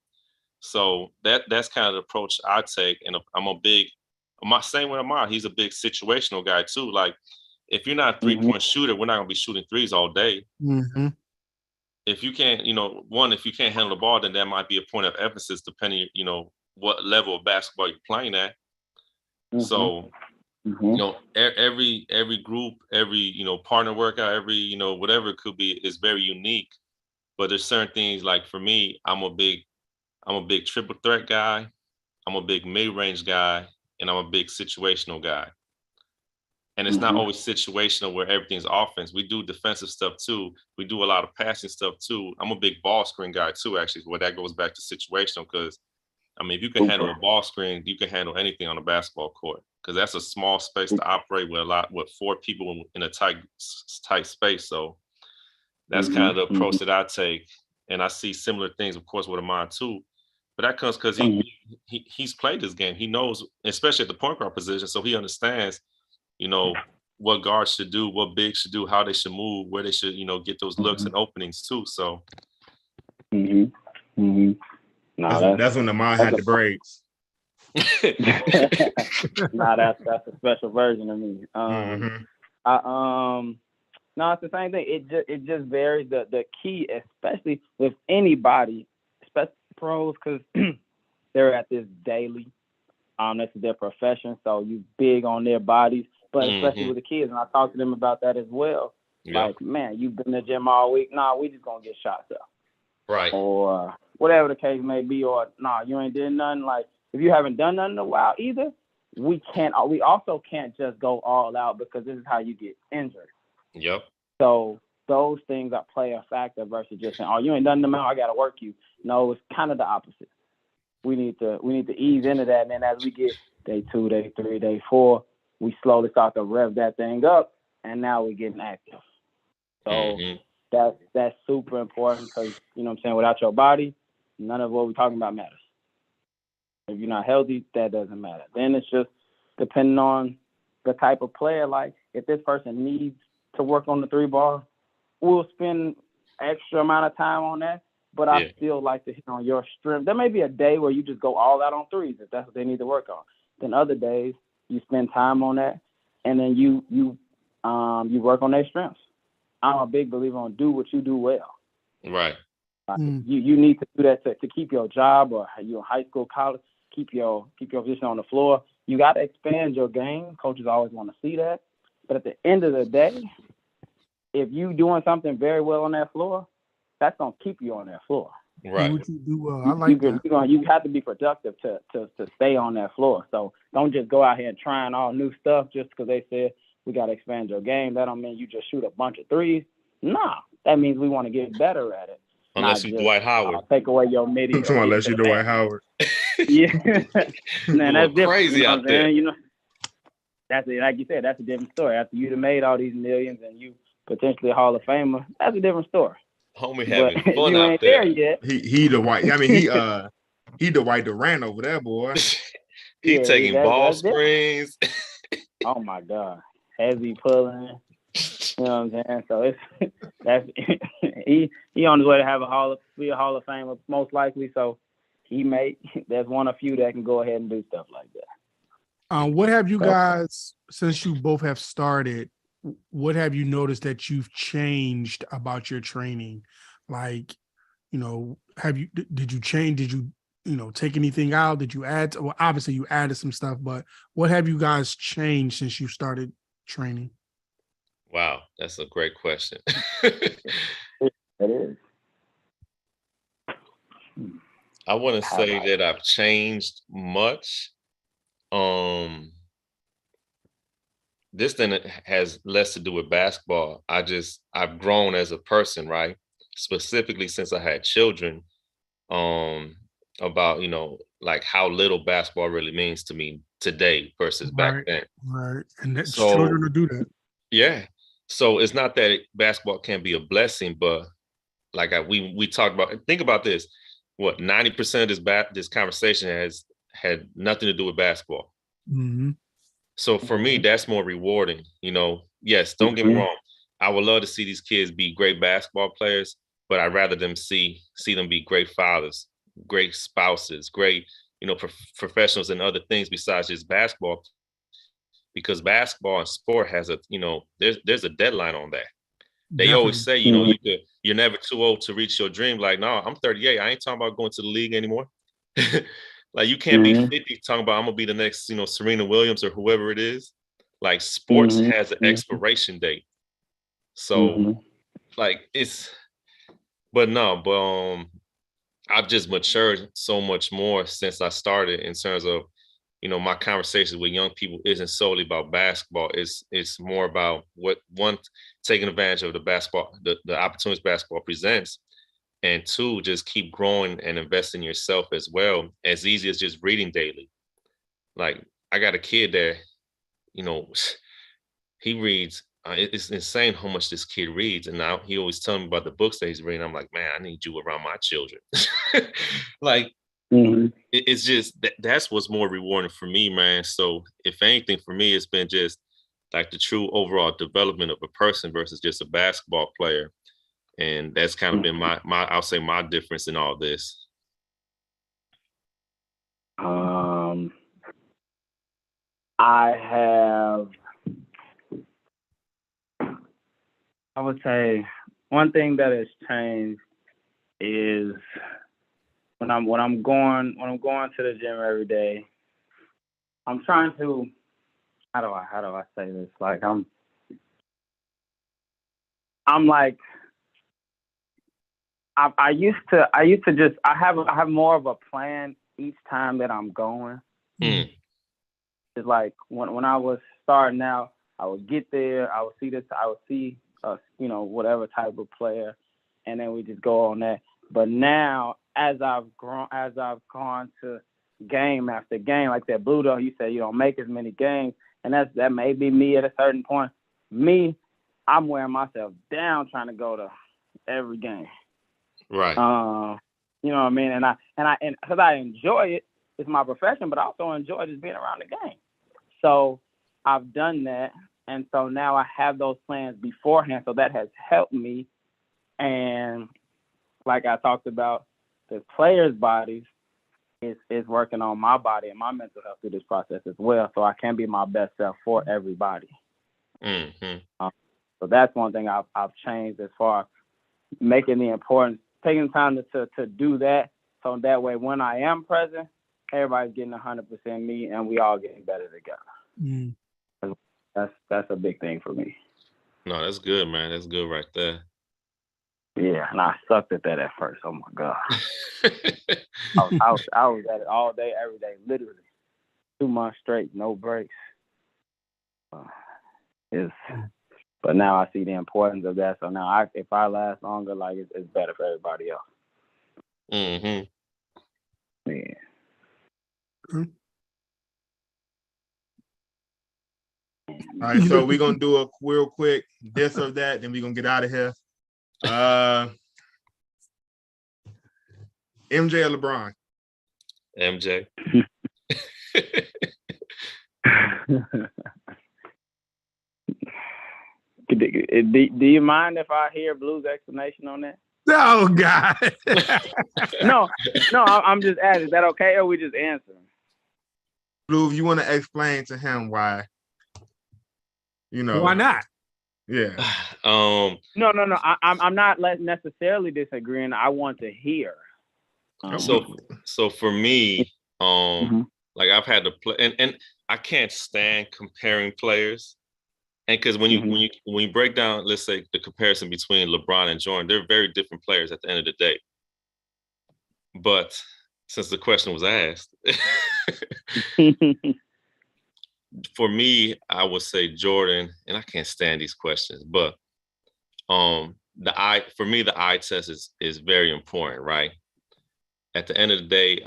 So that's kind of the approach I take. And I'm same with Amar. He's a big situational guy too. Like, if you're not a 3-point shooter, we're not gonna be shooting threes all day. Mm-hmm. If you can't, if you can't handle the ball, then that might be a point of emphasis depending, what level of basketball you're playing at. So, every group, every, partner workout, every, whatever it could be is very unique. But there's certain things, like, for me, I'm a big triple threat guy. I'm a big mid-range guy, and I'm a big situational guy. And it's not always situational where everything's offense. We do defensive stuff too. We do a lot of passing stuff too. I'm a big ball screen guy too, actually, where that goes back to situational. Because, if you can handle a ball screen, you can handle anything on a basketball court. Because that's a small space to operate with 4 people in a tight space. So That's kind of the approach that I take. And I see similar things, of course, with Amon too. But that comes because he's played this game. He knows, especially at the point guard position, so he understands, you know, what guards should do, what bigs should do, how they should move, where they should, you know, get those looks and openings too. So. That's when Amon had the braids. That's a special version of me. No, it's the same thing. It just varies. The key, especially with anybody, especially pros, because they're at this daily. This is their profession, so you big on their bodies. But especially with the kids, and I talk to them about that as well. Like, man, you've been in the gym all week. Nah, we just gonna get shots up. Right. Or whatever the case may be. Or nah, you ain't did nothing. Like, if you haven't done nothing in a while either, we also can't just go all out, because this is how you get injured. Yep. So those things that play a factor versus just saying, "Oh, you ain't done them out, I gotta work you." No, it's kind of the opposite. We need to ease into that, and then as we get day 2, day 3, day 4, we slowly start to rev that thing up, and now we're getting active. So that's super important, because, you know what I'm saying, without your body, none of what we're talking about matters. If you're not healthy, that doesn't matter. Then it's just depending on the type of player. Like, if this person needs to work on the 3-ball, we'll spend extra amount of time on that. But I still like to hit on your strength. There may be a day where you just go all out on threes if that's what they need to work on. Then other days you spend time on that, and then you work on their strengths. I'm a big believer on do what you do well. Right. You need to do that to keep your job, or you in high school, college, keep your position on the floor. You got to expand your game. Coaches always want to see that. But at the end of the day, if you doing something very well on that floor, that's gonna keep you on that floor. Right. What you do well. I like that. You have to be productive to stay on that floor. So don't just go out here and trying all new stuff just because they said we got to expand your game. That don't mean you just shoot a bunch of threes. Nah, that means we want to get better at it. Unless you Dwight Howard. Take away your midi. Unless you Dwight Howard. Yeah. Man, that's different. Crazy out there. You know, that's it. Like you said, that's a different story. After you'd have made all these millions and you potentially a Hall of Famer, that's a different story. Homie having fun you out ain't there. Yet. He the white. I mean, he the White Durant over there, boy. He taking ball screens. Oh my God, heavy pulling. You know what I'm saying? So that's he on his way to have be a Hall of Famer most likely. So there's one of few that can go ahead and do stuff like that. What have you guys, since you both have started, what have you noticed that you've changed about your training? Like, you know, did you change? Did you take anything out? Did you add? Well, obviously you added some stuff, but what have you guys changed since you started training? Wow, that's a great question. It is. I wouldn't say that I've changed much. This then has less to do with basketball. I've grown as a person, right? Specifically since I had children, about, like how little basketball really means to me today versus back then. Right. And that's children to do that. Yeah. So it's not that basketball can be a blessing, but like we talked about, think about this. What, 90% of this conversation has had nothing to do with basketball. Mm-hmm. So for me, that's more rewarding. Yes, don't get me wrong. I would love to see these kids be great basketball players, but I'd rather them see them be great fathers, great spouses, great, professionals and other things besides just basketball. Because basketball and sport has there's a deadline on that. They Definitely. Always say, you're never too old to reach your dream. Like, no, I'm 38. I ain't talking about going to the league anymore. Like, you can't be 50 talking about I'm gonna be the next, Serena Williams or whoever it is. Like, sports has an expiration date. So like I've just matured so much more since I started in terms of, my conversations with young people isn't solely about basketball. It's more about taking advantage of the opportunities basketball presents, and 2, just keep growing and invest in yourself as well. As easy as just reading daily. Like, I got a kid that, he reads it's insane how much this kid reads. And now he always telling me about the books that he's reading. I'm like, man, I need you around my children. Like, it's just that's what's more rewarding for me, man. So if anything, for me, it's been just like the true overall development of a person versus just a basketball player. And that's kind of been my I'll say my difference in all this. I would say one thing that has changed is when I'm going to the gym every day, I'm trying to, how do I say this? Like I'm like, I used to just, I have more of a plan each time that I'm going. It's like when I was starting out, I would get there, I would see whatever type of player, and then we just go on that. But now, as I've gone to game after game, like that Blue, though, you said you don't make as many games, and that may be me at a certain point. Me, I'm wearing myself down trying to go to every game. Right. You know what I mean? And because I enjoy it, it's my profession, but I also enjoy just being around the game. So I've done that. And so now I have those plans beforehand. So that has helped me. And like I talked about, the players' bodies is working on my body and my mental health through this process as well. So I can be my best self for everybody. So that's one thing I've changed as far as making the importance, taking time to do that. So that way, when I am present, everybody's getting 100% me and we all getting better together. That's a big thing for me. No, that's good, man. That's good right there. Yeah, and I sucked at that at first. Oh my God. I was at it all day, every day, literally 2 months straight, no breaks. But now I see the importance of that. So now if I last longer, like it's better for everybody else. Yeah. All right, so we're gonna do a real quick this or that, then we're gonna get out of here. MJ or LeBron? MJ. Do you mind if I hear Blue's explanation on that? Oh God. No, I'm just asking. Is that okay, or we just answer? Blue, if you want to explain to him why, why not? Yeah. No. I'm not necessarily disagreeing. I want to hear. So for me, like I've had to play, and I can't stand comparing players. And because when you break down, let's say the comparison between LeBron and Jordan, they're very different players at the end of the day. But since the question was asked, for me, I would say Jordan, and I can't stand these questions, but for me, the eye test is very important, right? At the end of the day,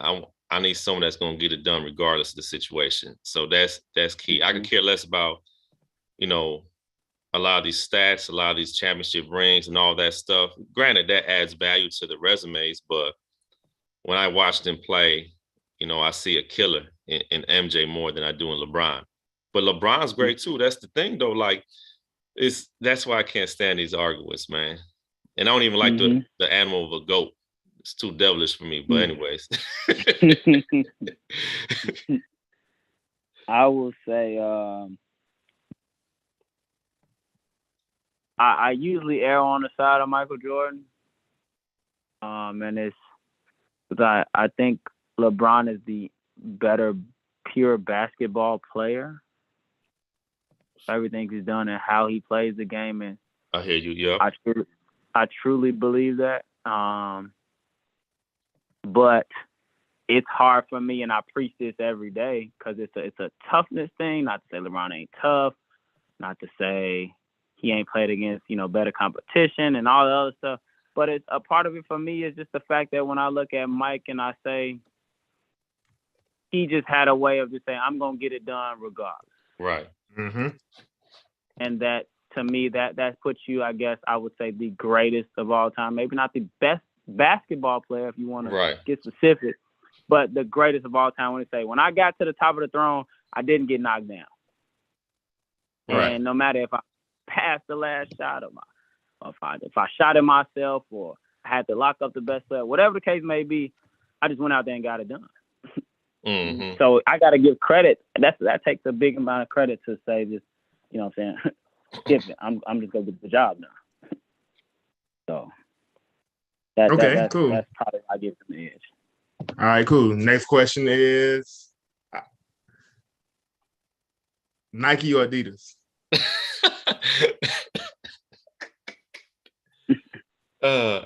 I need someone that's going to get it done regardless of the situation. So that's key. I could care less about, a lot of these stats, a lot of these championship rings and all that stuff. Granted, that adds value to the resumes, but when I watch them play, I see a killer in MJ more than I do in LeBron. But LeBron's great too. That's the thing though. Like, that's why I can't stand these arguments, man. And I don't even like the animal of a goat. It's too devilish for me. But anyways. I will say I usually err on the side of Michael Jordan. And it's because I think LeBron is the better pure basketball player. Everything he's done and how he plays the game, and I hear you. Yeah, I truly believe that. But it's hard for me, and I preach this every day because it's a toughness thing. Not to say LeBron ain't tough, not to say he ain't played against better competition and all the other stuff. But it's a part of it for me is just the fact that when I look at Mike and I say he just had a way of just saying I'm gonna get it done regardless. Right. And that to me, that puts you, I guess, I would say the greatest of all time. Maybe not the best basketball player if you want to get specific, but the greatest of all time. When I got to the top of the throne, I didn't get knocked down. Right. And no matter if I passed the last shot or if I shot at myself or I had to lock up the best player, whatever the case may be, I just went out there and got it done. Mm-hmm. So I got to give credit. That takes a big amount of credit to say this. You know what I'm saying? Skip it. I'm just gonna get the job done. So cool. That's probably why I give them the edge. All right, cool. Next question is Nike or Adidas? I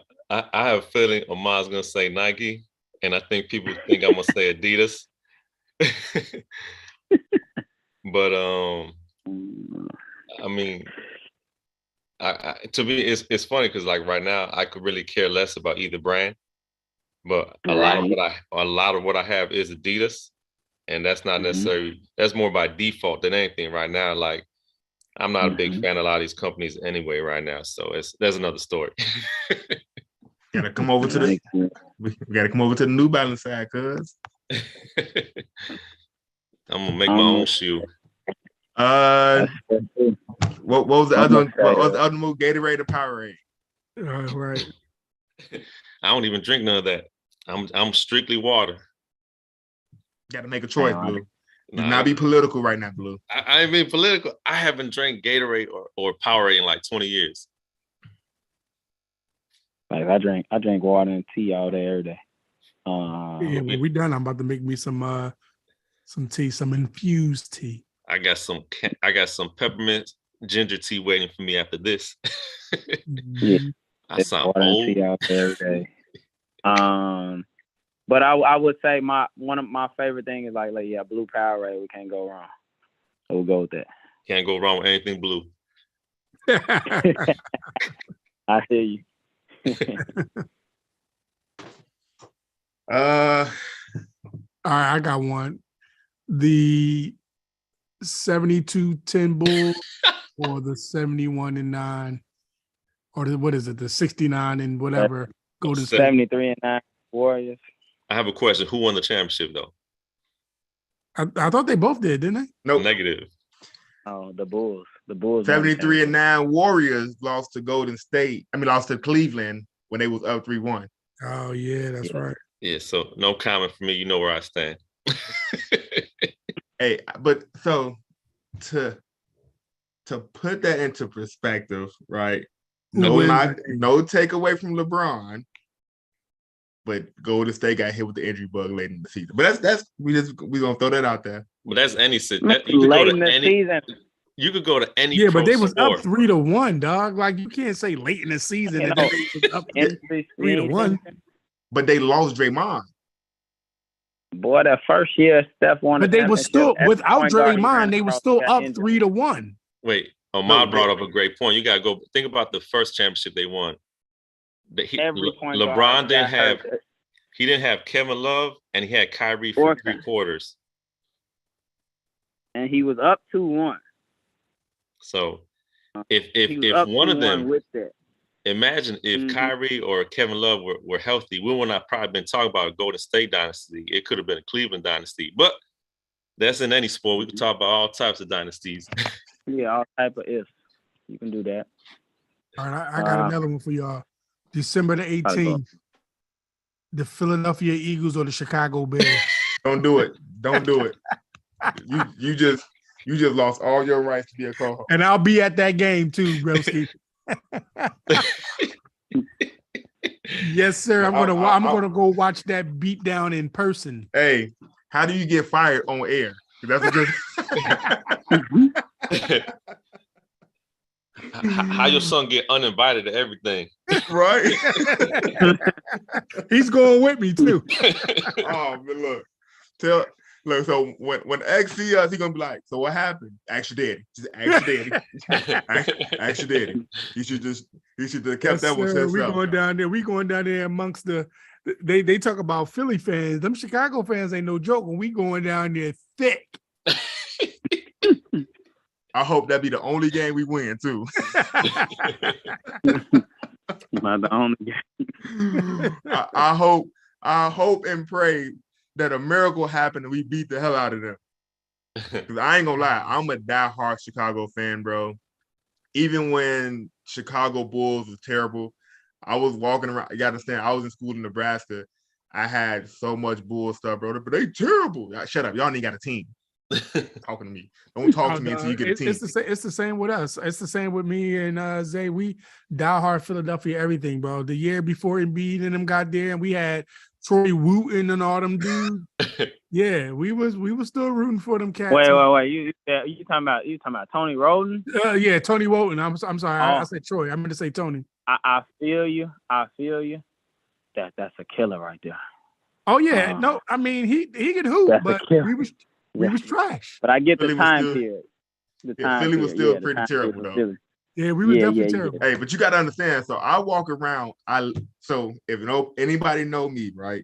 have a feeling Amar's gonna say Nike, and I think people think I'm gonna say Adidas. But I mean, to me, it's funny because like right now, I could really care less about either brand. But a lot of what I have is Adidas, and that's not necessarily, that's more by default than anything right now. Like I'm not a big fan of a lot of these companies anyway right now. So there's another story. Gotta come over to we gotta come over to the New Balance side, cuz. I'm gonna make my own shoe. What was the other one? What was the other move? Gatorade or Powerade? Right. I don't even drink none of that. I'm strictly water. Got to make a choice, Blue. Do not be political right now, Blue. I ain't being political. I haven't drank Gatorade or Powerade in like 20 years. Like I drink water and tea all day, every day. When we done, I'm about to make me some tea, some infused tea. I got some peppermint ginger tea waiting for me after this. Yeah, I sound old. Tea out there every day. But I would say one of my favorite things is like blue Powerade. We can't go wrong. So we'll go with that. Can't go wrong with anything blue. I hear you. All right, I got one. The 72-10 Bulls or the 71-9, or what is it? The 69 and whatever. Go to 73-9 Warriors. I have a question. Who won the championship though? I thought they both did, didn't they? Nope. Negative. Oh, the Bulls. The Bulls. 73-9 Warriors lost to Golden State. Lost to Cleveland when they was up 3-1. Oh yeah, that's right. Yeah, so no comment for me. You know where I stand. Hey, but so to put that into perspective, right? No takeaway from LeBron, but Golden State got hit with the injury bug late in the season. But we gonna throw that out there. But that's any season. You could go to any. Yeah, but they was sport. up 3-1, dog. Like you can't say late in the season and they was up 3-1. But they lost Draymond. Boy, that first year, Steph won. But they was still without Draymond. They were still up 3-1. Wait, Omar brought up a great point. You gotta go think about the first championship they won. LeBron didn't have Kevin Love, and he had Kyrie for 3 quarters. And he was up 2-1. So if one of them, imagine if Kyrie or Kevin Love were healthy, we would not probably been talking about a Golden State dynasty. It could have been a Cleveland dynasty, but that's in any sport. We can talk about all types of dynasties. Yeah, all type of ifs. You can do that. All right, I got another one for y'all. December the 18th, the Philadelphia Eagles or the Chicago Bears. Don't do it. Don't do it. You just lost all your rights to be a co-host. And I'll be at that game too, Broski. Yes, sir. I'm gonna go watch that beat down in person. Hey, how do you get fired on air? That's a good. How your son get uninvited to everything? Right. He's going with me too. Oh, but look. So when X see us, he gonna be like, "So what happened?" Ask your daddy. Just ask your daddy. Ask your daddy. He should have kept that one to himself. We going down there amongst the. They talk about Philly fans. Them Chicago fans ain't no joke. When we going down there thick. I hope that be the only game we win too. Not the only game. I hope and pray that a miracle happened and we beat the hell out of them. Because I ain't gonna lie, I'm a diehard Chicago fan, bro. Even when Chicago Bulls was terrible, I was walking around. You gotta understand, I was in school in Nebraska. I had so much bull stuff, bro. But they terrible. Shut up. Y'all ain't got a team. Talking to me. Don't talk to me until you get a team. It's the same with us. It's the same with me and Zay. We diehard Philadelphia everything, bro. The year before Embiid and them got there, and we had Troy Wooten and all them dudes. Yeah, we was still rooting for them cats. Wait. You talking about Tony Roden? Yeah, Tony Wooten. I'm sorry. I said Troy. I meant to say Tony. I feel you. That's a killer right there. Oh yeah, no, I mean he could hoop, but we was trash. But I get the time period. Philly was still pretty terrible though. Yeah, we were definitely terrible. Hey, but you got to understand. So I walk around. So if anybody know me, right?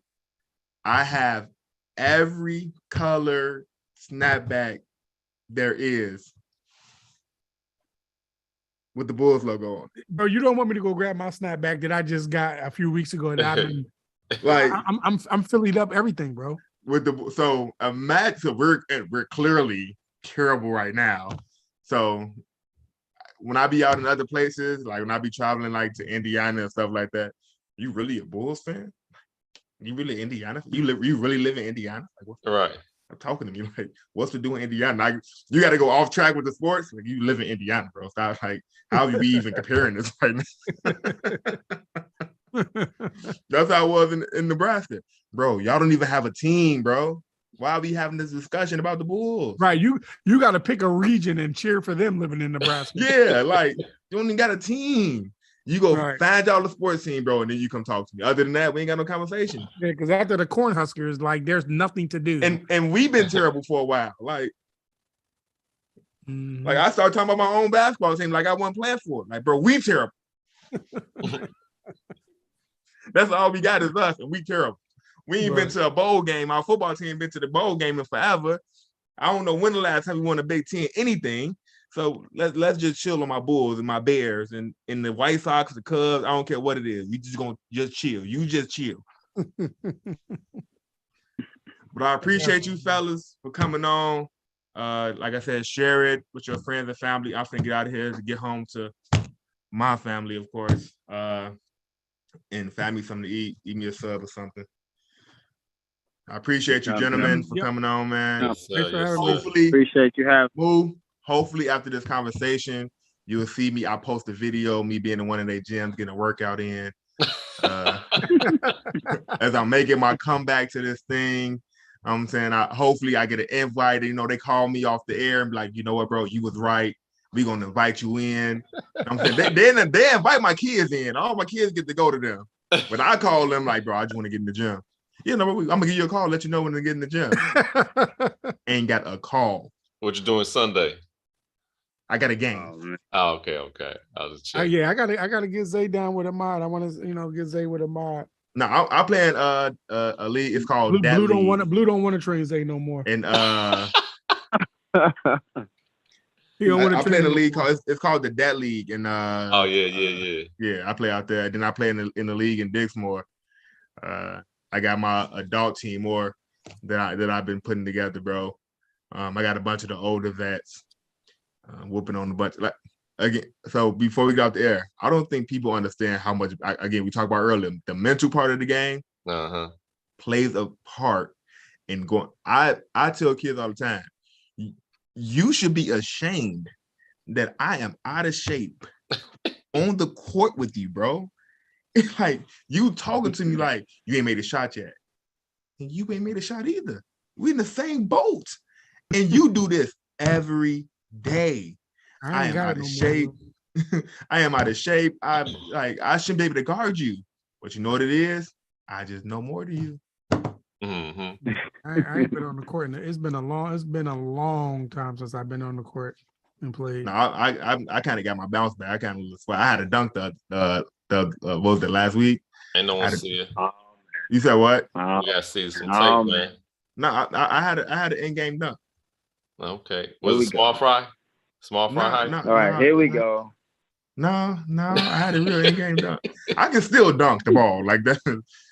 I have every color snapback there is with the Bulls logo on. Bro, you don't want me to go grab my snapback that I just got a few weeks ago that I've been like I'm Phillied up everything, bro. With so we're clearly terrible right now. So when I be out in other places, like when I be traveling like to Indiana and stuff like that, you really a Bulls fan? You really Indiana? You really live in Indiana? Like, right. I'm talking to me like, what's to do in Indiana? Like, you got to go off track with the sports. Like, you live in Indiana, bro. Stop. Like, how are we even comparing this right now? That's how I was in Nebraska, bro. Y'all don't even have a team, bro. Why are we having this discussion about the Bulls? Right, you got to pick a region and cheer for them living in Nebraska. Yeah, like you don't even got a team. You go find y'all the sports team, bro, and then you come talk to me. Other than that, we ain't got no conversation. Yeah, because after the Cornhuskers, like there's nothing to do. And we've been terrible for a while. Like I started talking about my own basketball team, like I wasn't playing for it. Like, bro, we terrible. That's all we got is us, and we terrible. We ain't been to a bowl game. Our football team been to the bowl game in forever. I don't know when the last time we won a Big Ten anything. So let's just chill on my Bulls and my Bears and the White Sox, the Cubs. I don't care what it is. We just gonna just chill. You just chill. But I appreciate you fellas for coming on. Like I said, share it with your friends and family. I'm finna get out of here to get home to my family, of course. And family something to eat me a sub or something. I appreciate you, gentlemen, for coming on, man. Hopefully, appreciate you having. Hopefully, after this conversation, you will see me. I'll post a video, me being in one of their gyms, getting a workout in. As I'm making my comeback to this thing, I'm saying, hopefully I get an invite. You know, they call me off the air and be like, you know what, bro, you was right. We're going to invite you in. I'm saying, they invite my kids in. All my kids get to go to them. But I call them like, bro, I just want to get in the gym. You know, I'm going to give you a call, let you know when to get in the gym. Ain't got a call. What you doing Sunday? I got a game. Oh, okay. I'll just check. Yeah, I gotta get Zay down with a mod. I want to, get Zay with a mod. No, I'm playing a league. It's called Blue don't want to train Zay no more. And he don't want to. I play in a league called it's called the Dat League. And yeah, I play out there. Then I play in the league in Dixmoor. I got my adult team more that I've been putting together, bro. I got a bunch of the older vets. Whooping on the bunch. Like again, so before we got off the air, I don't think people understand how much. Again, we talked about earlier, the mental part of the game plays a part in going. I tell kids all the time, you should be ashamed that I am out of shape on the court with you, bro. It's like you talking to me like you ain't made a shot yet, and you ain't made a shot either. We in the same boat, and you do this every day. I am out of shape. I am out of shape. I shouldn't be able to guard you. But you know what it is? I just know more than you. Mm-hmm. I ain't been on the court. It's been a long time since I've been on the court and played. No, I kind of got my bounce back. I had a dunk what was it, last week? Ain't no one see it. You said what? You gotta see some tape, man. No, I had an in-game dunk. Okay. Was it small fry? Small fry high. All right, here we go. No, I had a real in-game dunk. I can still dunk the ball like that.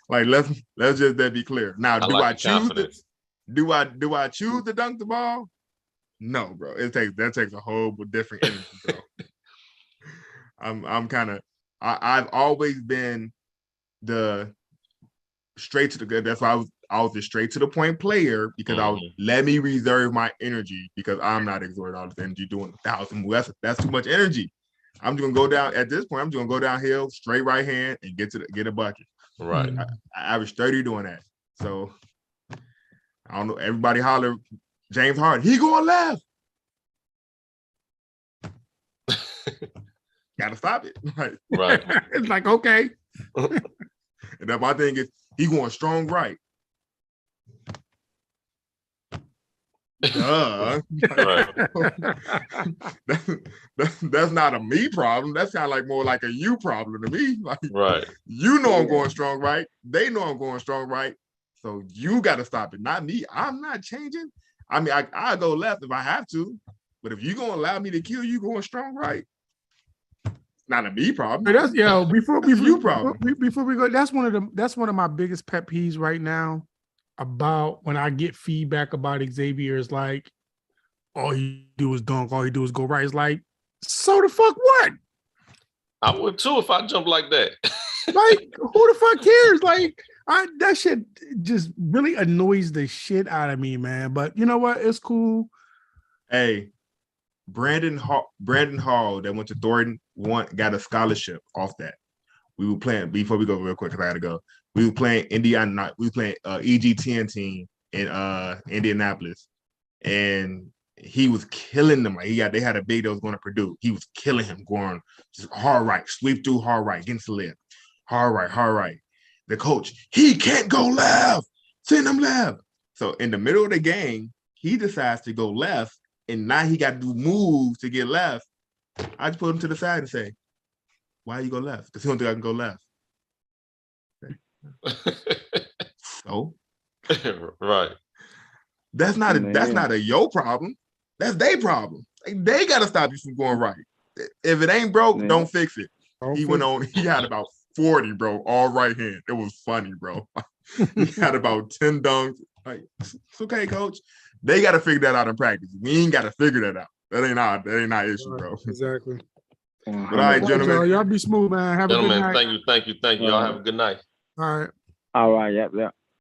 Like let's just that be clear. Now, do I choose to dunk the ball? No, bro. That takes a whole different energy, bro. I've always been the straight to the. That's why I was the straight to the point player because I was let me reserve my energy because I'm not exerting all this energy doing 1,000 moves. That's too much energy. I'm just gonna go down at this point. I'm just gonna go downhill, straight right hand, and get a bucket. Right. I average 30 doing that. So I don't know. Everybody holler, James Harden. He going left. Gotta stop it. Right. It's like okay. And then my thing is he going strong right. Right. That's not a me problem. That's kind of like more like a you problem to me. Like, right. You know I'm going strong right. They know I'm going strong right. So you got to stop it, not me. I'm not changing. I mean, I go left if I have to, but if you're gonna allow me to kill you going strong right, it's not a me problem. But that's before you problem. Before we go, that's one of my biggest pet peeves right now. About when I get feedback about Xavier is like, all he do is dunk, all he do is go right. It's like, so the fuck what? I would too if I jumped like that. Like, who the fuck cares? Like, that shit just really annoys the shit out of me, man. But you know what? It's cool. Hey, Brandon Hall that went to Thornton got a scholarship off that. We were playing before we go real quick because I gotta go. We were playing Indiana. We were playing EG10 team in Indianapolis, and he was killing them. They had a big that was going to Purdue. He was killing him, going just hard right, sweep through hard right, against the left, hard right. The coach, he can't go left. Send him left. So in the middle of the game, he decides to go left, and now he got to do moves to get left. I just put him to the side and say, "Why you go left? Because he don't think I can go left." So, right. That's not a yo problem. That's their problem. Like, they gotta stop you from going right. If it ain't broke, don't fix it. He went on. He had about 40, bro, all right hand. It was funny, bro. He had about 10 dunks. Like, it's okay, coach. They got to figure that out in practice. We ain't got to figure that out. That ain't our issue, bro. Exactly. But all right, gentlemen. Y'all be smooth, man. Have a good night. Thank you. Y'all have a good night. All right. All right. Yep.